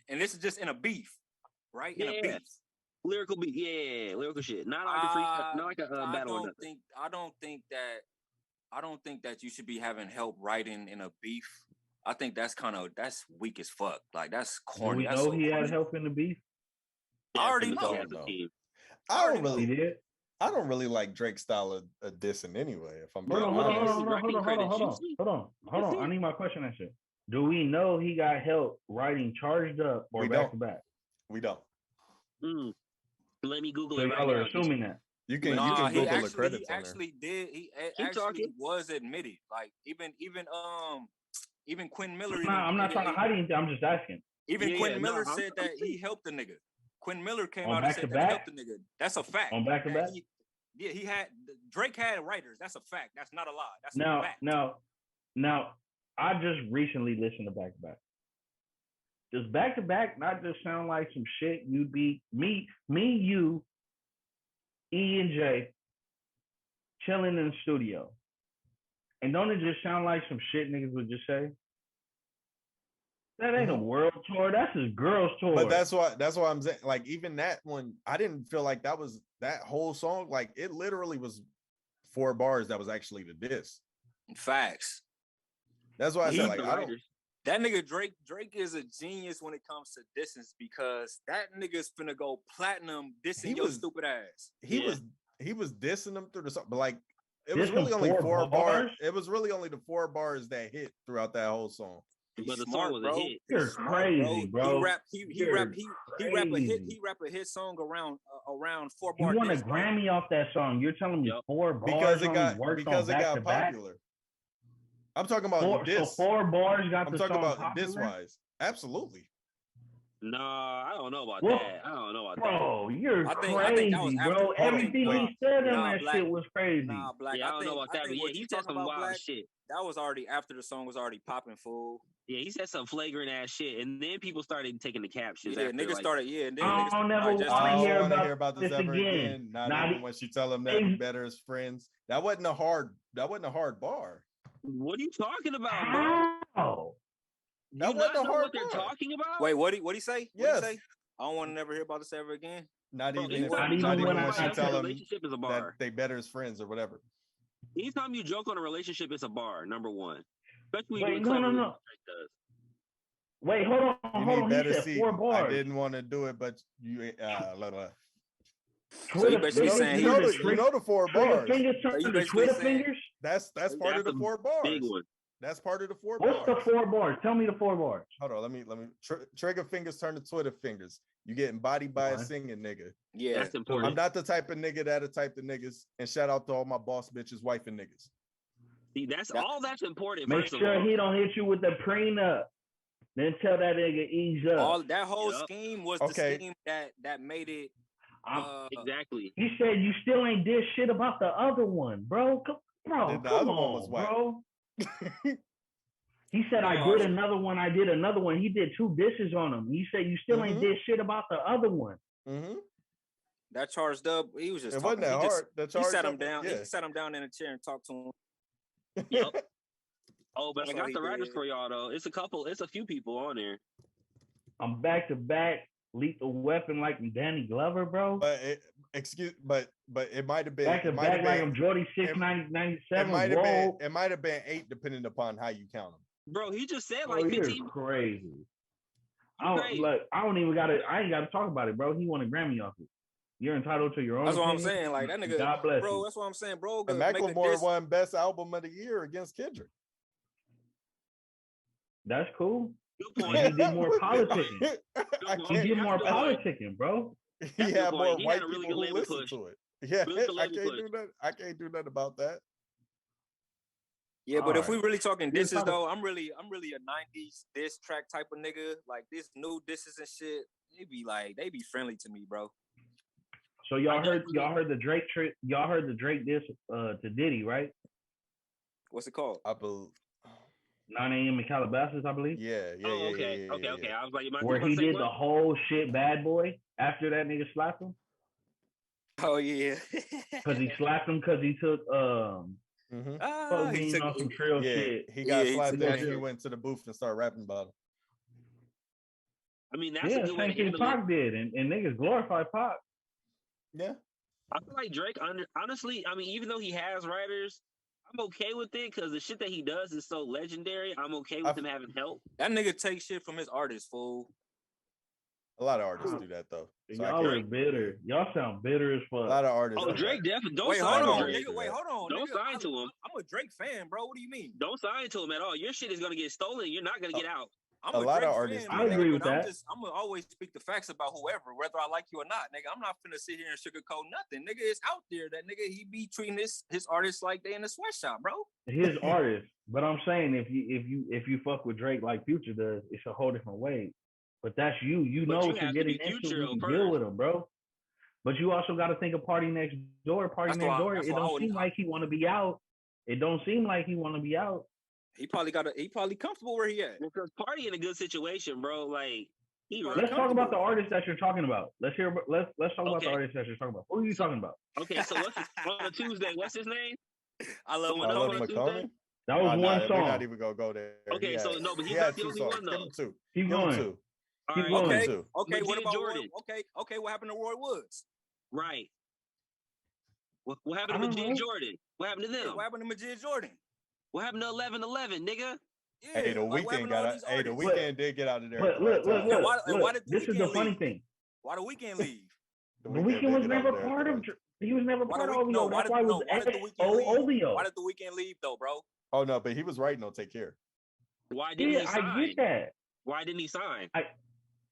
this is just in a beef, right? In a beef, lyrical beef, lyrical shit. Not like a battle. I don't think that you should be having help writing in a beef. I think that's weak as fuck. Like that's corny. Do we know he had help in the beef? I already know. I don't really like Drake's style of dissing anyway. If I'm hold on. I need my question answered. Do we know he got help writing Charged Up or Back to Back? We don't. Let me Google it. Y'all are assuming that. You can Google the credits. He actually did. He actually was admitted. Like even Quinn Miller. I'm not trying to hide anything. I'm just asking. Even Quinn Miller said that he helped the nigga. Quinn Miller came out and said that he helped the nigga. That's a fact. On Back to Back? Drake had writers. That's a fact. That's not a lie. That's a fact. Now, I just recently listened to Back to Back. Does Back to Back not just sound like some shit you'd be me, you, E and J chilling in the studio? And don't it just sound like some shit niggas would just say? That ain't a world tour. That's his girls tour. But that's why I'm saying, like, even that one, I didn't feel like that was that whole song. Like, it literally was 4 bars that was actually the diss. Facts. That's why I said, like, that nigga Drake is a genius when it comes to distance, because that nigga's finna go platinum dissing your stupid ass. He was dissing them through the song, but like it was really only 4 bars. It was really only the 4 bars that hit throughout that whole song. But the song was a hit. You're crazy, bro. He rap a hit song around 4 bars. You want a Grammy off that song? You're telling me 4 bars because it got popular. I'm talking about diss. So 4 bars got the song popular? I'm talking about diss wise. Absolutely. No, I don't know about that. Bro, you're crazy, bro. Everything he said in that shit was crazy. Nah, Black. Yeah, I don't know about that, but yeah, he said some wild shit. That was already after the song was already popping, fool. Yeah, he said some flagrant ass shit, and then people started taking the captions. Yeah, niggas started. Yeah, and then I don't never want to hear about this ever again. Not even when she tell him that we better as friends. That wasn't a hard bar. What are you talking about, bro? That wasn't a hard what they're talking about. Wait, what he say? Yes. I don't want to never hear about this ever again. Not even when she tell him that they better as friends or whatever. Anytime you joke on a relationship, it's a bar. Number one. Wait, no. Wait, hold on. He said 4 bars. I didn't want to do it, but you. So you basically saying you know the 4 bars. Twitter fingers. That's part of the 4 bars. Big one. That's part of the 4 bars. What's the 4 bars? Tell me the 4 bars. Hold on, let me. Trigger fingers turn to Twitter fingers. You getting bodied by a singing nigga. Yeah, that's important. I'm not the type of nigga that'll type the niggas. And shout out to all my boss bitches, wife and niggas. See, that's important. Make sure he don't hit you with the prenup. Then tell that nigga ease up. That whole scheme was the scheme that made it. Exactly. You said you still ain't did shit about the other one, bro. Come on, bro. He said I did another one. He did 2 dishes on him. You said you still ain't did shit about the other one. Mm-hmm. That Charged Up, he was just it talking. Wasn't that hard. He sat him down. Yeah. He sat him down in a chair and talked to him. Yep. Oh, but I got the writers for y'all though. It's a few people on there. I'm Back to Back, Lethal Weapon like Danny Glover, bro. But it might have been Back to Back like I'm Jordy 697. It might have been 8 depending upon how you count them. Bro, he just said like 15. You're crazy. I ain't gotta talk about it, bro. He won a Grammy off it. You're entitled to your own. That's what I'm saying. Like that nigga, God bless bro. you. That's what I'm saying, bro. And Macklemore won Best Album of the Year against Kendrick. That's cool. He did more politicking. He did more politicking, bro. He had more white people who listened to it. Yeah, Really I can't do that. I can't do nothing about that. Yeah, but if we really talking Yeah, disses though, I'm really a 90s diss track type of nigga. Like this new disses and shit, they be friendly to me, bro. So y'all heard the Drake diss to Diddy, right? What's it called? I believe 9 a.m. in Calabasas, I believe. Yeah. Okay. I was like, where he did the whole shit Bad Boy after that nigga slapped him. Oh yeah. Because he slapped him because he took he took on some trail shit. He got slapped and and he went to the booth and started rapping about it. I mean, that's a good way to same thing Pac did, and niggas glorify Pac. Yeah. I feel like Drake, honestly, I mean, even though he has writers, I'm okay with it because the shit that he does is so legendary. I'm okay with him having help. That nigga takes shit from his artist, fool. A lot of artists do that though. So y'all are bitter. Y'all sound bitter as fuck. A lot of artists. Oh, Drake definitely. Don't wait, sign hold on, to Drake. nigga. Wait, hold on. Don't nigga. sign to him. I'm a Drake fan, bro. What do you mean? Don't sign to him at all. Your shit is gonna get stolen. You're not gonna get out. I'm a lot Drake of artists. fan, I agree with that. I'm gonna always speak the facts about whoever, whether I like you or not, nigga. I'm not finna sit here and sugarcoat nothing, nigga. It's out there that nigga he be treating his artists like they in a sweatshop, bro. His artist, but I'm saying if you fuck with Drake like Future does, it's a whole different way. But that's you. You know what you're getting into when you deal with him, bro. But you also got to think of Party Next Door. Party Next Door. It don't seem like he want to be out. It don't seem like he want to be out. He probably comfortable where he at. Because Party in a good situation, bro. Like let's talk about the artist that you're talking about. Let's talk about the artist that you're talking about. Who are you talking about? Okay, so on a Tuesday, what's his name? I love McCollum. That was one song. We're not even gonna go there. Okay, so no, but he's not the only one though. Keep going. Okay, what about Jordan? Okay, what happened to Roy Woods? Right. What happened to Majid Jordan? What happened to them? What happened to Majid Jordan? What happened to 11:11, nigga? Yeah, hey, the weekend the weekend did get out of there. Look. Why did this is the funny thing. Why the weekend leave? The weekend was never part of. He was never part of OVO. That's why it was OVO. Why did the weekend leave though, bro? Oh no, but he was writing on Take Care. Why didn't he sign? I get that. Why didn't he sign?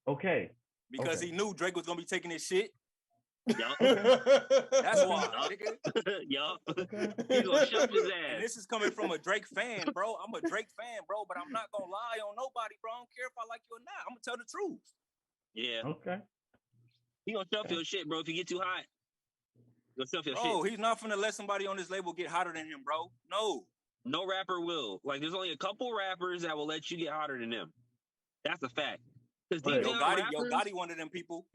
Okay. Because he knew Drake was gonna be taking his shit. Yup. That's why. Yup. He's gonna shut his ass. And this is coming from a Drake fan, bro. I'm a Drake fan, bro, but I'm not gonna lie on nobody, bro. I don't care if I like you or not. I'm gonna tell the truth. Yeah. Okay. He gonna shuff your shit, bro. If you get too hot, he'll shuff your shit. Oh, he's not finna let somebody on this label get hotter than him, bro. No rapper will. Like, there's only a couple rappers that will let you get hotter than them. That's a fact. Because Yo Gotti one of them people.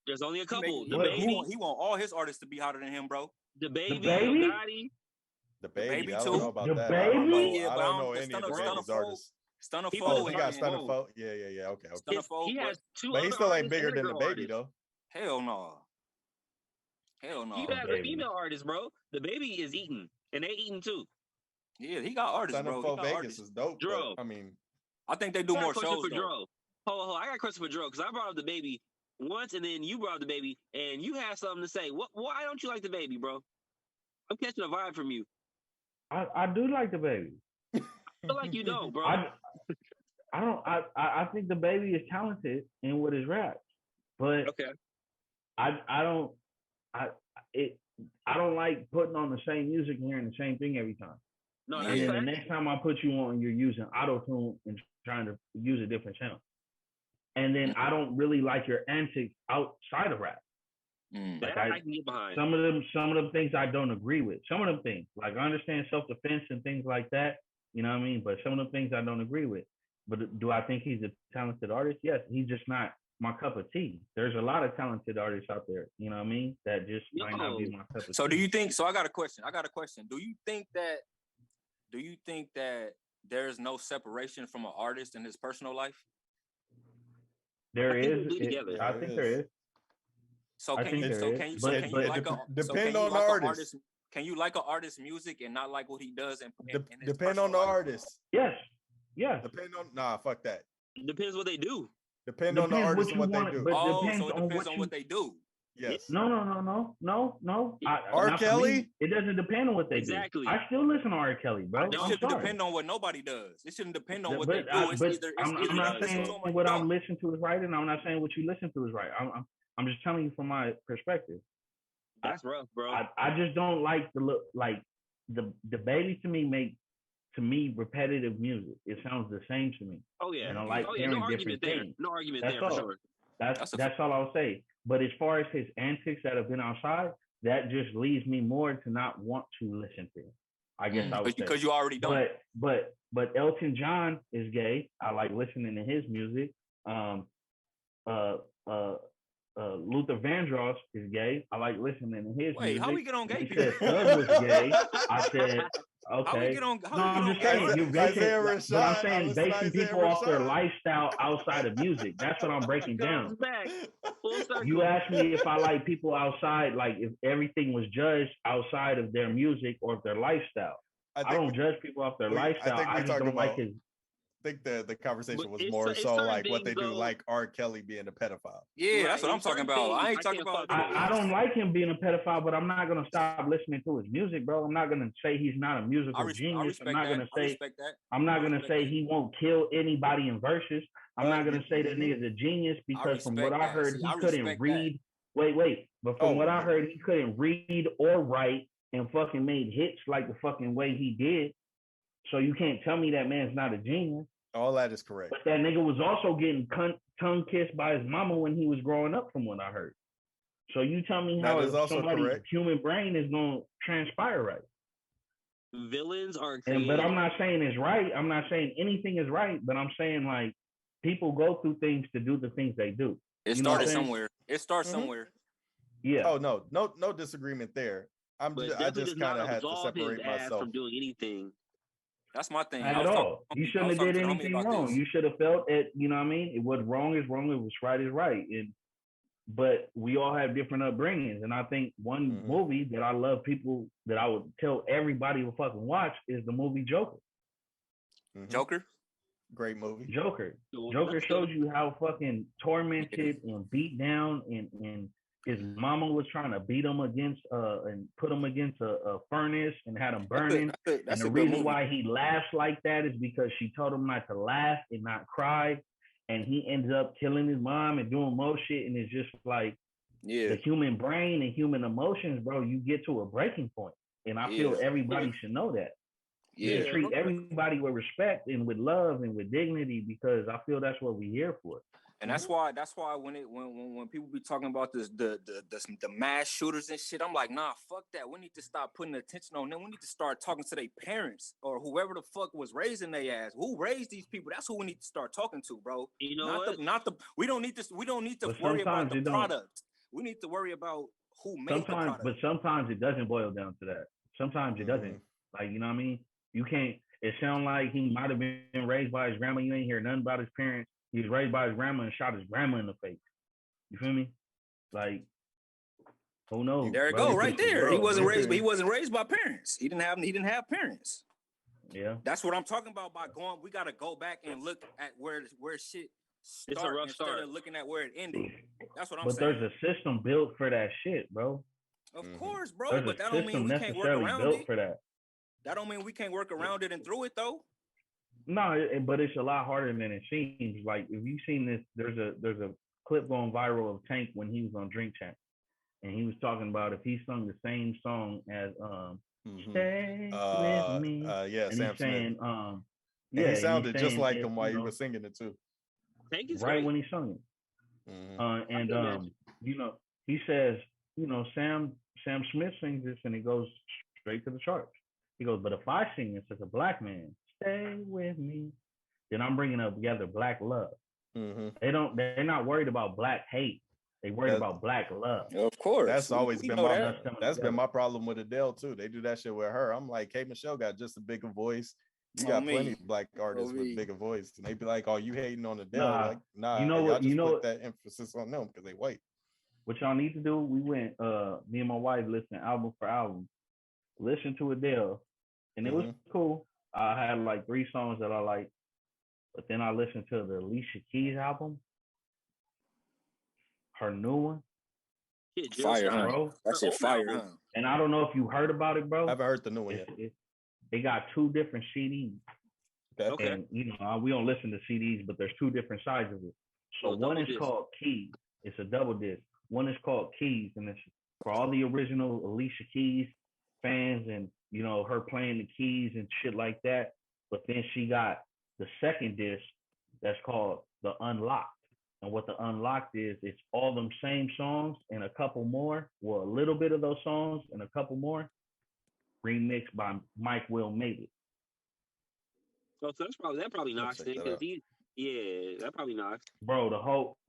There's only a couple. He want all his artists to be hotter than him, bro. The Baby, Gotti. The Baby too. I don't know about that. Baby? I don't know any of the Baby's artists. Stunner Oh, he got Stunner Foe. Yeah. Okay. He has two. But he still ain't bigger than the Baby though. Hell no. He has a female artist, bro. The Baby is eating, and they eating too. Yeah, he got artists, Stunner bro. Foe Vegas is dope. Dro. I mean, I think they do more shows though. Hold on. I got a question for Dro because I brought up the Baby once, and then you brought up the Baby, and you had something to say. Why don't you like the Baby, bro? I'm catching a vibe from you. I do like the Baby. I feel like you don't, bro. I don't. I think the Baby is talented in what his raps, but okay. I don't like putting on the same music and hearing the same thing every time. No, and then the next time I put you on, you're using auto-tune and trying to use a different channel. And then I don't really like your antics outside of rap. Like I can get behind. Some of them things I don't agree with. Some of them things, like I understand self-defense and things like that. You know what I mean? But some of the things I don't agree with. But do I think he's a talented artist? Yes. He's just not my cup of tea. There's a lot of talented artists out there, you know what I mean? That just might not be my cup of tea. So do you think, I got a question. Do you think that there's no separation from an artist in his personal life? There is. I think there is. So can you like an artist's music and not like what he does in depend on the artist? Yes. Depend on fuck that. Depends what they do. Depend on the artist and what they do. So it depends on what they do. Yes. No. R. Kelly? It doesn't depend on what they exactly. do. I still listen to R. Kelly, bro. It shouldn't depend on what nobody does. It shouldn't depend on what they do. I'm not saying what I'm listening to is right, and I'm not saying what you listen to is right. I'm just telling you from my perspective. That's rough, bro. I just don't like the look. Like the baby to me repetitive music. It sounds the same to me. Oh yeah. And I like hearing no different argument there. things. No argument That's there all. for sure. That's all I'll say. But as far as his antics that have been outside, that just leads me more to not want to listen to him. I guess I would say. Because you already don't. But Elton John is gay. I like listening to his music. Luther Vandross is gay. I like listening to his music. Wait, how we get on gay He people? said Thug was gay. I said, okay. How we get on? I'm just saying, you're basing, Isaiah Rashad, but I'm saying basing people off their Rashad. lifestyle outside of music. That's what I'm breaking down. Back. Full circle. You asked me if I like people outside, like if everything was judged outside of their music or their lifestyle. I don't judge people off their lifestyle. I just don't like his. I think the conversation was it's more so like what they do, though. like R. Kelly being a pedophile. Yeah, that's what I'm talking about. I ain't talking about. I don't like him being a pedophile, but I'm not gonna stop listening to his music, bro. I'm not gonna say he's not a musical genius. I'm not gonna say I'm not gonna say he won't kill anybody in verses. I'm not gonna say that nigga's a genius because from what I heard, he couldn't read. Wait. But from what I heard, he couldn't read or write and fucking made hits like the fucking way he did. So you can't tell me that man's not a genius. All that is correct. But that nigga was also getting tongue kissed by his mama when he was growing up, from what I heard. So you tell me how somebody's human brain is going to transpire right. Villains are created. But I'm not saying it's right. I'm not saying anything is right, but I'm saying like people go through things to do the things they do. It started somewhere. It starts somewhere. Yeah. Oh, no disagreement there. I just kind of had to separate myself from doing anything. That's my thing. At all. You shouldn't have did anything wrong. You should have felt it, you know what I mean? It was wrong is wrong, it was right is right. But we all have different upbringings. And I think one movie that I love people that I would tell everybody to fucking watch is the movie Joker. Joker? Great movie. Joker shows you how fucking tormented and beat down and his mama was trying to beat him against and put him against a furnace and had him burning. And the reason why he laughs like that is because she told him not to laugh and not cry. And he ends up killing his mom and doing more shit. And it's just like the human brain and human emotions, bro, you get to a breaking point. And I feel everybody should know that. You should treat everybody with respect and with love and with dignity, because I feel that's what we're here for. And that's why when people be talking about this the mass shooters and shit, I'm like, nah, fuck that. We need to stop putting attention on them. We need to start talking to their parents or whoever the fuck was raising their ass. Who raised these people? That's who we need to start talking to, bro. You know we don't need to worry about the product. We need to worry about who made the product. But sometimes it doesn't boil down to that. Sometimes it doesn't. Like, you know what I mean? You can't. It sounds like he might have been raised by his grandma. You ain't hear nothing about his parents. He was raised by his grandma and shot his grandma in the face. You feel me? Like, who knows? There you go, right there. He wasn't raised by parents. He didn't have parents. Yeah. That's what I'm talking about by going. We gotta go back and look at where shit started it's a rough instead start. of looking at where it ended. That's what I'm saying. But there's a system built for that shit, bro. Of course, bro. There's but that don't mean we can't work around it. For that. That don't mean we can't work around it and through it though. No, but it's a lot harder than it seems. Like, if you've seen this, there's a clip going viral of Tank when he was on Drink Champ, and he was talking about if he sung the same song as "Stay with Me," and Sam Smith. He sounded just like him while he was singing it too. Tank is right great. when he sung it. You know, he says, you know, Sam Smith sings this and it goes straight to the charts. He goes, but if I sing this as a black man, stay with me, then I'm bringing up together black love. They're not worried about black hate. They worried about black love. Of course. That's always been that's been my problem with Adele too. They do that shit with her. I'm like, K. Michelle got just a bigger voice. You got plenty of black artists with bigger voice. And they be like, oh, you hating on Adele. Like, nah, put that emphasis on them because they white. What y'all need to do, we went, me and my wife listened album for album, listened to Adele, and it was cool. I had like 3 songs that I liked, but then I listened to the Alicia Keys album, her new one. Fire, bro. That shit fire, huh? And I don't know if you heard about it, bro. I haven't heard the new one yet. They got 2 different CDs. Okay. And, you know, we don't listen to CDs, but there's 2 different sides of it. So one is called Keys. It's a double disc. One is called Keys, and it's for all the original Alicia Keys fans and, you know, her playing the keys and shit like that. But then she got the second disc that's called The Unlocked. And what The Unlocked is, it's all them same songs and a couple more, well, a little bit of those songs and a couple more, remixed by Mike Will Made It. So that probably knocks it because that probably knocks. Bro,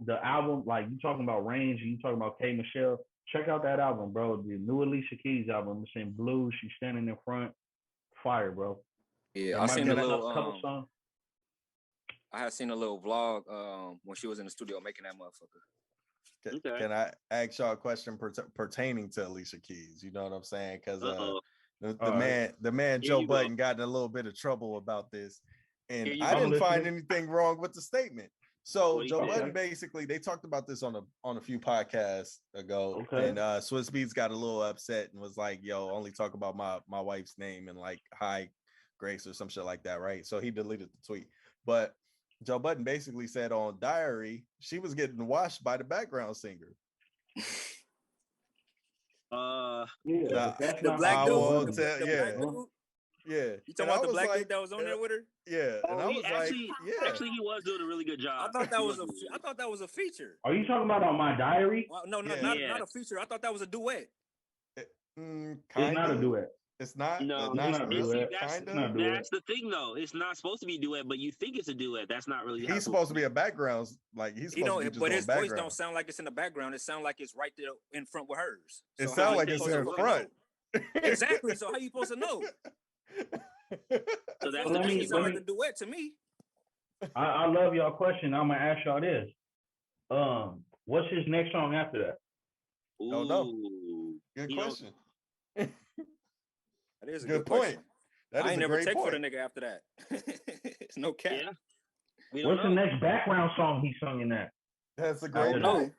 the album, like you talking about Range, you talking about K Michelle. Check out that album, bro. The new Alicia Keys album. It's in blue. She's standing in front. Fire, bro. Yeah, I seen a little couple songs. I had seen a little vlog when she was in the studio making that motherfucker. Can I ask y'all a question pertaining to Alicia Keys? You know what I'm saying? Because the man Joe Budden got in a little bit of trouble about this, and I didn't find anything wrong with the statement. So Joe Budden basically, they talked about this on a few podcasts ago, and Swiss Beats got a little upset and was like, "Yo, only talk about my wife's name and like hi Grace or some shit like that, right?" So he deleted the tweet, but Joe Budden basically said on Diary she was getting washed by the background singer. The black dude. Yeah. You talking about the black dude that was on there with her? Yeah. And I was actually, he was doing a really good job. I thought that was a feature. Are you talking about On My Diary? Well, no, not a feature. I thought that was a duet. It's not a duet. It's not. No, not that's the thing, though. It's not supposed to be a duet, but you think it's a duet. That's not really. He's supposed to be a background, like he's supposed to be just but his background. voice don't sound like it's in the background. It sounds like it's right there in front with hers. So it sounds like it's in front. Exactly. So how you supposed to know? So that's the duet to me. I love y'all question. I'm gonna ask y'all this. What's his next song after that? Don't know. Good question. That is a good point. That I ain't never take point. for the nigga after that. It's no cap. Yeah. What's the next background song he sung in that? That's a great point.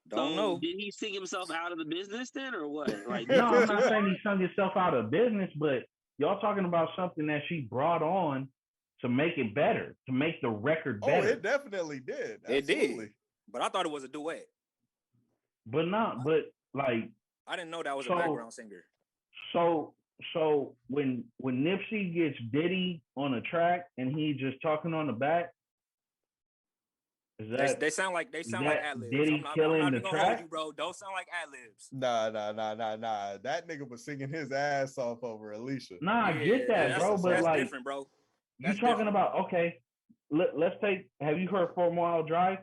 Don't know. Did he sing himself out of the business then, or what? Like, no, I'm not saying he sung himself out of business, but y'all talking about something that she brought on to make it better, to make the record better. Oh, it definitely did. It did. But I thought it was a duet. But like I didn't know that was a background singer. So when Nipsey gets Diddy on a track and he just talking on the back, they sound like ad-libs. Diddy killing the track, you, bro. Don't sound like ad-libs. Nah. That nigga was singing his ass off over Alicia. Nah, I get that, bro. But that's like, different, bro. You talking about let's take. Have you heard 4 Mile Drive?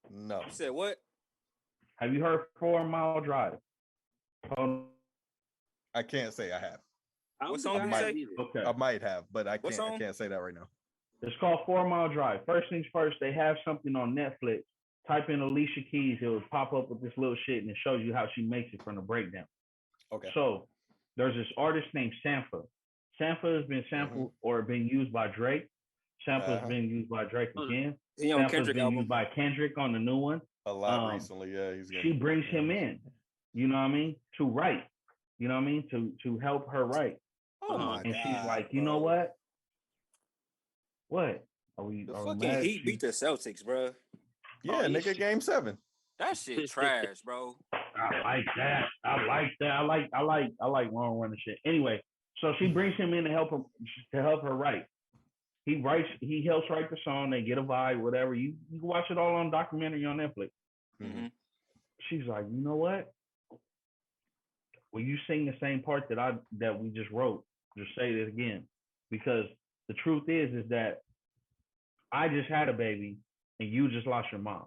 No. You said what? Have you heard 4 Mile Drive? I can't say I have. What song did you say? Okay. I might have, but I can't say that right now. It's called 4 Mile Drive. First things first, they have something on Netflix. Type in Alicia Keys, it will pop up with this little shit and it shows you how she makes it from the breakdown. Okay. So there's this artist named Sampha. Sampha has been sampled or been used by Drake. Sampha has been used by Drake again. Sampha's been used by Kendrick on the new one. A lot recently, yeah. She brings him in, you know what I mean, to write. You know what I mean? To help her write. And she's like, you know what? What? The fucking Heat beat the Celtics, bro. Yeah, nigga, Game 7. That shit trash, bro. I like that. I like long running shit. Anyway, so she brings him in to help her write. He helps write the song. They get a vibe, whatever. You can watch it all on documentary on Netflix. Mm-hmm. She's like, you know what? Will you sing the same part that we just wrote? Just say it again, because the truth is that I just had a baby and you just lost your mom.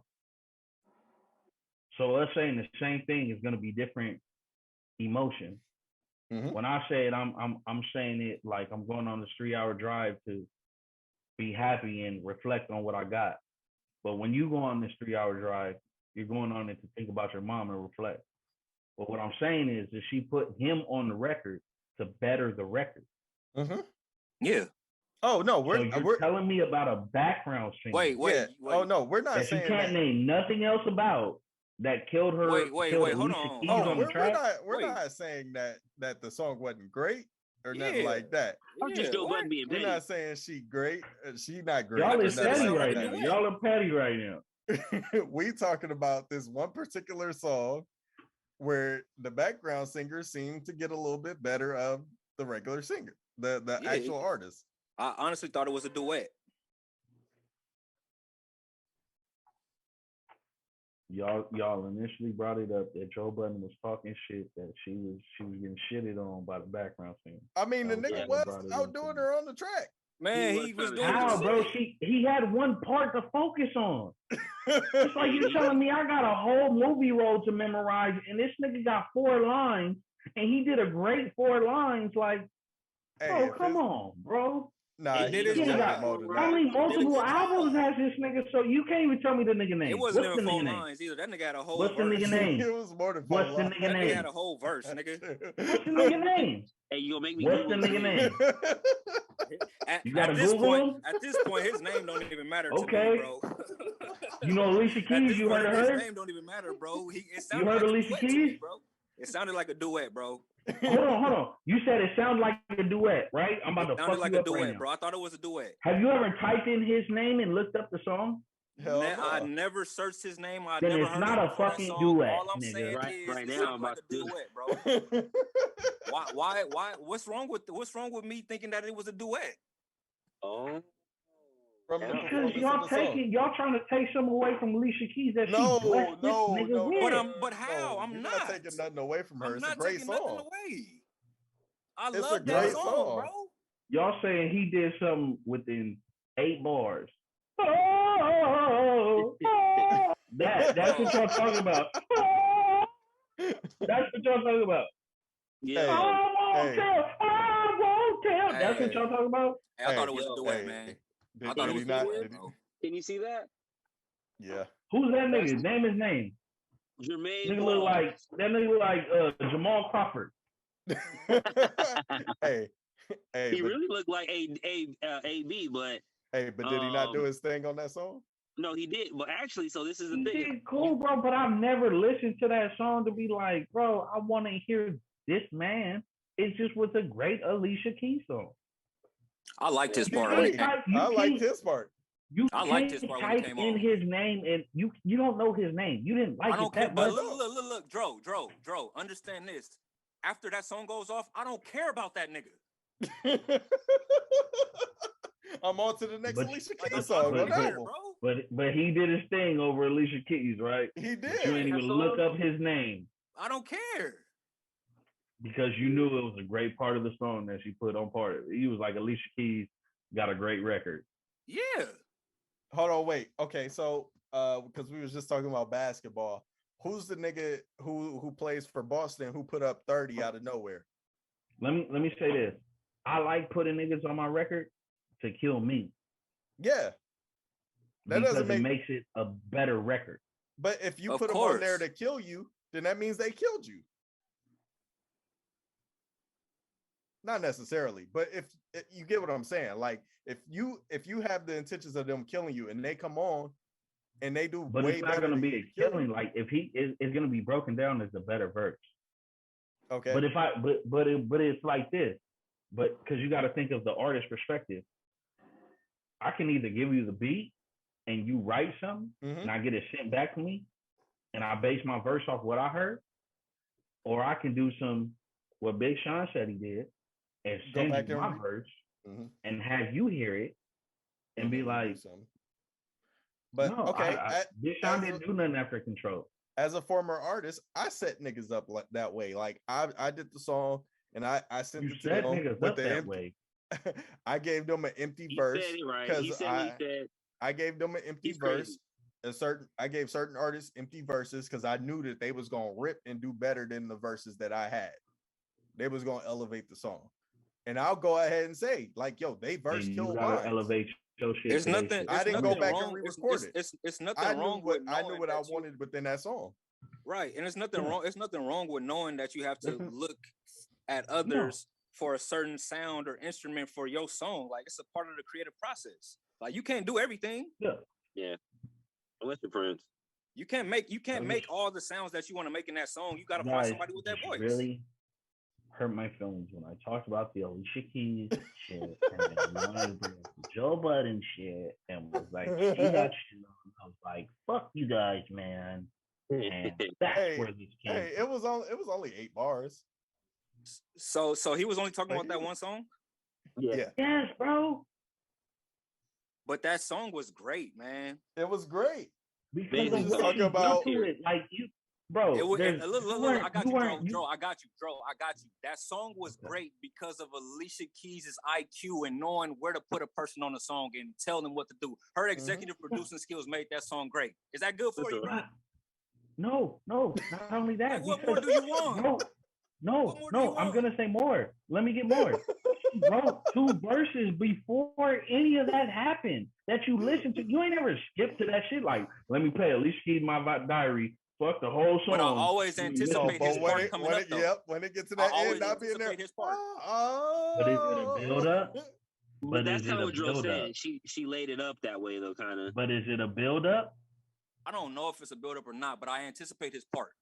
So us saying the same thing is going to be different emotion. Mm-hmm. When I say it, I'm saying it like I'm going on this 3-hour drive to be happy and reflect on what I got. But when you go on this 3-hour drive, you're going on it to think about your mom and reflect. But what I'm saying is that she put him on the record to better the record. Mm-hmm. Yeah. Oh no, we're telling me about a background singer. Wait. Oh no, we're not that saying you can't name nothing else about that killed her. Wait, hold on. We're not saying that the song wasn't great or nothing like that. We're not saying she great. She not great. Y'all is petty right now. Y'all are petty right now. We talking about this one particular song where the background singers seem to get a little bit better of the regular singer, the actual artist. I honestly thought it was a duet. Y'all initially brought it up that Joe Budden was talking shit, that she was getting shitted on by the background singer. I mean, the nigga was outdoing her on the track. Man, he was doing how, bro? He had one part to focus on. It's like you're telling me I got a whole movie role to memorize, and this nigga got 4 lines, and he did a great 4 lines. Like, bro, come on, bro. Nah, he did his job. Only multiple albums has this nigga, so you can't even tell me the nigga name. It wasn't even 4 lines either. That nigga had a whole verse. What's the nigga name? It was more than 4 lines. What's the nigga name? He had a whole verse, nigga. What's the nigga name? Hey, you gonna make me? What's the nigga name? At this point, his name don't even matter to me, bro. You know Alicia Keys? You heard of her? His name don't even matter, bro. You heard Alicia Keys? Bro. It sounded like a duet, bro. Hold on. You said it sounded like a duet, right? I'm about to fuck like you a up duet, right now. bro. I thought it was a duet. Have you ever typed in his name and looked up the song? I never searched his name. Then it's not a fucking duet. All I'm saying is, right now I'm about to do duet, bro. Why? What's wrong with me thinking that it was a duet? Oh. Because y'all trying to take some away from Alicia Keys that no. But how? I'm not taking nothing away from her. It's a great song. I love that song, bro. Y'all saying he did something within 8 bars. That's what y'all talking about. That's what y'all talking about. Yeah. I won't tell. That's what y'all talking about. I thought it was a duet, man. I thought it was a duet. Can you see that? Yeah. Who's that nigga? Name his name. Jermaine. Nigga look like Jamal Crawford. Hey, he really looked like AB, but did he not do his thing on that song? No, he did. But actually, so this is the thing. He did cool, bro. But I've never listened to that song to be like, bro, I want to hear this man. It just was a great Alicia Keys song. I liked his part. I liked his part. I liked his part when he came in his name, and you don't know his name. You didn't like it that much. But look, Dro, understand this. After that song goes off, I don't care about that nigga. I'm on to the next Alicia Keys song. But he did his thing over Alicia Keys, right? He did. But you didn't even look up his name. I don't care. Because you knew it was a great part of the song that she put on part of it. He was like, Alicia Keys got a great record. Yeah. Hold on, wait. Okay, so because we was just talking about basketball, who's the nigga who plays for Boston who put up 30 out of nowhere? Let me say this. I like putting niggas on my record to kill me. Yeah. That doesn't it makes it a better record. But if you put them on there to kill you, then that means they killed you. Not necessarily, but if you get what I'm saying, like if you have the intentions of them killing you and they come on and they do, but it's not going to be a killing. Like if it's going to be broken down as a better verse. Okay. But it's like this, but because you got to think of the artist perspective. I can either give you the beat and you write something and I get it sent back to me and I base my verse off what I heard, or I can do what Big Sean said he did. And send you my verse and have you hear it and be like, but no, okay, Big Sean didn't do nothing after Control. As a former artist, I set niggas up like that way. Like I did the song and I sent it to them niggas with up the that way. I gave them an empty verse because I gave them an empty verse. I gave certain artists empty verses because I knew that they was gonna rip and do better than the verses that I had. They was gonna elevate the song. And I'll go ahead and say, like, yo, they verse killed mine. Elevate your shit. It's nothing. I didn't go back and re-record it. It's nothing wrong with. I knew what I wanted within that song. Right, and it's nothing wrong. It's nothing wrong with knowing that you have to look at others for a certain sound or instrument for your song. Like it's a part of the creative process. Like you can't do everything. Yeah. Unless you're Prince. You can't make all the sounds that you want to make in that song. You got to find somebody with that voice. Really hurt my feelings when I talked about the Alicia Keys shit and then the Joe Budden shit and was like, she got shit on. I was like, fuck you guys, man. And that's where this came. Hey, it was only 8 bars. So he was only talking about that one song? Yeah. Yes, bro. But that song was great, man. It was great. Because was just talking about it, like you, bro. Look, I got you, Dro. I got you. That song was great because of Alicia Keys' IQ and knowing where to put a person on a song and tell them what to do. Her executive producing skills made that song great. Is that good for you, bro? No, not only that. Like, what more do you want? No, I'm gonna say more. Let me get more. She wrote 2 verses before any of that happened that you listened to. You ain't ever skipped to that shit. Like, let me play Alicia Keys My Diary. Fuck the whole song. But I always anticipate his part coming up, though. Yep, when it gets to that end, not being there. His part. But is it a build up? But that's kind of what Dro said. She laid it up that way though, kind of. But is it a build up? I don't know if it's a build up or not, but I anticipate his part.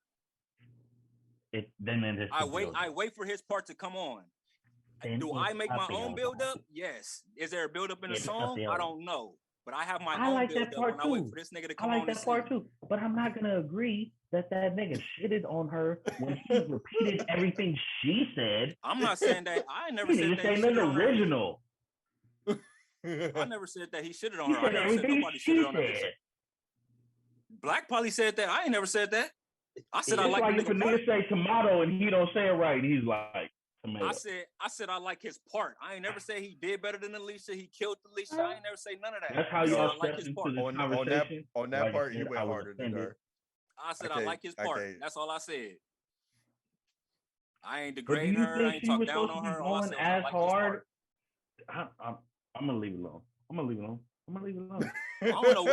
I wait for his part to come on. Do I make my own build up? Yes. Is there a build up in the song? I don't know. But I have my own build up when I wait for this nigga to come on. I like that part too. But I'm not gonna agree that nigga shitted on her when he repeated everything she said. I'm not saying that. I never said that. He original. I never said that he shitted on her. I never said nobody shitted on her. Black Polly said that. I ain't never said that. I said I like if a nigga say tomato and he don't say it right, he's like tomato. I said I like his part. I ain't never say he did better than Alicia. He killed Alicia. I ain't never say none of that. That's how y'all stepped into this conversation. On that part, you went harder than her. I said I like his part. That's all I said. I ain't degrading her. I ain't talking down on her. All I said as hard. I'm gonna leave it alone. I don't know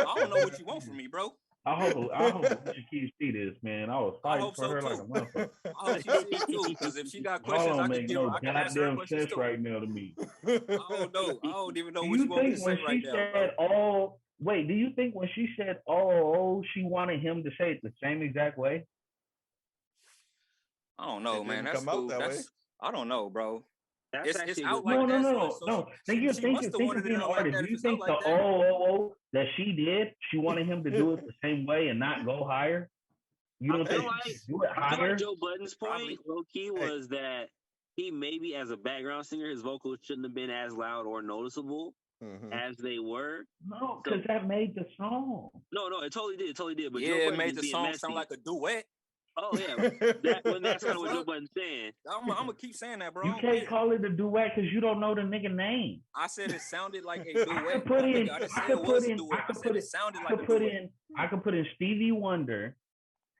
what you want from me, bro. I hope Alicia Keys see this, man. I was fighting for her like a motherfucker. I hope she see it too, because if she got questions, I can give her. I can ask her questions too. Right now to me. I don't know. I don't even know what you want me to say right now. Do you think when she said she wanted him to say it the same exact way? I don't know, man. That's cool. I don't know, bro. It's out like that. No. Think of being an artist. Do you think the that she did, she wanted him to do it the same way and not go higher? You don't think she should do it higher? Joe Budden's point, low key, was that he maybe as a background singer, his vocals shouldn't have been as loud or noticeable as they were. No, because that made the song. No, it totally did. But yeah, it made the song sound like a duet. Oh yeah, that's kind of what Joe Budden's saying. I'm gonna keep saying that, bro. You can't call it a duet because you don't know the nigga name. I said it sounded like a duet. I could put in Stevie Wonder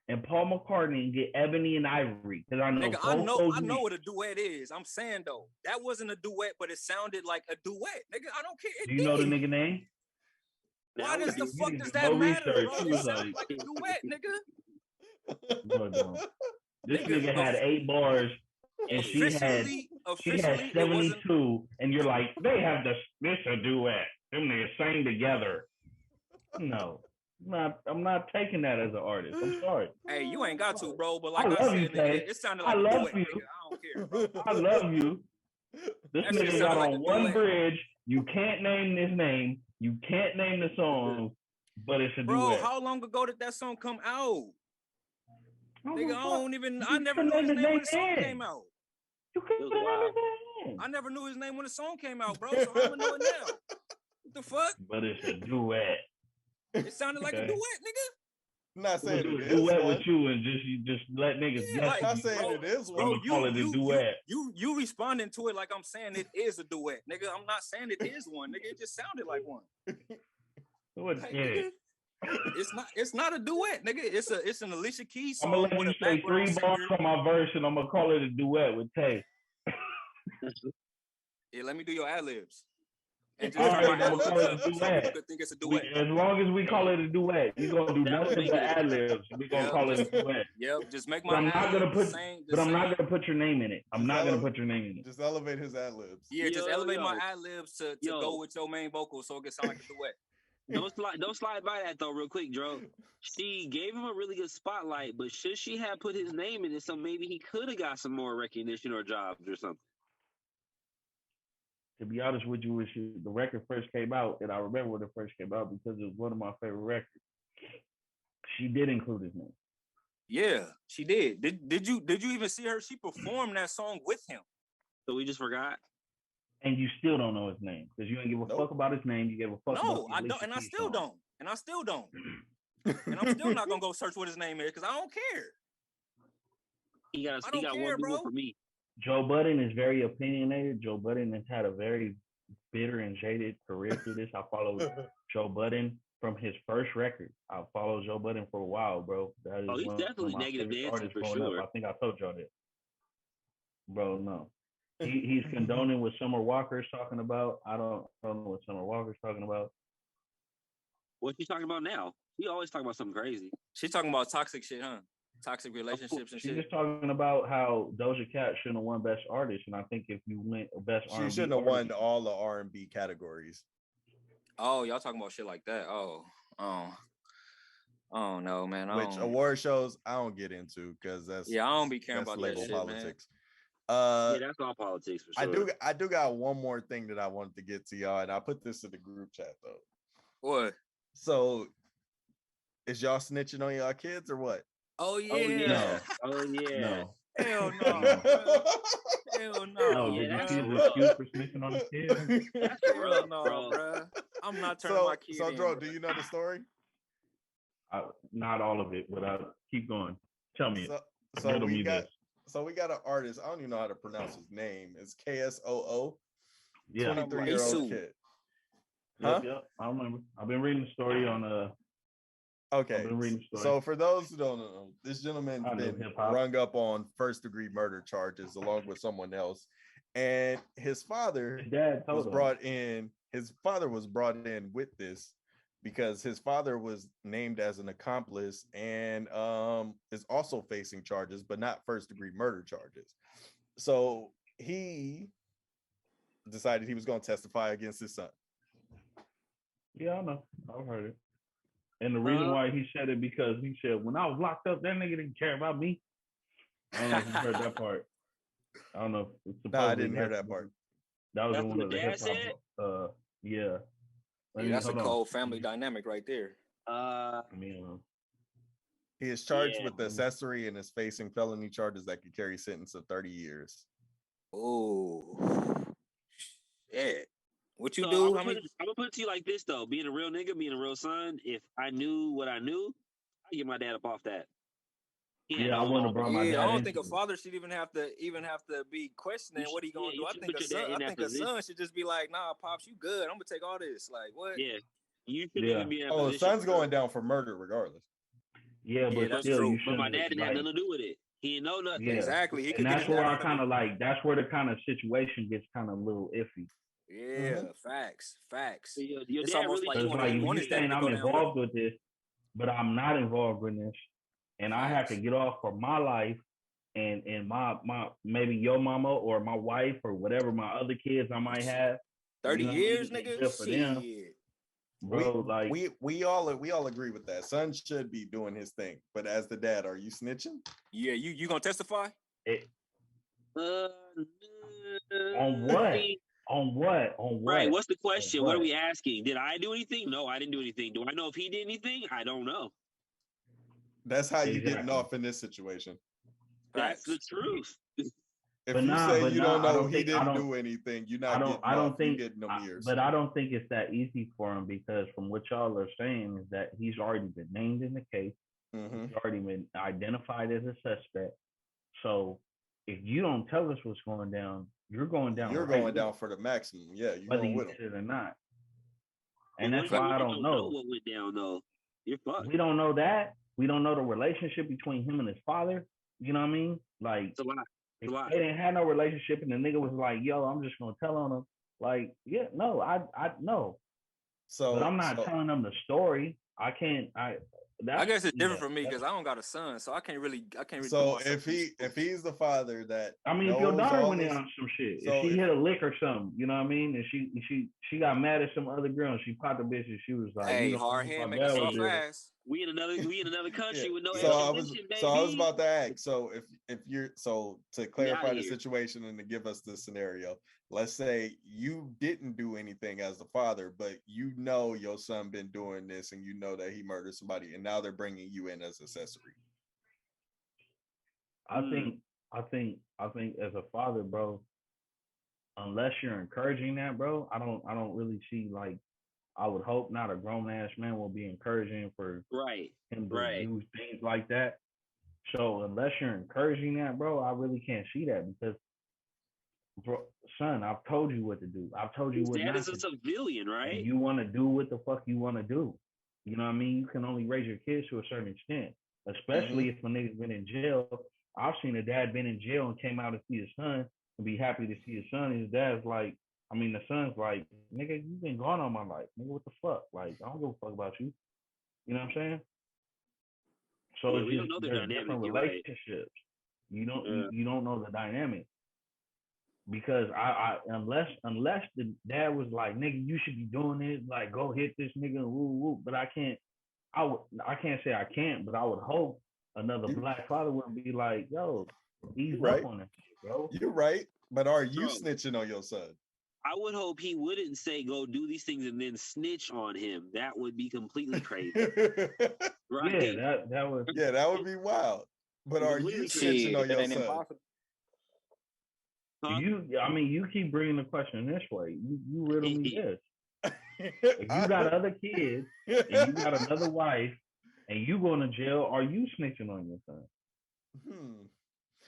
and Paul McCartney and get Ebony and Ivory because I know. Nigga, I know what a duet is. I'm saying though, that wasn't a duet, but it sounded like a duet. Nigga, I don't care. Do you know the nigga name? Why does the fuck does that matter, bro? It sounds like a duet, nigga. No. This nigga had 8 bars and she had 72, and you're like, they have this a duet. Them niggas sang together. No, I'm not taking that as an artist. I'm sorry. Hey, you ain't got to, bro. But like I said, it sounded like I love you. Nigga. I don't care, bro. I love you. This nigga got on one bridge. You can't name this name. You can't name the song, but it's a duet. Bro, how long ago did that song come out? Nigga, I never knew his name when the song came out. I never knew his name when the song came out, bro. So I'm gonna know it now. What the fuck? But it's a duet. It sounded like a duet, nigga. I'm not saying it is duet with you and just let niggas guess. I'm not saying it is one. Call it a duet. You responding to it like I'm saying it is a duet, nigga. I'm not saying it is one, nigga. It just sounded like one. It's not a duet, nigga. It's an Alicia Keys song. I'm gonna let you say 3 bars on my verse, and I'm gonna call it a duet with Tay. Yeah, let me do your ad libs. And just I'm gonna call it a duet. Think it's a duet. As long as we call it a duet, you gonna do nothing but ad libs. We gonna call it a duet. Yep, just make my. I'm not gonna put your name in it. I'm not gonna put your name in it. Just elevate his ad libs. Yeah, just elevate my ad libs to go with your main vocal, so it can sound like a duet. Don't slide by that though, real quick, Dro. She gave him a really good spotlight, but should she have put his name in it, so maybe he could have got some more recognition or jobs or something? To be honest with you, when the record first came out, and I remember when it first came out because it was one of my favorite records, she did include his name. Yeah, she did. Did you even see her? She performed that song with him. So we just forgot. And you still don't know his name because you ain't give a fuck about his name. You gave a fuck about No, I don't, and I still don't. And I still don't. And I'm still not gonna go search what his name is because I don't care. He got one Google for me. Joe Budden is very opinionated. Joe Budden has had a very bitter and jaded career through this. I followed Joe Budden from his first record. I followed Joe Budden for a while, bro. That is he's definitely negative dancing for sure. I think I told y'all that. Bro, no. He's condoning what Summer Walker's talking about. I don't know what Summer Walker's talking about. What's she talking about now? He always talking about something crazy. She's talking about toxic shit, huh? Toxic relationships and shit. She's just talking about how Doja Cat shouldn't have won Best Artist, and I think if you went Best R&B, she shouldn't have won all the R&B categories. Oh, y'all talking about shit like that? Oh no, man. Which award shows I don't get into because that's I don't be caring about label that shit, politics. Yeah, that's all politics for sure. I do got one more thing that I wanted to get to y'all, and I put this in the group chat though. What? So, is y'all snitching on y'all kids or what? Oh yeah. No. Oh yeah. No. Hell no. Hell no. No, did you see his excuse for snitching on his kids? That's Hell no, bro. I'm not turning my kids. So, Dro, do you know the story? Not all of it, but I'll keep going. Tell me So we got an artist. I don't even know how to pronounce his name. It's KSOO. Yeah. 23-year-old kid. Huh? Yep, I remember. I've been reading the story on Okay. So for those who don't know, this gentleman's been rung up on first-degree murder charges along with someone else, and his father was brought in. His father was brought in with this because his father was named as an accomplice and is also facing charges, but not first-degree murder charges. So he decided he was going to testify against his son. Yeah, I know. I've heard it. And the reason why he said it because he said, when I was locked up, that nigga didn't care about me. I don't know if you heard that part. I don't know. No, I didn't hear that part. That was one of the hip hop. Yeah. That's a cold family dynamic right there. He is charged with accessory and is facing felony charges that could carry a sentence of 30 years. Oh, shit. What you so do? I'm gonna put it to you like this though: being a real nigga, being a real son. If I knew what I knew, I'd get my dad up off that. I want to bring my dad. I don't think a father should even have to be questioning what he gonna do. I think a son should just be like, "Nah, pops, you good? I'm gonna take all this." Like what? Yeah, you should even be in that position. The son's going down for murder regardless. Yeah, but that's still, true. But my dad didn't have nothing to do with it. He didn't know nothing. Yeah. Exactly. And that's where I kind of like. That's where the kind of situation gets kind of a little iffy. Yeah, facts. So your it's dad almost really like you saying I'm involved with this, but I'm not involved in this, and I have to get off for my life and my maybe your mama or my wife or whatever my other kids I might have. 30 years, nigga. For them, bro. We all agree with that. Son should be doing his thing, but as the dad, are you snitching? Yeah, you gonna testify? On what? On what? Right. What's the question? What are we asking? Did I do anything? No, I didn't do anything. Do I know if he did anything? I don't know. That's how you getting off in this situation. That's the truth. If you say you don't know he didn't do anything, you're not getting no years. But I don't think it's that easy for him because from what y'all are saying is that he's already been named in the case. Mm-hmm. He's already been identified as a suspect. So if you don't tell us what's going down, you're going down. You're going down for the maximum. Yeah, you're going with him. Or not. And that's why I don't know what went down though. You're fucked. We don't know that. We don't know the relationship between him and his father. You know what I mean? Like, it's a lot. If they didn't have no relationship and the nigga was like, yo, I'm just gonna tell on him. Like, yeah, no, I know. So but I'm not telling them the story. I can't. I guess it's different for me because I don't got a son, so I can't really. So if he's the father that if your daughter went in on some shit, if she hit a lick or something, you know what I mean, and she got mad at some other girl, and she popped the bitch, and she was like, "Hey, hard hand, make a soft ass." We in another country with no. I was about to ask. So if you're to clarify the situation and to give us the scenario, let's say you didn't do anything as the father, but you know your son been doing this, and you know that he murdered somebody, and now they're bringing you in as accessory. I think as a father, bro, unless you're encouraging that, bro, I don't really see like. I would hope not a grown ass man will be encouraging for him to do things like that. So unless you're encouraging that, bro, I really can't see that because, bro, son, I've told you what to do. I've told you what not to do. Dad is a civilian, right? And you want to do what the fuck you want to do. You know what I mean? You can only raise your kids to a certain extent, especially if a nigga's been in jail. I've seen a dad been in jail and came out to see his son and be happy to see his son. His dad's like, the son's like, nigga, you been gone all my life. Nigga, what the fuck? Like, I don't give a fuck about you. You know what I'm saying? So it's just there's different relationships. You don't know the dynamic. Because I unless the dad was like, nigga, you should be doing this, like go hit this nigga, woo woo. But I can't say I can't, but I would hope another black father wouldn't be like, yo, he's up on that shit, bro. You're right. But are you snitching on your son? I would hope he wouldn't say go do these things and then snitch on him. That would be completely crazy. Right? Yeah, that would be wild. But are you snitching on your son? You keep bringing the question this way. You riddle me this. If you got other kids and you got another wife and you going to jail, are you snitching on your son?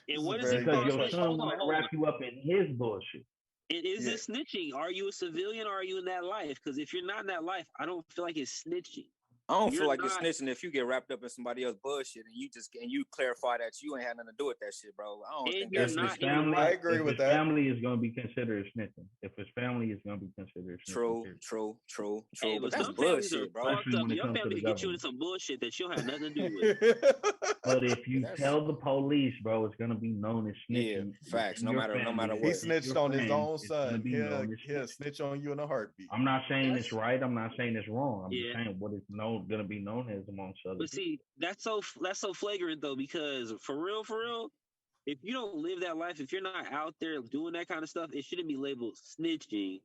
And what is because your son want to wrap you up in his bullshit. And is it snitching? Are you a civilian or are you in that life? Because if you're not in that life, I don't feel like it's snitching. I don't feel like it's snitching if you get wrapped up in somebody else's bullshit and you clarify that you ain't had nothing to do with that shit, bro. I don't think that's family. I agree with that. Family is going to be considered snitching. If his family is going to be considered snitching. True. Hey, but that's bullshit, bro. Your family get you into some bullshit that you don't have nothing to do with. But if you tell the police, bro, it's going to be known as snitching. Yeah, facts. No matter what. He snitched on his own son. He'll snitch on you in a heartteat. I'm not saying it's right. I'm not saying it's wrong. I'm just saying what is going to be known as amongst others. But see, that's so flagrant though, because for real, if you don't live that life, if you're not out there doing that kind of stuff, it shouldn't be labeled snitching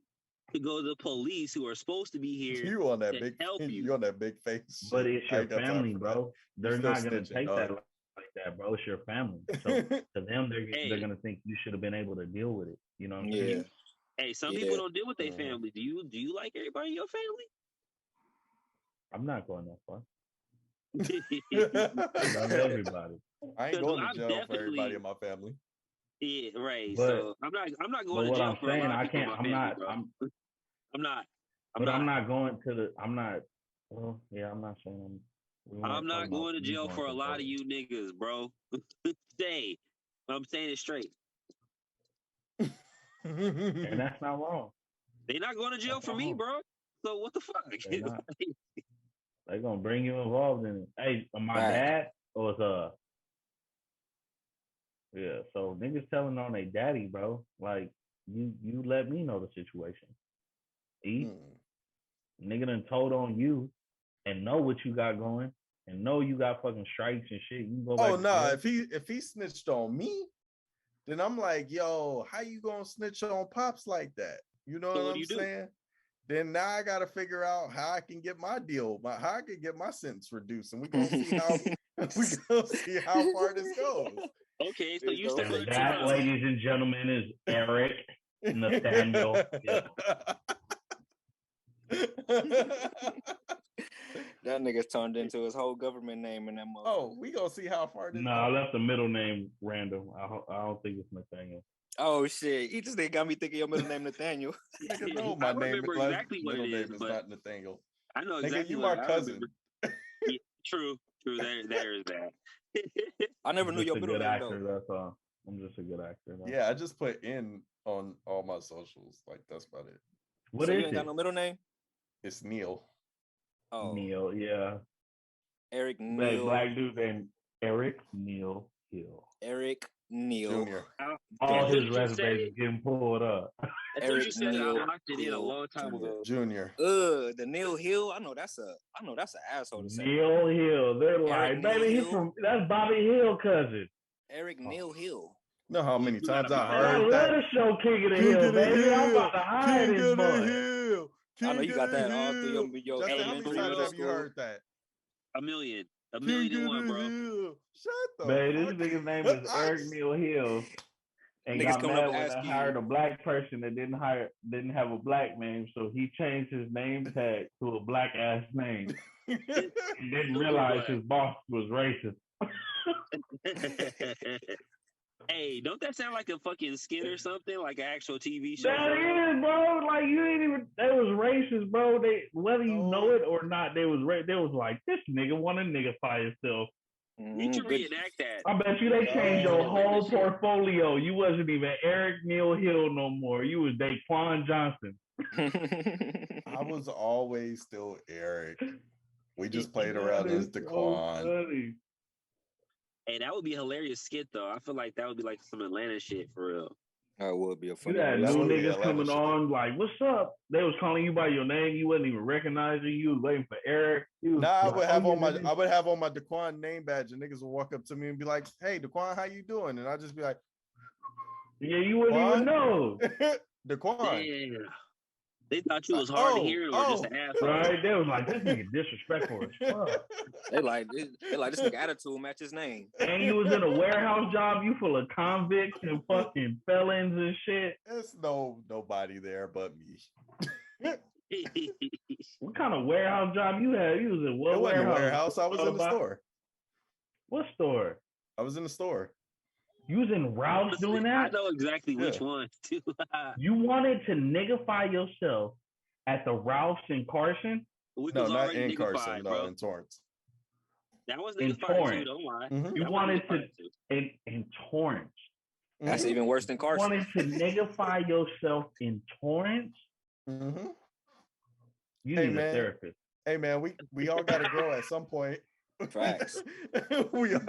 to go to the police who are supposed to be here. You on that big help you. You on that big face. But it's your family, bro. They're not gonna take that like that, bro. It's your family. So to them, they're gonna think you should have been able to deal with it. You know what I'm saying? Hey, some people don't deal with their family. Do you like everybody in your family? I'm not going that far. Not everybody. I ain't going to jail for everybody in my family. Yeah, right. But, so I'm not going to jail for a lot of people in my family, I'm not. I'm not going to the. I'm not. Well, yeah, I'm not saying. I'm not going to jail for a lot of you niggas, bro. Stay. I'm saying it straight. And that's not wrong. They're not going to jail for me, bro. So what the fuck? They're gonna bring you involved in it. Hey, my dad was yeah. So niggas telling on their daddy, bro. Like you let me know the situation. Nigga done told on you and know what you got going and know you got fucking strikes and shit. You can go back. Oh no, if he snitched on me, then I'm like, yo, how you gonna snitch on pops like that? You know what I'm saying? Then now I got to figure out how I can get my deal, how I can get my sentence reduced, and we're gonna see how far this goes. Okay, so you said that, ladies and gentlemen, is Eric Nathaniel. That nigga's turned into his whole government name in that motherfucker. Oh, we gonna see how far this. No, I left the middle name random. I don't think it's Nathaniel. Oh shit! You just got me thinking your middle name Nathaniel. Nigga, no, my name is not Nathaniel. I know exactly. Nigga, you my cousin. Yeah, true. There is that. I never knew your middle name though. That's all. I'm just a good actor. Though. Yeah, I just put in on all my socials. Like that's about it. What so is you ain't got no middle name? It's Neil. Oh, Neil. Yeah. Eric Neil. Black dude named Eric Neil Hill. Eric Neil. Jr. All his resumes getting pulled up. Eric Neil. I locked it in a long time ago. Junior. The Neil Hill. I know that's an asshole to say. Neil Hill. They're like, baby, that's Bobby Hill cousin. Eric Neil Hill. You know how many times I heard that? I love the show King of the Hill, baby. I'm about to hire this boy. I know you got that all through your Justin, how many times have you heard that? A million. 1,000,001, bro. Shut the Man, fuck this nigga's name is Eric Neal Hill. And Niggas got coming mad up when and I asking hired you. a black person that didn't have a black name, so he changed his name tag to a black ass name. He didn't realize his boss was racist. Hey, don't that sound like a fucking skit or something? Like an actual TV show? That is, bro. Like you ain't even. They was racist, bro. They whether you know it or not, they was They was like, this nigga want to nigga himself. You can reenact that. I bet you they changed your whole portfolio. You wasn't even Eric Neal Hill no more. You was Daquan Johnson. I was always still Eric. We just played around as Daquan. So hey, that would be a hilarious skit though. I feel like that would be like some Atlanta shit for real. That would be a funny. You had new niggas coming on like, what's up? They was calling you by your name. You wasn't even recognizing you. Was waiting for Eric. I would have on my Daquan name badge, and niggas would walk up to me and be like, "Hey, Daquan, how you doing?" And I'd just be like, "Yeah, you wouldn't even know." Daquan. Yeah. They thought you was hard to hear or just an asshole. Right? They was like, this nigga disrespectful as fuck. They like this nigga attitude match his name. And you was in a warehouse job, you full of convicts and fucking felons and shit. There's nobody there but me. What kind of warehouse job you had? You was in what warehouse? I was in the store. What store? I was in the store. You was in Ralph's doing that? I know exactly which one, too. You wanted to niggify yourself at the Ralph's in Carson? No, not in Carson. No, in Torrance. That was in Torrance. Too, don't lie. Mm-hmm. You wanted to in Torrance. That's even worse than Carson. You wanted to niggify yourself in Torrance? Mm-hmm. You need a therapist. Hey man, we all gotta grow at some point. Facts. we all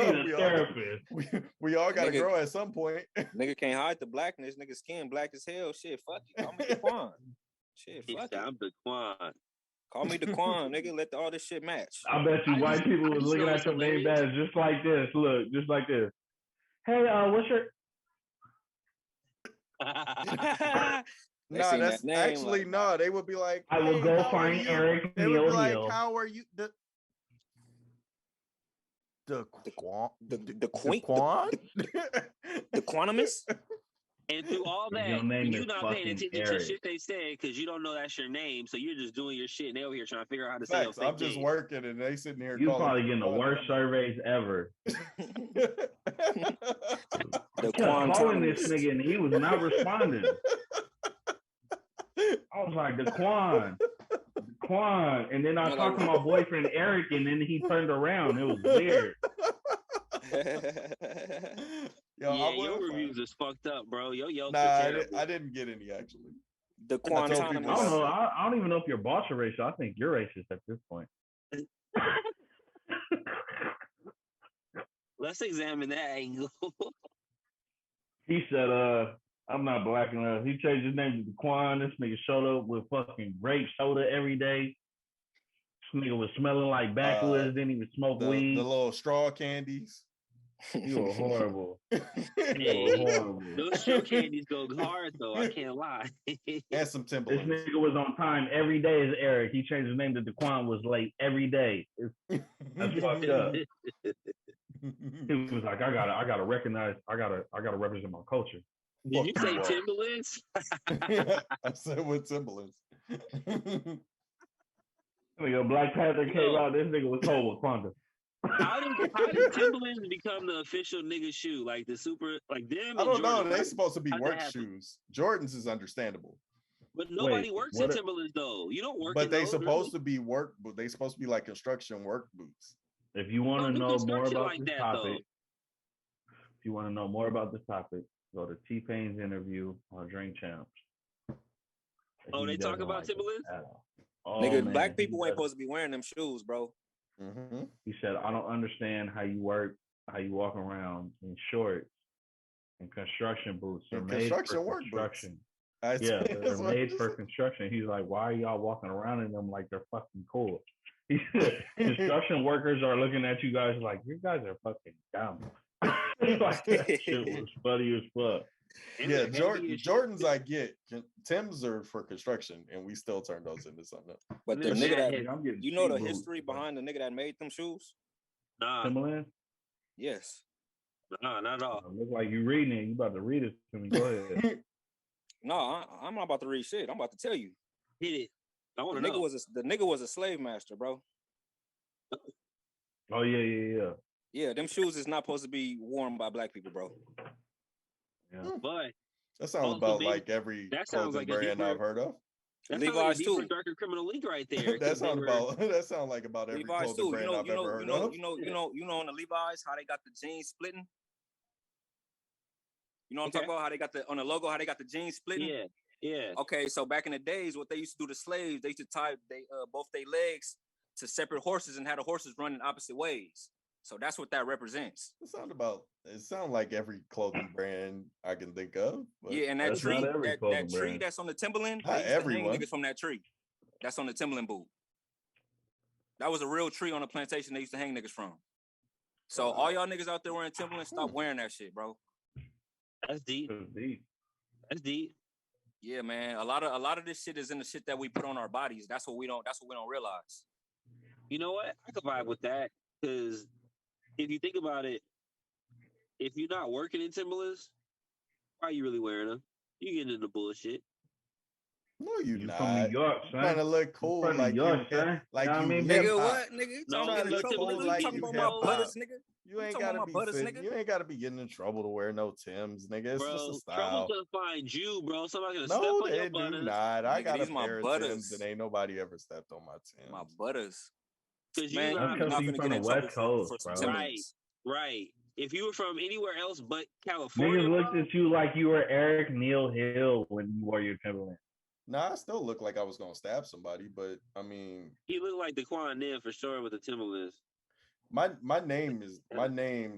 gotta grow at some point. Nigga can't hide the blackness. Nigga skin black as hell. Shit, fuck you. Call me Daquan. Shit, fuck you. I'm Daquan. Call me Daquan, nigga. Let all this shit match. I bet you white people was looking at your name badge just like this. Look, just like this. Hey, what's your? No, that's actually like, no. They would be like, I will go find Eric Neal Hill. They would be like, how are you? The Quantumous? And through all that, you're not paying attention to shit they say because you don't know that's your name. So you're just doing your shit and they over here trying to figure out how to say your I'm just working and they sitting here. You're probably getting the worst surveys ever. Calling this nigga and he was not responding. I was like, Daquan. And then I talked to my boyfriend Eric, and then he turned around. It was weird. Your reviews is fucked up, bro. Yo, I didn't get any actually. Daquan, I don't know. I don't even know if your boss is racist. I think you're racist at this point. Let's examine that angle. He said, I'm not black enough. He changed his name to Daquan. This nigga showed up with fucking grape soda every day. This nigga was smelling like backwoods. Then he would smoke weed. The little straw candies. You were horrible. Those straw candies go hard though. I can't lie. And some Timberlands. This nigga was on time every day as Eric. He changed his name to Daquan. Was late every day. That's fucked up. He was like, I gotta recognize. I gotta represent my culture. Did you say Timberlands? I said with Timberlands. Nigga, Black Panther came out. This nigga was told Wakanda. How did Timberlands become the official nigga shoe? Like the super, like them? I don't know. They're supposed to be work shoes. Jordan's is understandable. But nobody works in Timberlands though. You don't work. But they supposed to be work. But they supposed to be like construction work boots. If you want to know more about this topic, go to T-Pain's interview on Drink Champs. Oh, they talk about Timberlands? Nigga, man, black people ain't supposed to be wearing them shoes, bro. Mm-hmm. He said, I don't understand how you walk around in shorts and construction boots. They're made for construction. Yeah, they're made for construction. He's like, why are y'all walking around in them like they're fucking cool? He said, construction workers are looking at you guys like, you guys are fucking dumb. Like, that shit was funny as fuck. Yeah, Jordans I get. Tim's are for construction, and we still turn those into something. But the nigga that, you know the history behind the nigga that made them shoes? Nah. Timberland? Yes. Nah, not at all. Look like you reading it. You about to read it to me. Go ahead. No, I'm not about to read shit. I'm about to tell you. Hit it. I want The to know. nigga was a slave master, bro. Oh yeah. Yeah, them shoes is not supposed to be worn by black people, bro. Yeah. But that sounds about like every sounds clothing like brand I've heard of. That Levi's sounds like a darker criminal link right there. that sounds like about every Levi's clothing brand I've ever heard of. You know on the Levi's how they got the jeans splitting. You know what I'm talking about? How they got on the logo, how they got the jeans splitting. Yeah. Okay, so back in the days, what they used to do to slaves, they used to tie both their legs to separate horses and have the horses run in opposite ways. So that's what that represents. It sounds like every clothing brand I can think of. Yeah, and that tree, that tree that's on the Timberland, they used to hang niggas from that tree. That's on the Timberland boot. That was a real tree on a plantation they used to hang niggas from. So all y'all niggas out there wearing Timberland, stop wearing that shit, bro. That's deep. That's deep. Yeah, man. A lot of this shit is in the shit that we put on our bodies. That's what we don't realize. You know what? I could vibe with that because if you think about it, if you're not working in Timberlands, why are you really wearing them? You getting into bullshit. No, you're not. From New York, son. Trying to look cool, from like New York, you, son. like you know you. What I mean? Nigga, what? Nigga, you trying to look cool, like you talking about my butters, nigga. You ain't gotta be getting in trouble to wear no Timbs, nigga. It's just a style. Trouble's gonna find you, bro. Somebody's gonna step on your butters. No, they do not. I got a pair of butters. Timbs, and ain't nobody ever stepped on my Timbs. My butters. Man, I'm not gonna get in trouble for some Timbs. Right. If you were from anywhere else but California, niggas looked at you like you were Eric Neal Hill when you wore your Timberland. Nah, I still look like I was gonna stab somebody, but I mean, he looked like Daquan Nim for sure with the Timberlands. My name,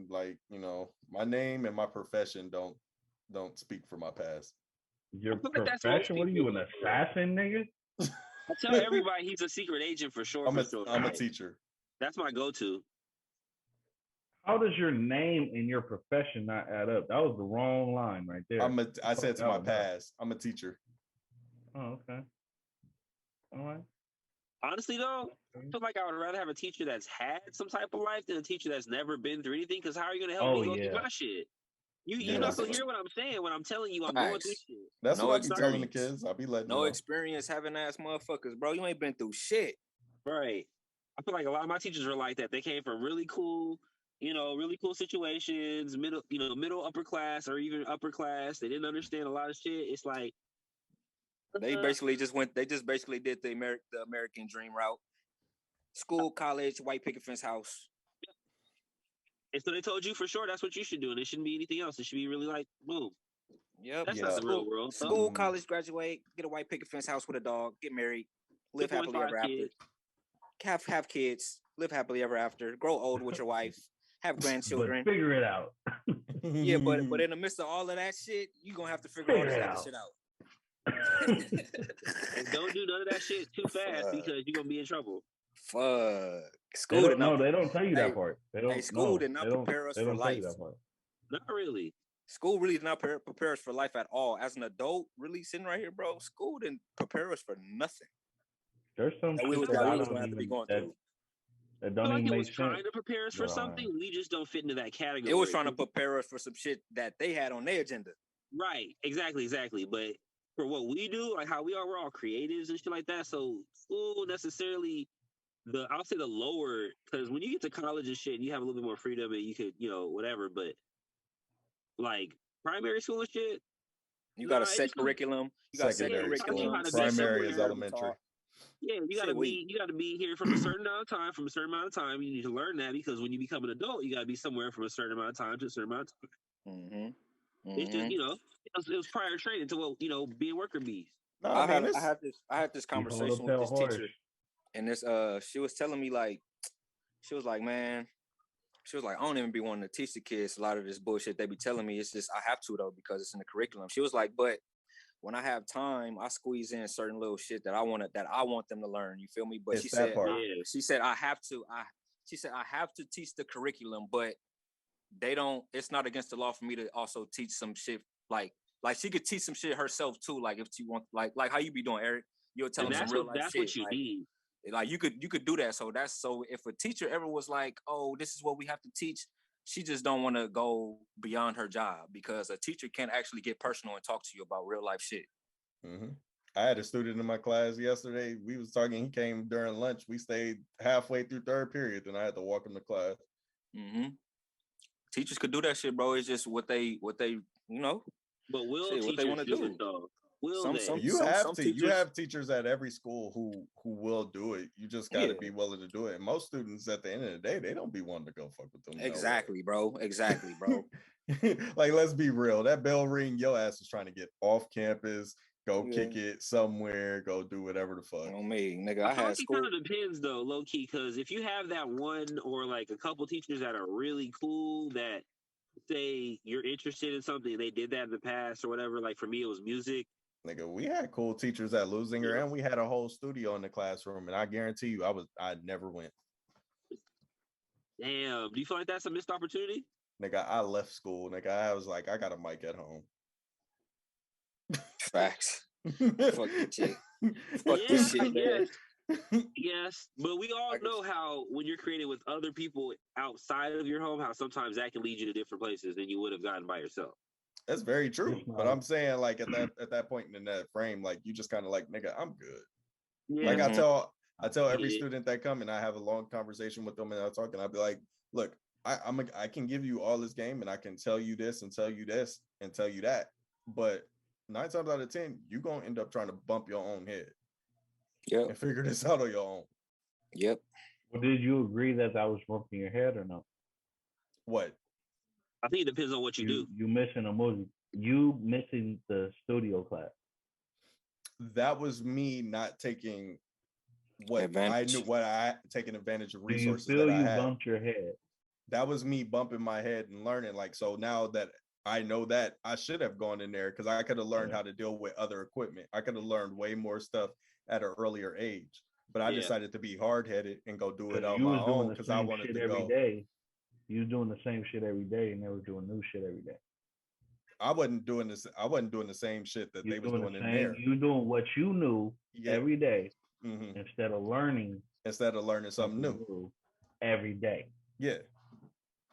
like, you know, my name and my profession don't speak for my past. Your profession? What are you, an assassin, nigga? I tell everybody he's a secret agent for sure. I'm a teacher. That's my go-to. How does your name and your profession not add up? That was the wrong line right there. I said to my past, I'm a teacher. Oh, okay. All right. Honestly, though, I feel like I would rather have a teacher that's had some type of life than a teacher that's never been through anything. Because how are you going to help me go through my shit? You're not going to hear what I'm saying when I'm telling you I'm going through shit. That's what I be telling the kids. I'll be letting no experience having ass motherfuckers, bro. You ain't been through shit. Right. I feel like a lot of my teachers were like that. They came from really cool situations, middle, upper class, or even upper class. They didn't understand a lot of shit. It's like, they just basically did the American dream route. School, college, white picket fence house. And so they told you for sure that's what you should do, and it shouldn't be anything else. It should be really like, boom. Yep. That's not the real world. School, college, graduate, get a white picket fence house with a dog, get married, live happily ever after. Have kids, live happily ever after, grow old with your wife, have grandchildren. But figure it out. Yeah, but in the midst of all of that shit, you're gonna have to figure all this other shit out. And don't do none of that shit too fast because you're gonna be in trouble. Fuck. School they don't tell you that part. School did not prepare us for life. Not really. School really did not prepare us for life at all. As an adult, really sitting right here, bro, school didn't prepare us for nothing. There's some that we was gonna have to be going through. That don't even make sense. Trying to prepare us for something, we just don't fit into that category. It was trying to prepare us for some shit that they had on their agenda. Right. Exactly. But for what we do, like how we're all creatives and shit like that. So school necessarily, I'll say the lower, because when you get to college and shit, you have a little bit more freedom and you could, whatever. But like primary school and shit, you got a set curriculum. You got secondary school. Primary is elementary. Yeah, you gotta be here from a certain amount of time. You need to learn that because when you become an adult, you gotta be somewhere from a certain amount of time to a certain amount of time. Mm-hmm. It's just it was prior training to what being worker bees. No, I had this conversation with this teacher, and this she was telling me like, she was like, man, I don't even be wanting to teach the kids a lot of this bullshit they be telling me. It's just I have to though because it's in the curriculum. She was like, but when I have time, I squeeze in certain little shit that I want them to learn. You feel me? But she said I have to teach the curriculum, but they don't. It's not against the law for me to also teach some shit like she could teach some shit herself too. Like if she want, like how you be doing, Eric. You'll tell them some real life shit. That's what you need. Like you could do that. So if a teacher ever was like, oh, this is what we have to teach, she just don't want to go beyond her job, because a teacher can't actually get personal and talk to you about real life shit. Mm-hmm. I had a student in my class yesterday. We was talking. He came during lunch. We stayed halfway through third period, then I had to walk him to class. Mm-hmm. Teachers could do that shit, bro. It's just what they But will shit, what they want to teachers do do it though? Will Some they? You have to. teachers, You have teachers at every school who will do it. You just got to be willing to do it. And most students, at the end of the day, they don't be wanting to go fuck with them. Exactly, bro. Exactly, bro. Like, let's be real. That bell ring, your ass is trying to get off campus, go kick it somewhere, go do whatever the fuck. On me, nigga. I had school. It kind of depends though, low key, because if you have that one or like a couple teachers that are really cool that say you're interested in something, they did that in the past or whatever. Like for me, it was music. Nigga, we had cool teachers at Lusinger, and we had a whole studio in the classroom, and I guarantee you, I never went. Damn, do you feel like that's a missed opportunity? Nigga, I left school. Nigga, I was like, I got a mic at home. Facts. Fuck this shit. Fuck this shit, man. Yes, but we all know how when you're creating with other people outside of your home, how sometimes that can lead you to different places than you would have gotten by yourself. That's very true. But I'm saying, like, at that point in that frame, like, you just kind of like, nigga, I'm good. Yeah. Like, I tell every student that come and I have a long conversation with them and I talk, and I'll be like, look, I can give you all this game and I can tell you this and tell you this and tell you that. But 9 times out of 10, you're gonna end up trying to bump your own head. Yep. And figure this out on your own. Yep. Well, did you agree that was bumping your head or no? What? I think it depends on what you do. You missing a movie. You missing the studio class. That was me not taking taking advantage of resources. Do you feel that you bumped your head? That was me bumping my head and learning. Like, so now that I know that, I should have gone in there because I could have learned how to deal with other equipment. I could have learned way more stuff at an earlier age. But I decided to be hard-headed and go do it on my own because I wanted to go. Day. You was doing the same shit every day and they were doing new shit every day. I wasn't doing the same shit that they was doing in there. You doing what you knew every day instead of learning something new every day. Yeah.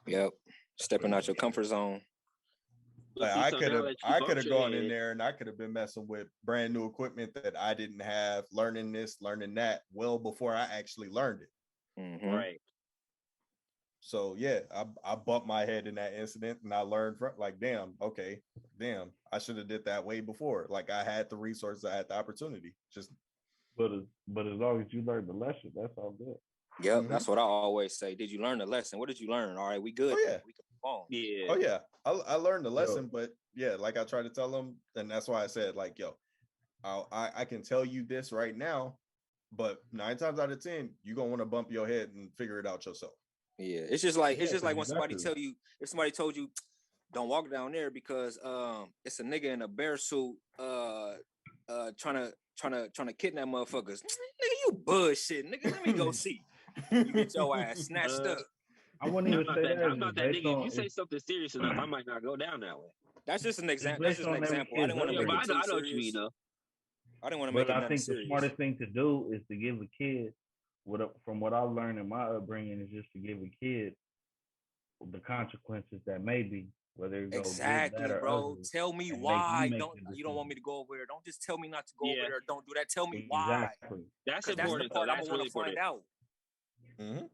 Yep. Stepping out your comfort zone. Like, I could have gone in there and I could have been messing with brand new equipment that I didn't have, learning this, learning that, well before I actually learned it. Mm-hmm. Right. So yeah, I bumped my head in that incident and I learned from, like, damn, I should have did that way before. Like, I had the resources, I had the opportunity. But as long as you learned the lesson, that's all good. Yep, that's what I always say. Did you learn the lesson? What did you learn? All right, we good. Oh, yeah. We can move on. Yeah. Oh yeah, I learned the lesson, but yeah, like I try to tell them, and that's why I said, like, yo, I can tell you this right now, but 9 times out of 10, you're gonna want to bump your head and figure it out yourself. Yeah, it's just like when somebody tell you, if somebody told you, don't walk down there because it's a nigga in a bear suit trying to kidnap motherfuckers. Nigga, you bullshit. Nigga, let me go see. You get your ass snatched up. I wouldn't even say that. I'm not that nigga. If you say something serious enough, I might not go down that way. That's just an example. That's just an example. I didn't want to make it too serious. I know what you mean, though. I didn't want to make it nothing serious. But I think the smartest thing to do is to give a kid, from what I learned in my upbringing, is just to give a kid the consequences that may be, whether it goes exactly, good, bro. Tell me why you don't want me to go over there. Don't just tell me not to go over there. Don't do that. Tell me why. That's important. That's really important. Find out. Mm-hmm.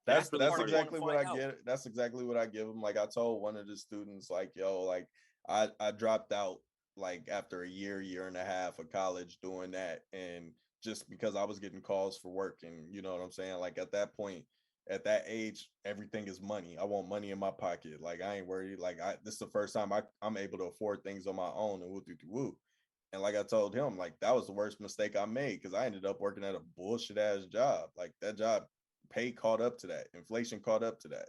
That's exactly what I get. That's exactly what I give them. Like, I told one of the students, like, yo, like, I dropped out like after a year and a half of college doing that, and just because I was getting calls for work, and you know what I'm saying? Like, at that point, at that age, everything is money. I want money in my pocket. Like, I ain't worried. Like, this is the first time I'm able to afford things on my own, and woo. And like I told him, like, that was the worst mistake I made, because I ended up working at a bullshit ass job. Like, that job pay caught up to that. Inflation caught up to that.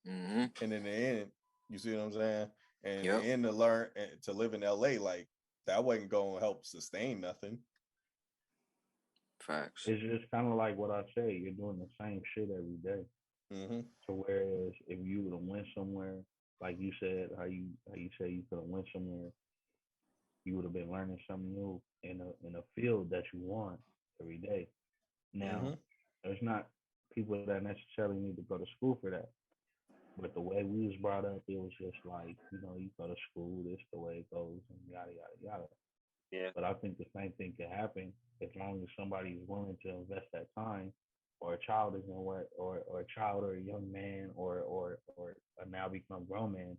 Mm-hmm. And in the end, you see what I'm saying? And in the learn to live in LA, like, that wasn't going to help sustain nothing. Facts. It's just kind of like what I say. You're doing the same shit every day. Mm-hmm. So whereas if you would have went somewhere, like you said, how you say you could have went somewhere, you would have been learning something new in a field that you want every day. Now, there's not people that necessarily need to go to school for that. But the way we was brought up, it was just like, you know, you go to school, this the way it goes, and yada yada yada. Yeah. But I think the same thing can happen as long as somebody is willing to invest that time, or a child is in what, or a child or a young man or a now become grown man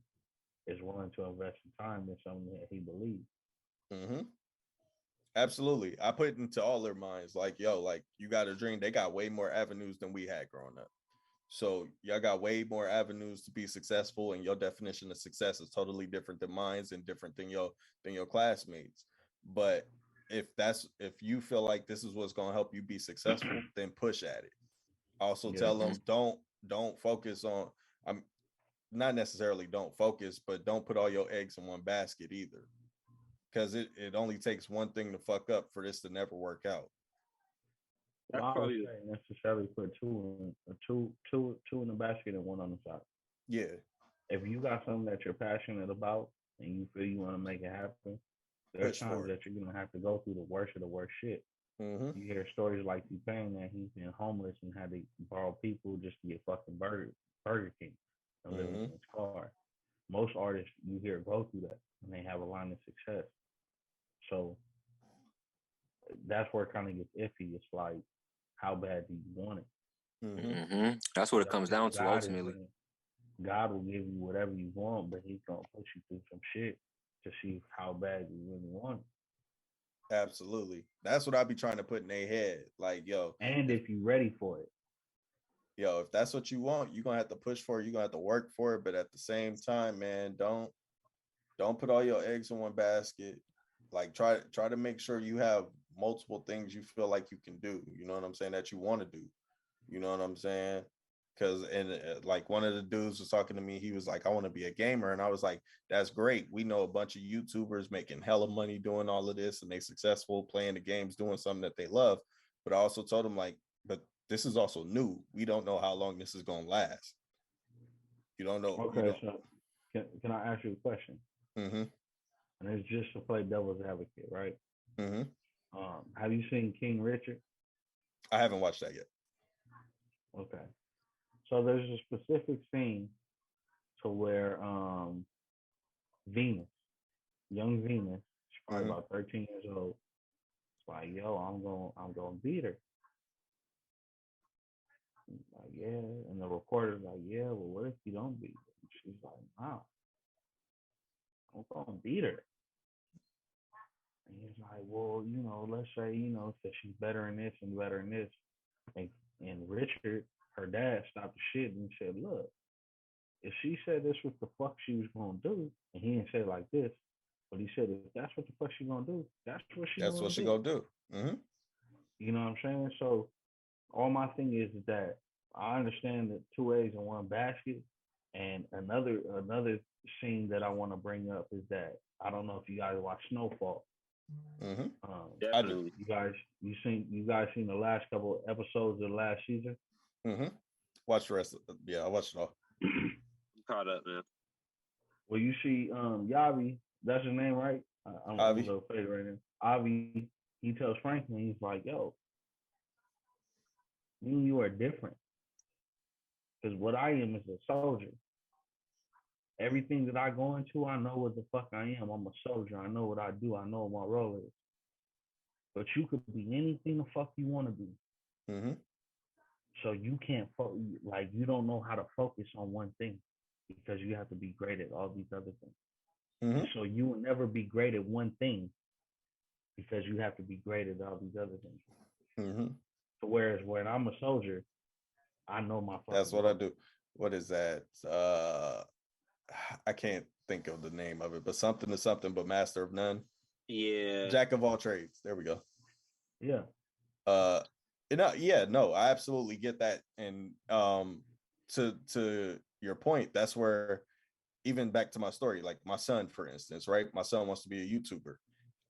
is willing to invest some time in something that he believes. Absolutely. I put into all their minds, like, yo, like, you got a dream. They got way more avenues than we had growing up. So y'all got way more avenues to be successful, and your definition of success is totally different than mine's and different than your classmates. But if you feel like this is what's going to help you be successful, then push at it. Also tell them don't focus on, I'm not necessarily don't focus, but don't put all your eggs in one basket either. Because it only takes one thing to fuck up for this to never work out. Well, I wouldn't say necessarily put two in the basket and one on the side. Yeah. If you got something that you're passionate about and you feel you want to make it happen, there's times that you're gonna have to go through the worst of the worst shit. You hear stories like T-Pain that he's been homeless and had to borrow people just to get fucking Burger King and live in his car. Most artists you hear go through that and they have a line of success. So that's where it kind of gets iffy. It's like, how bad do you want it? That's what it comes down to ultimately. God will give you whatever you want, but he's gonna push you through some shit to see how bad you really want it. Absolutely. That's what I be trying to put in their head. Like, yo. And if you're ready for it. Yo, if that's what you want, you're gonna have to push for it. You're gonna have to work for it. But at the same time, man, don't put all your eggs in one basket. Like, try to make sure you have multiple things you feel like you can do. You know what I'm saying? That you want to do. You know what I'm saying? Because like one of the dudes was talking to me, he was like, I want to be a gamer, and I was like, that's great. We know a bunch of YouTubers making hella money doing all of this, and they successful playing the games, doing something that they love. But I also told him, like, but this is also new. We don't know how long this is gonna last. You don't know. Okay, so can I ask you a question? And it's just to play devil's advocate, right? Have you seen King Richard? I haven't watched that yet. Okay. So there's a specific scene to where Venus, young Venus, she's probably about 13 years old. It's like, yo, I'm gonna beat her. Like, yeah, and the reporter's like, yeah, well, what if you don't beat her? And she's like, wow, I'm gonna beat her. And he's like, well, you know, let's say, you know, that she's better in this and better in this. And Richard, her dad, stopped the shit and said, look, if she said this was the fuck she was gonna do, and he didn't say it like this, but he said, if that's what the fuck she gonna do, that's what she gonna do. You know what I'm saying? So all my thing is that I understand that 2 eggs in one basket. And another scene that I want to bring up is that I don't know if you guys watch Snowfall. Definitely. You guys seen the last couple of episodes of the last season? Watch the rest. I watched it all. Caught up, man. Well, you see, Yavi, that's his name, right? I'm a little faded right now. Avi, he tells Franklin, he's like, yo, me and you are different. Because what I am is a soldier. Everything that I go into, I know what the fuck I am. I'm a soldier. I know what I do. I know what my role is. But you could be anything the fuck you want to be. So you can't, you don't know how to focus on one thing because you have to be great at all these other things. So you will never be great at one thing because you have to be great at all these other things. So whereas when I'm a soldier, I know my fucking That's what I do. What is that? I can't think of the name of it, but something to something, but master of none. Yeah. Jack of all trades. There we go. Yeah. I absolutely get that. And to your point, that's where, even back to my story, like my son, for instance, right? My son wants to be a YouTuber.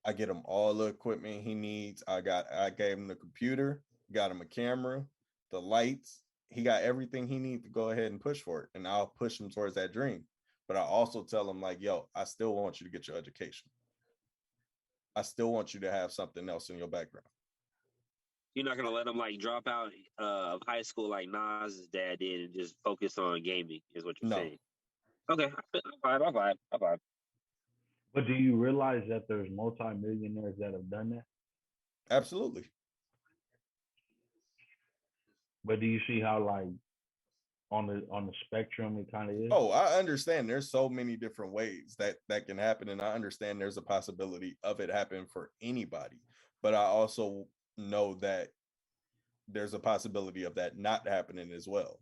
I get him all the equipment he needs. I gave him the computer, got him a camera, the lights. He got everything he needs to go ahead and push for it. And I'll push him towards that dream. But I also tell him, like, yo, I still want you to get your education. I still want you to have something else in your background. You're not gonna let him like drop out of high school like Nas's dad did and just focus on gaming, is what you're saying. Okay, I vibe. But do you realize that there's multi-millionaires that have done that? Absolutely. But do you see how like on the spectrum it kind of is? Oh, I understand. There's so many different ways that can happen, and I understand there's a possibility of it happening for anybody. But I also know that there's a possibility of that not happening as well.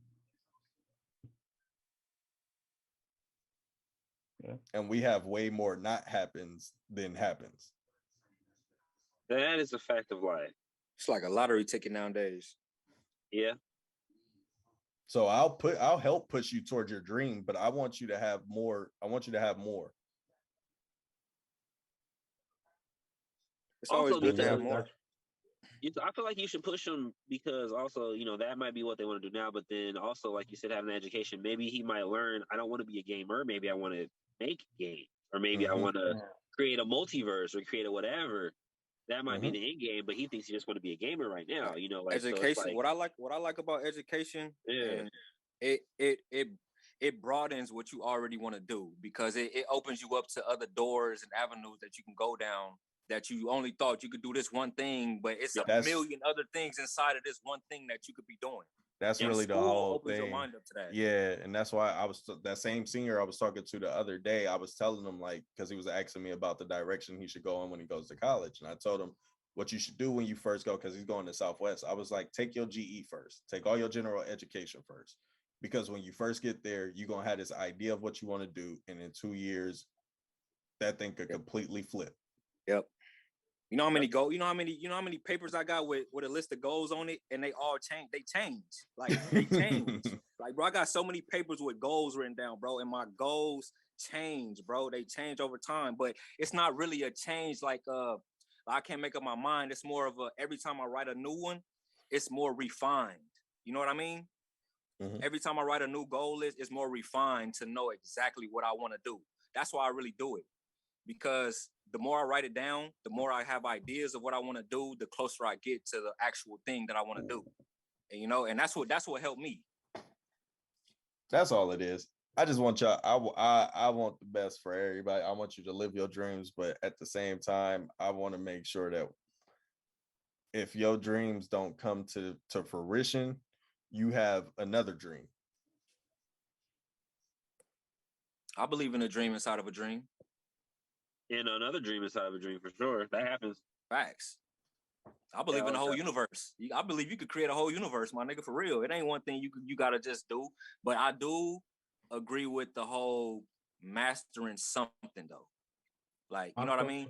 Yeah. And we have way more not happens than happens. That is a fact of life. It's like a lottery ticket nowadays. Yeah. So I'll help push you towards your dream, but I want you to have more. I want you to have more. It's always good to have more. I feel like you should push him because also, that might be what they want to do now. But then also, like you said, having an education, maybe he might learn, I don't want to be a gamer. Maybe I want to make games, or maybe I want to create a multiverse or create a whatever. That might be the end game, but he thinks he just want to be a gamer right now. Like education. So what I like about education, it broadens what you already want to do, because it opens you up to other doors and avenues that you can go down that you only thought you could do this one thing, but it's a million other things inside of this one thing that you could be doing. That's really the whole opens thing. Your mind up to that. Yeah, and that's why that same senior I was talking to the other day, I was telling him, like, because he was asking me about the direction he should go in when he goes to college, and I told him what you should do when you first go, because he's going to Southwest. I was like, take your GE first, take all your general education first, because when you first get there, you're gonna have this idea of what you want to do, and in 2 years, that thing could completely flip. Yep. You know how many papers I got with a list of goals on it, and they all change. They change. Like, bro, I got so many papers with goals written down, bro, and my goals change, bro. They change over time, but it's not really a change like I can't make up my mind. It's more of every time I write a new one, it's more refined. You know what I mean? Mm-hmm. Every time I write a new goal list, it's more refined to know exactly what I want to do. That's why I really do it. Because the more I write it down, the more I have ideas of what I want to do, the closer I get to the actual thing that I want to do. And, and that's what helped me. That's all it is. I just want y'all, I want the best for everybody. I want you to live your dreams, but at the same time, I want to make sure that if your dreams don't come to fruition, you have another dream. I believe in a dream inside of a dream. And another dream inside of a dream, for sure. That happens. Facts. I believe in a whole universe. I believe you could create a whole universe, my nigga, for real. It ain't one thing you gotta just do. But I do agree with the whole mastering something, though. Like, you know what I mean?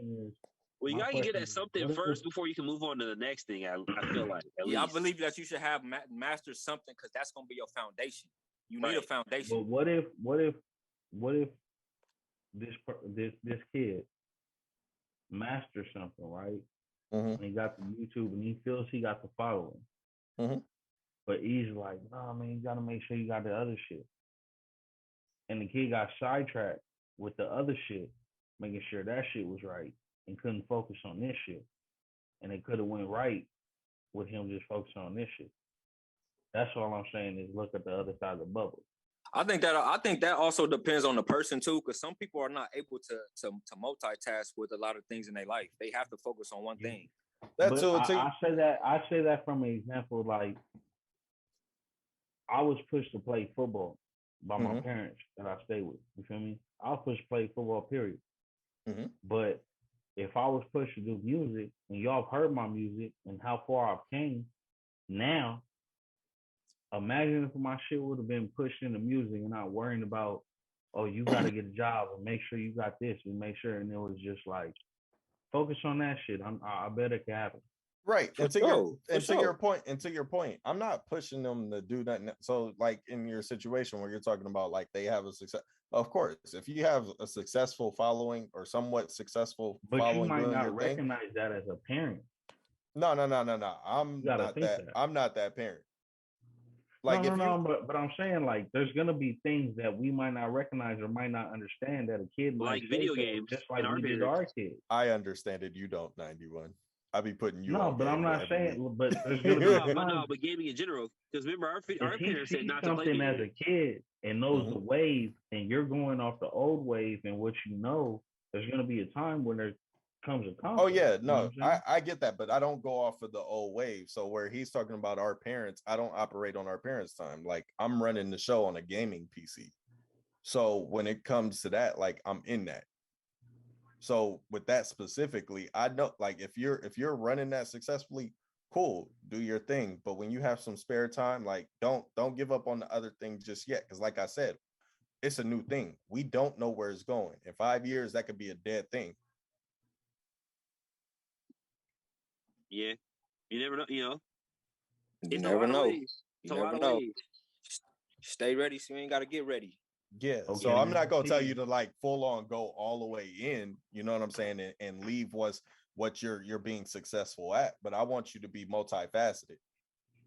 Well, you gotta get at something first before you can move on to the next thing. I feel like. At least. I believe that you should have mastered something, because that's gonna be your foundation. You need a foundation. But what if this kid masters something, right? Mm-hmm. And he got the YouTube, and he feels he got the following. Mm-hmm. But he's like, nah, man, you gotta make sure you got the other shit. And the kid got sidetracked with the other shit, making sure that shit was right, and couldn't focus on this shit. And it could have went right with him just focusing on this shit. That's all I'm saying is look at the other side of the bubble. I think that also depends on the person too, because some people are not able to multitask with a lot of things in their life. They have to focus on one thing. I say that from an example, like I was pushed to play football by my parents that I stayed with. You feel me? I was pushed to play football, period. Mm-hmm. But if I was pushed to do music, and y'all have heard my music and how far I've came, now imagine if my shit would have been pushed into music and not worrying about, oh, you got to get a job and make sure you got this and make sure. And it was just like, focus on that shit. I bet it can happen. Right. And to your point, I'm not pushing them to do that. So like in your situation where you're talking about, like, they have a success. Of course, if you have a successful following or somewhat successful following, but you might not recognize that as a parent. No. I'm not that parent. Like, but I'm saying, like, there's gonna be things that we might not recognize or might not understand that a kid like video games, just like we did our kids. I understand it. You don't, 91. I be putting you No, on but game I'm not every saying. week. But there's gonna be but gaming in general. Because remember, our if he parents said sees not to play something as gaming. a kid and knows the ways, and you're going off the old ways and what you know, there's gonna be a time when there comes a conflict. Oh yeah, You know no, I get that, but I don't go off of the old wave. So where he's talking about our parents, I don't operate on our parents' time. Like I'm running the show on a gaming PC. So when it comes to that, like I'm in that. So with that specifically, I know like if you're running that successfully, cool, do your thing. But when you have some spare time, like don't give up on the other thing just yet. Cause like I said, it's a new thing. We don't know where it's going. In 5 years, that could be a dead thing. Yeah, you never know. You know, You never know. It's a lot of know. ways. Stay ready, so you ain't got to get ready. Yeah. Okay. So I'm not gonna tell you to like full on go all the way in. You know what I'm saying, and leave what you're being successful at. But I want you to be multifaceted.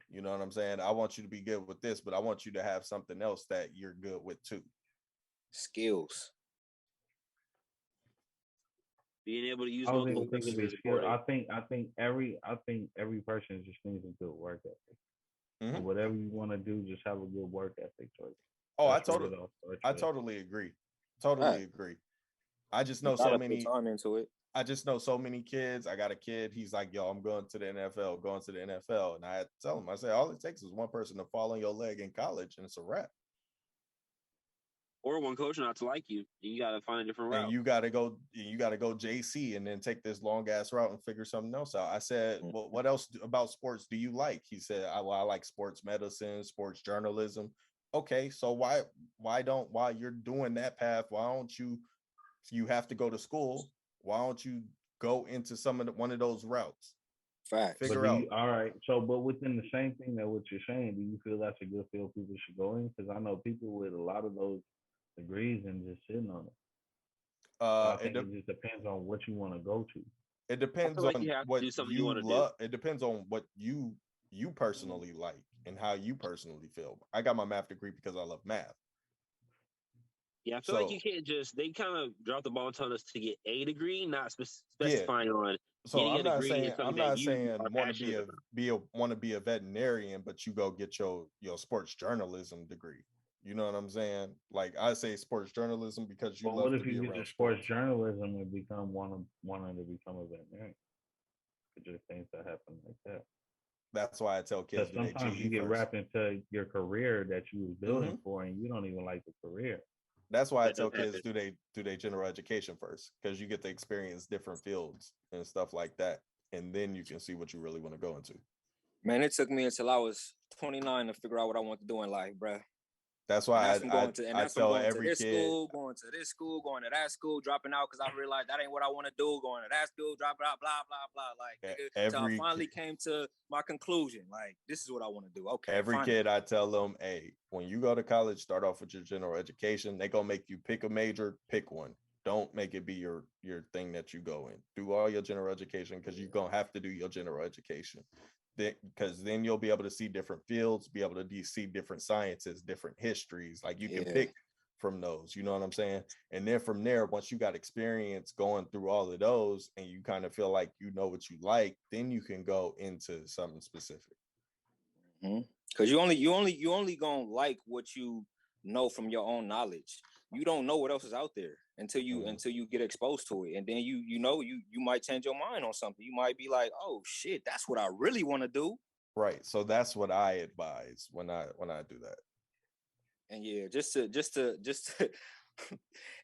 You know what I'm saying? I want you to be good with this, but I want you to have something else that you're good with too. Skills. Being able to use I don't multiple even think voices it'd is be skill. important. I think every person just needs a good work ethic. Mm-hmm. So whatever you want to do, just have a good work ethic. Oh, I totally agree. Totally agree. I just know so many time into it. I just know so many kids. I got a kid. He's like, yo, I'm going to the NFL, going to the NFL. And I had to tell him, I said, all it takes is one person to fall on your leg in college and it's a wrap. Or one coach not to like you. You got to find a different route. And you got to go JC and then take this long ass route and figure something else out. I said, well, what else about sports do you like? He said, I like sports medicine, sports journalism. Okay, so while you're doing that path, why don't you have to go to school? Why don't you go into one of those routes? Facts. Figure out. All right. So, but within the same thing that what you're saying, do you feel that's a good field people should go in? Because I know people with a lot of those degrees and just sitting on it. I think it just depends on what you want to go to. It depends on what you love. It depends on what you personally like and how you personally feel. I got my math degree because I love math. Yeah, I feel like you can't just, they kind of dropped the ball and told us to get a degree, not specifying on so getting I'm a not degree. saying want to be a veterinarian, but you go get your sports journalism degree. You know what I'm saying? Like I say sports journalism because you love to be around sports. What if you get sports journalism and become wanting to become a veterinarian? It just things that happen like that. That's why I tell kids sometimes you get wrapped into your career that you was building for, and you don't even like the career. That's why I tell kids do they general education first, because you get to experience different fields and stuff like that, and then you can see what you really want to go into. Man, it took me until I was 29 to figure out what I want to do in life, bruh. That's why I tell every kid, going to this school, going to that school, dropping out because I realized that ain't what I want to do. Going to that school, dropping out, blah blah blah. Like, until I finally came to my conclusion. Like, this is what I want to do. Okay. Every kid, I tell them, hey, when you go to college, start off with your general education. They gonna make you pick a major, pick one. Don't make it be your thing that you go in. Do all your general education because you're gonna have to do your general education. Because then you'll be able to see different fields, be able to see different sciences, different histories. Like you can pick from those, you know what I'm saying? And then from there, once you got experience going through all of those and you kind of feel like you know what you like, then you can go into something specific. Because you only gonna like what you know from your own knowledge. You don't know what else is out there until you get exposed to it, and then you might change your mind on something. You might be like, oh shit, that's what I really want to do. Right. So that's what I advise when I do that. And yeah, just to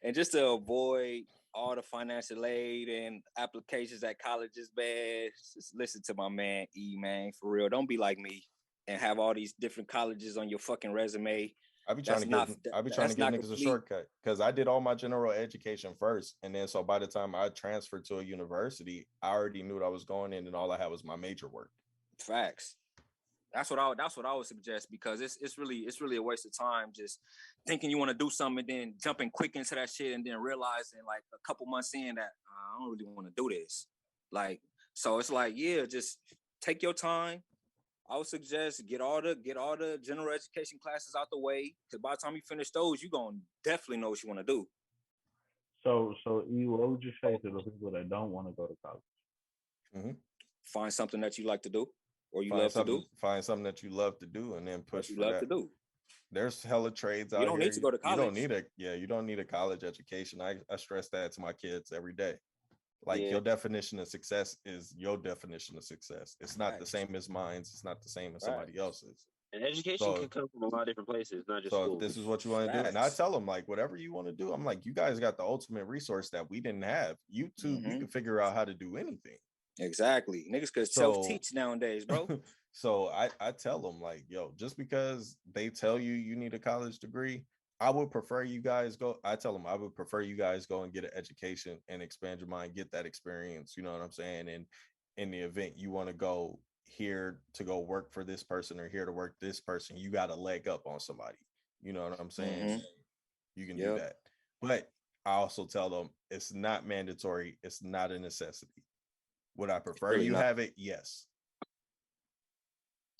and just to avoid all the financial aid and applications at colleges, man, just listen to my man E, man, for real. Don't be like me and have all these different colleges on your fucking resume. I be trying to give niggas a shortcut because I did all my general education first, and then so by the time I transferred to a university, I already knew what I was going in, and all I had was my major work. Facts. That's what I would suggest, because it's really a waste of time just thinking you want to do something and then jumping quick into that shit and then realizing like a couple months in that I don't really want to do this. Like, so it's like, yeah, just take your time. I would suggest get all the general education classes out the way, because by the time you finish those, you're gonna definitely know what you want to do. So what would you say to the people that don't want to go to college? Find something that you like to do, or you love to do. Find something that you love to do, and then push you for love that. to do. There's hella trades out here. You don't need to go to college. You don't need a college education. I stress that to my kids every day. Like your definition of success is your definition of success. It's not the same as mine. It's not the same as somebody else's. And education can come from a lot of different places, not just school. If this is what you want to do, and I tell them like whatever you want to do. I'm like, you guys got the ultimate resource that we didn't have. YouTube, you can figure out how to do anything. Exactly, niggas could self-teach nowadays, bro. So I tell them like, yo, just because they tell you need a college degree, I would prefer you guys go. I tell them I would prefer you guys go and get an education and expand your mind, get that experience. You know what I'm saying? And in the event you want to go here to go work for this person or here to work this person, you got a leg up on somebody. You know what I'm saying? You can do that. But I also tell them it's not mandatory. It's not a necessity. Would I prefer you have it? Yes.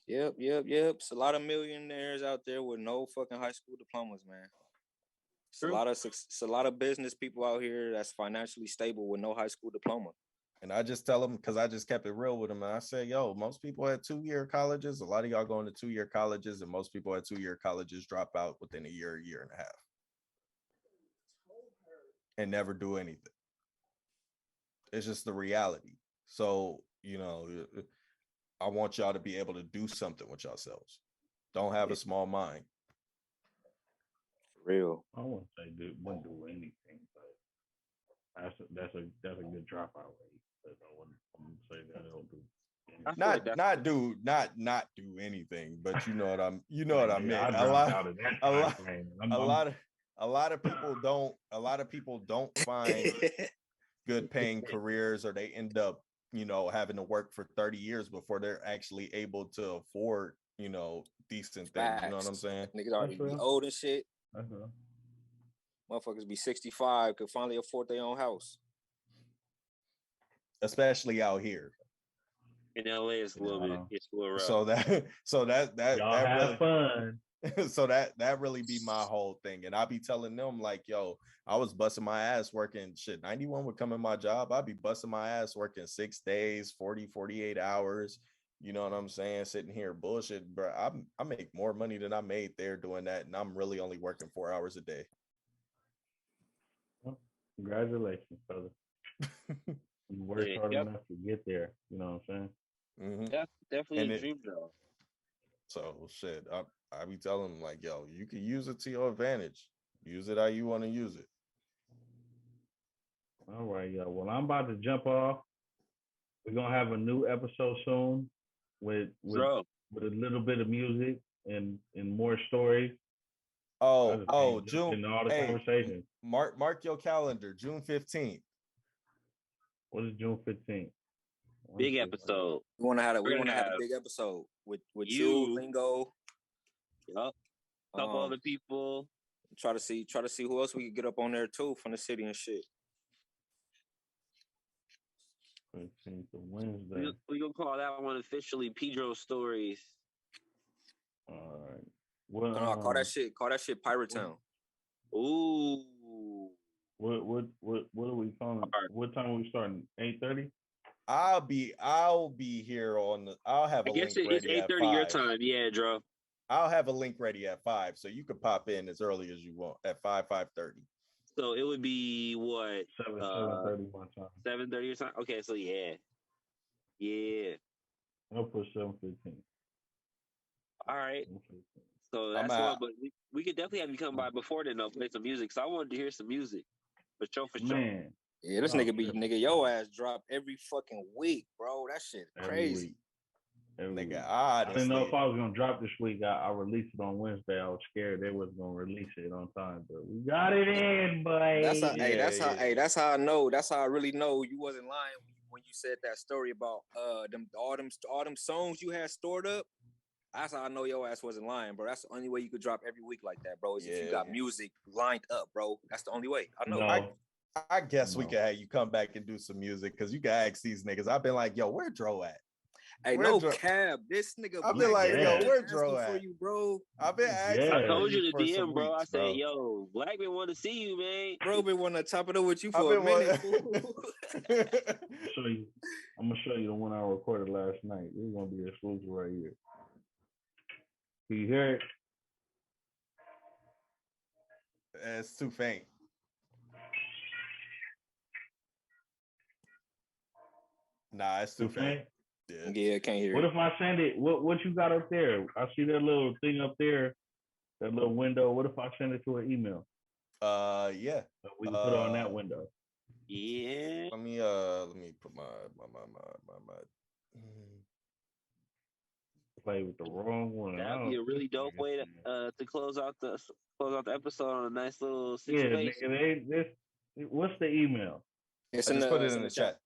Yep. It's a lot of millionaires out there with no fucking high school diplomas, man. It's a lot of business people out here that's financially stable with no high school diploma. And I just tell them, because I just kept it real with them. And I say, yo, most people at 2-year colleges, a lot of y'all going to 2-year colleges, and most people at 2-year colleges drop out within a year and a half. And never do anything. It's just the reality. So, you know, I want y'all to be able to do something with yourselves. Don't have a small mind. For real. I wouldn't say wouldn't do anything, but that's a good dropout rate. But I wouldn't say that it'll do anything. Not do anything, but you know what I mean. A lot of people don't find good paying careers, or they end up, you know, having to work for 30 years before they're actually able to afford, you know, decent things. You know what I'm saying? Niggas already be old and shit. Motherfuckers be 65, could finally afford their own house. Especially out here. In LA, it's a little rough. So that y'all have really, fun. So that really be my whole thing. And I be telling them like, yo, I was busting my ass working 91 would come in my job. I'd be busting my ass working 6 days, 48 hours. You know what I'm saying? Sitting here bullshit, bro. I make more money than I made there doing that. And I'm really only working 4 hours a day. Well, congratulations, brother. You worked hard enough to get there. You know what I'm saying? That's definitely a dream job. So shit, I be telling them like, yo, you can use it to your advantage. Use it how you want to use it. All right, yo. Well, I'm about to jump off. We're gonna have a new episode soon with a little bit of music and more stories. June. In all the conversations. Mark your calendar, June 15th. What is June 15th? Big episode. We want to have a big episode with you, Lingo. Yup. Couple other people. Try to see who else we could get up on there too from the city and shit. 15th of Wednesday. We gonna call that one officially Pedro Stories. All right. Well, call that shit Pirate Town. Ooh. What are we calling? Right. What time are we starting? 8:30. I'll be here I'll have a link ready. I guess it's 8:30 your time. Yeah, Dro. I'll have a link ready at 5, so you can pop in as early as you want at 5:30. So it would be what? 7:30 my time. 7:30 your time. Okay, so yeah. I'll put 7:15. All right. So that's one, but we could definitely have you come by before then, though, play some music. So I wanted to hear some music. For sure. Man. Yeah, this nigga your ass drop every fucking week, bro. That shit crazy. Nigga, I didn't know if I was gonna drop this week. I released it on Wednesday. I was scared they wasn't gonna release it on time, but we got it in, boy. That's how I know. That's how I really know you wasn't lying when you said that story about all them songs you had stored up. That's how I know your ass wasn't lying, bro. That's the only way you could drop every week like that, bro. Is if you got music lined up, bro. That's the only way. I know. No. I guess we can have you come back and do some music, because you can ask these niggas. I've been like, yo, where Dro at? Hey, Where no Dro- cab. This nigga. I've been like, yo, where Dro for at? you, bro? I've been asking. Yeah. I told you to for some DM, bro. weeks, I said, yo, Blackman want to see you, man. Bro, been wanting to top it up with you I've for a been minute. I'm gonna show you the one I recorded last night. This is gonna be exclusive right here. Can you hear it? It's too faint. Nah, it's too faint. Yeah, can't hear What it. if I send it? What you got up there? I see that little thing up there, that little window. What if I send it to an email? Yeah. So we can put it on that window. Yeah. Let me put my Play with the wrong one. That'd be a really dope way to close out the episode on a nice little Yeah, situation. nigga, what's the email? It's I just put it in the chat.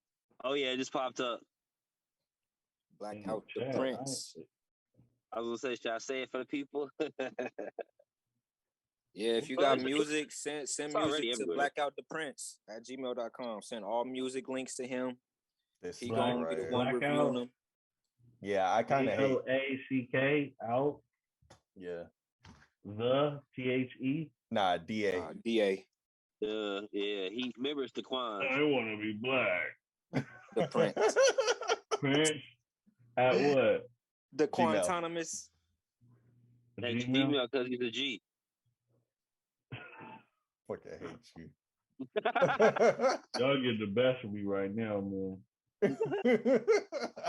Oh yeah, it just popped up. Black out the Prince. I was gonna say, should I say it for the people? Yeah, if you got music, send music to everywhere. blackouttheprince@gmail.com. Send all music links to him. This He song gonna right be the here. one reviewing them. Yeah, I kind of hate. ACK out. Yeah. The THE. Nah, DA. DA. Yeah, he remembers the Quan. I want to be black. The Prince. Prince at what? The Quantonymous. That's female because he's a G. Fuck, I hate you. Y'all get the best of me right now, man.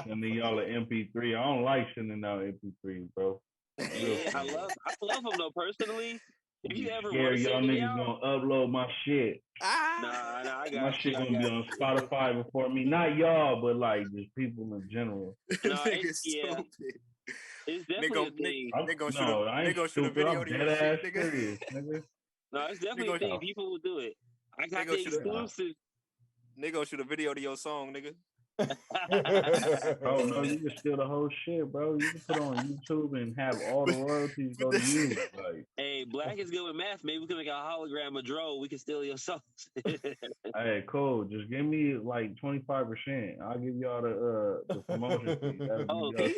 Sending y'all an MP3. I don't like sending out MP3s, bro. Yeah, I love him though personally. If you ever Scared want to y'all send me niggas out, gonna upload my shit. nah, I got My shit gonna be on Spotify before me. Not y'all, but like just people in general. No, it's definitely a thing. They gonna shoot a stupid. video I'm to your dead ass shit, nigga. serious, nigga. No, it's definitely a thing. People will do it. I got the exclusive. They gonna shoot a video to your song, nigga. Bro, no, you can steal the whole shit, bro. You can put it on YouTube and have all the royalties go to you. Like, hey, Black is good with math. Maybe we can make a hologram of Dro. We can steal your songs. hey, cool. Just give me like 25%. I'll give y'all the promotion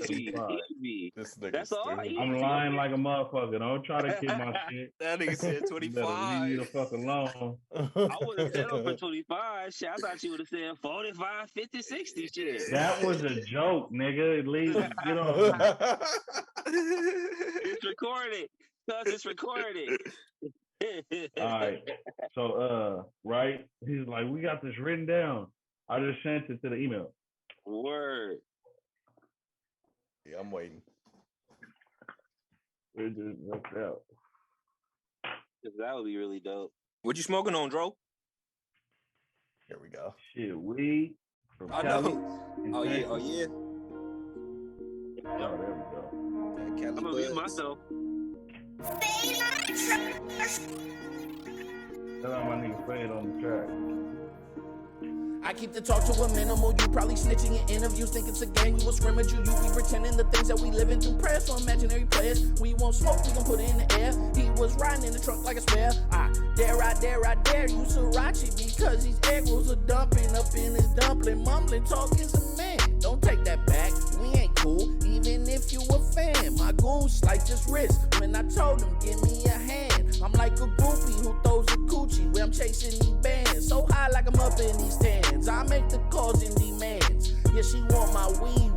fee. Easy. That's all. I'm lying like a motherfucker. Don't try to get my shit. That nigga said 25. Leave me the fuck alone. I would have settled for 25. Shit, I thought you would have said 45, 50, 60. Shit. That was a joke, nigga. At least get on. It's recorded. Cause it's recorded. All right. So right, he's like, we got this written down. I just sent it to the email. Word. Yeah, I'm waiting. It just worked out. That would be really dope. What you smoking on, Dro? Here we go. Shit, weed from I Cali. know. Oh yeah. Oh, there we go. Cali I'm gonna mute myself. Tell out my nigga Fred on the track. I keep the talk to a minimal. You probably snitching in interviews, think it's a game. We will scrimmage you. You be pretending the things that we living through. Prayers for imaginary players. We won't smoke, we gon' put it in the air. He was riding in the trunk like a spare. I dare you Sriracha because these egg rolls are dumping up in his dumpling, mumbling, talking some man. Don't take that back. We ain't cool, even if you a fan. My goon sliced his wrist when I told him give me a hand. I'm like a groupie who throws a coochie where I'm chasing these bands. So high like I'm up in these stands. I make the calls and demands. Yeah, she want my wee.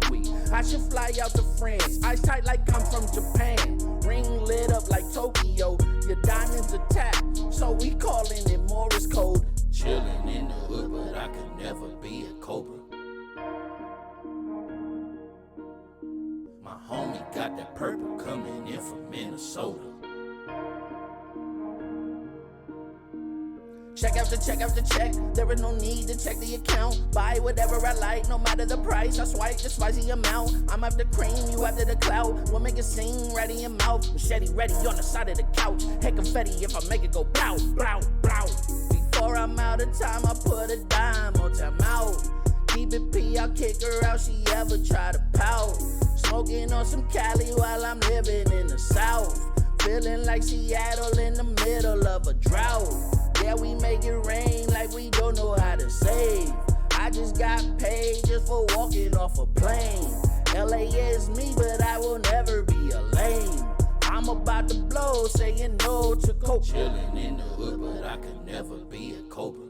I should fly out to France. Ice tight like I'm from Japan. Ring lit up like Tokyo. Your diamonds are tapped, so we calling it Morse code. Chilling in the hood, but I could never be a Cobra. My homie got that purple coming in from Minnesota. Check after check, there is no need to check the account. Buy whatever I like, no matter the price. I swipe the spicy amount. I'm after cream, you after the clout. We'll make it sing right in your mouth. Machete ready on the side of the couch. Head confetti if I make it go blow, blow, blow. Before I'm out of time, I put a dime on time out. Keep it P, I'll kick her out, she ever try to pout. Smoking on some Cali while I'm living in the South. Feeling like Seattle in the middle of a drought. Yeah, we make it rain like we don't know how to save. I just got paid just for walking off a plane. LA is me, but I will never be a lame. I'm about to blow, saying no to coke. Chillin' in the hood, but I could never be a cobra.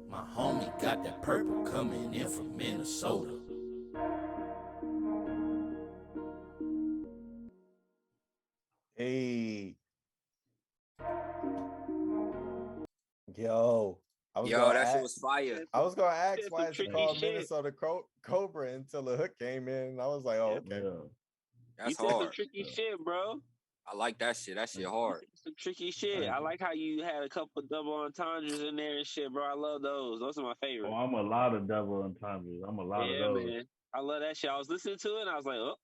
My homie got that purple coming in from Minnesota. Hey. Yo, that shit was fire. I was gonna ask why some it's called tricky Minnesota Cobra until the hook came in. And I was like, oh, okay. That's you said some hard. tricky shit, bro. I like that shit. That shit hard. Some tricky shit. I like how you had a couple double entendres in there and shit, bro. I love those. Those are my favorite. Oh, I'm a lot of double entendres. I'm a lot of those. Man. I love that shit. I was listening to it and I was like, oh,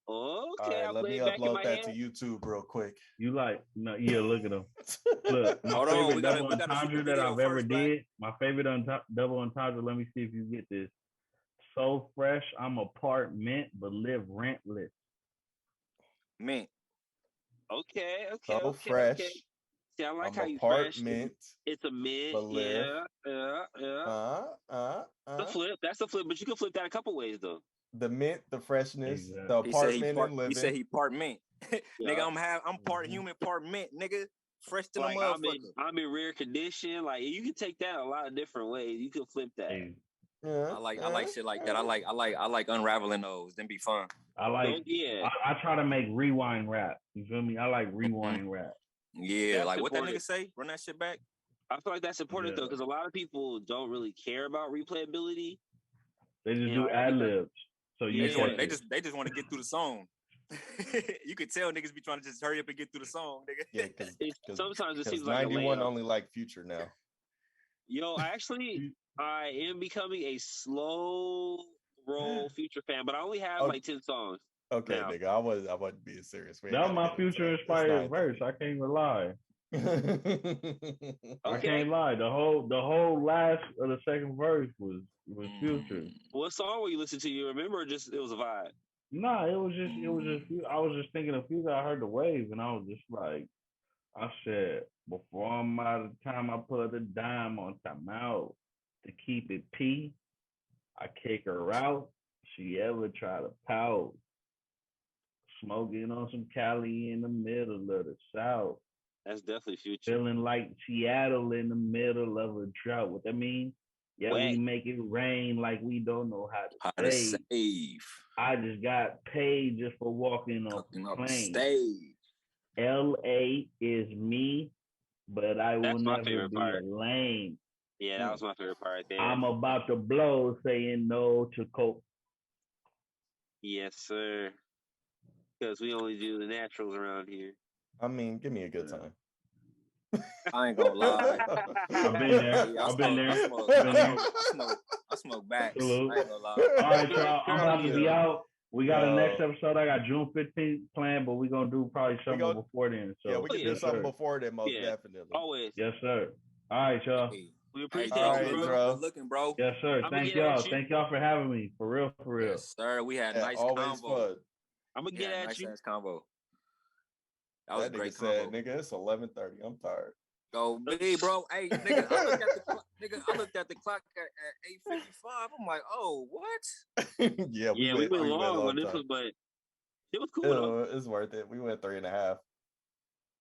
okay. All right, let me upload that to YouTube real quick. You like, no, yeah, look at them. Look, my Hold on, favorite we double gotta shoot entendre the that video I've ever first, Black. did, my favorite double entendre, let me see if you get this. So fresh, I'm a part mint, but live rentless. Mint. Okay. So fresh. Okay. See, I like I'm how a you part fresh. mint. It's a mint. But live. Yeah. The flip. That's the flip, but you can flip that a couple ways though. The mint, the freshness, Exactly. the apartment and living. He said he part mint. Yeah. Nigga, I'm part human, part mint, nigga. Fresh to Like the motherfucker. I'm in rare condition. Like you can take that a lot of different ways. You can flip that. Hey, Yeah, I like shit like that. I like unraveling those. Then be fun. I like, Yeah. I try to make rewind rap. You feel me? I like rewind rap. Yeah, That's like what that important. nigga say? Run that shit back. I feel like that's important though, Yeah. because a lot of people don't really care about replayability. They just Yeah, do like, ad libs. So you They just want to get through the song. You could tell niggas be trying to just hurry up and get through the song, nigga. Yeah, Sometimes it because seems like a 91 layup. only like Future now. Yo, actually, I am becoming a slow roll Future fan, but I only have like 10 songs. Okay, now. nigga, I wasn't being serious. That was my Future inspired verse. I can't even lie. I can't lie. The whole last of the second verse was Future. What song were you listening to? You remember, or just it was a vibe? Nah, it was just I was just thinking of Future. I heard the wave, and I was just like, I said, before I'm out of time, I put a dime on timeout to keep it P. I kick her out. She ever try to pout. Smoking on some Cali in the middle of the South. That's definitely Future. Feeling like Seattle in the middle of a drought. What that mean? Yeah, we make it rain like we don't know how to save. I just got paid just for walking off the plane. LA is me, but I will never be a lame. Yeah, that was my favorite part right there. I'm about to blow, saying no to coke. Yes, sir. Because we only do the naturals around here. I mean, give me a good time. I ain't gonna lie. I've been there. Yeah, I've been there. I smoke back. I ain't gonna lie. All right, y'all. I'm about to be out. We got a next episode. I got June 15th planned, but we're gonna do probably something before then. So yeah, we can do something before then, most definitely. Always. Yes, sir. All right, y'all. We appreciate you, bro. Good looking, bro. Yes, sir. Thank y'all. Thank y'all for having me. For real, for real. Yes, sir. We had nice always convo. Fun. I'm gonna get at you. Nice convo. That was a great said, convo. nigga, it's 11:30. I'm tired. Go big, bro. Hey, nigga, I looked at the clock at 8:55. I'm like, oh, what? Yeah, we went long on this one, but it was cool. It's worth it. We went 3.5.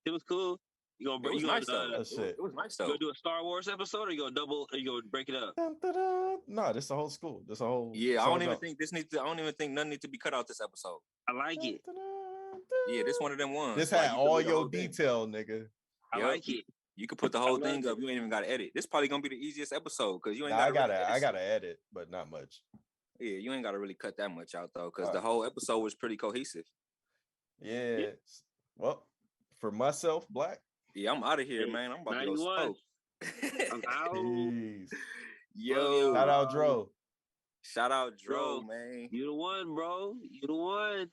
It was cool. You gonna break? It was nice though. You gonna do a Star Wars episode, or you gonna double? Or you gonna break it up? No, this is the whole school. This a whole. Yeah, I don't even think nothing needs to be cut out this episode. I like it. Yeah, this one of them ones. This had all your detail, nigga. I like it. You could put the whole thing up. You ain't even gotta edit. This probably gonna be the easiest episode because you ain't. I gotta edit, but not much. Yeah, you ain't gotta really cut that much out though, because the whole episode was pretty cohesive. Yeah. Well, for myself, Black. Yeah, I'm out of here, man. I'm about to go smoke. I'm out. Yo, shout out Dro. Shout out Dro, man. You the one, bro. You the one.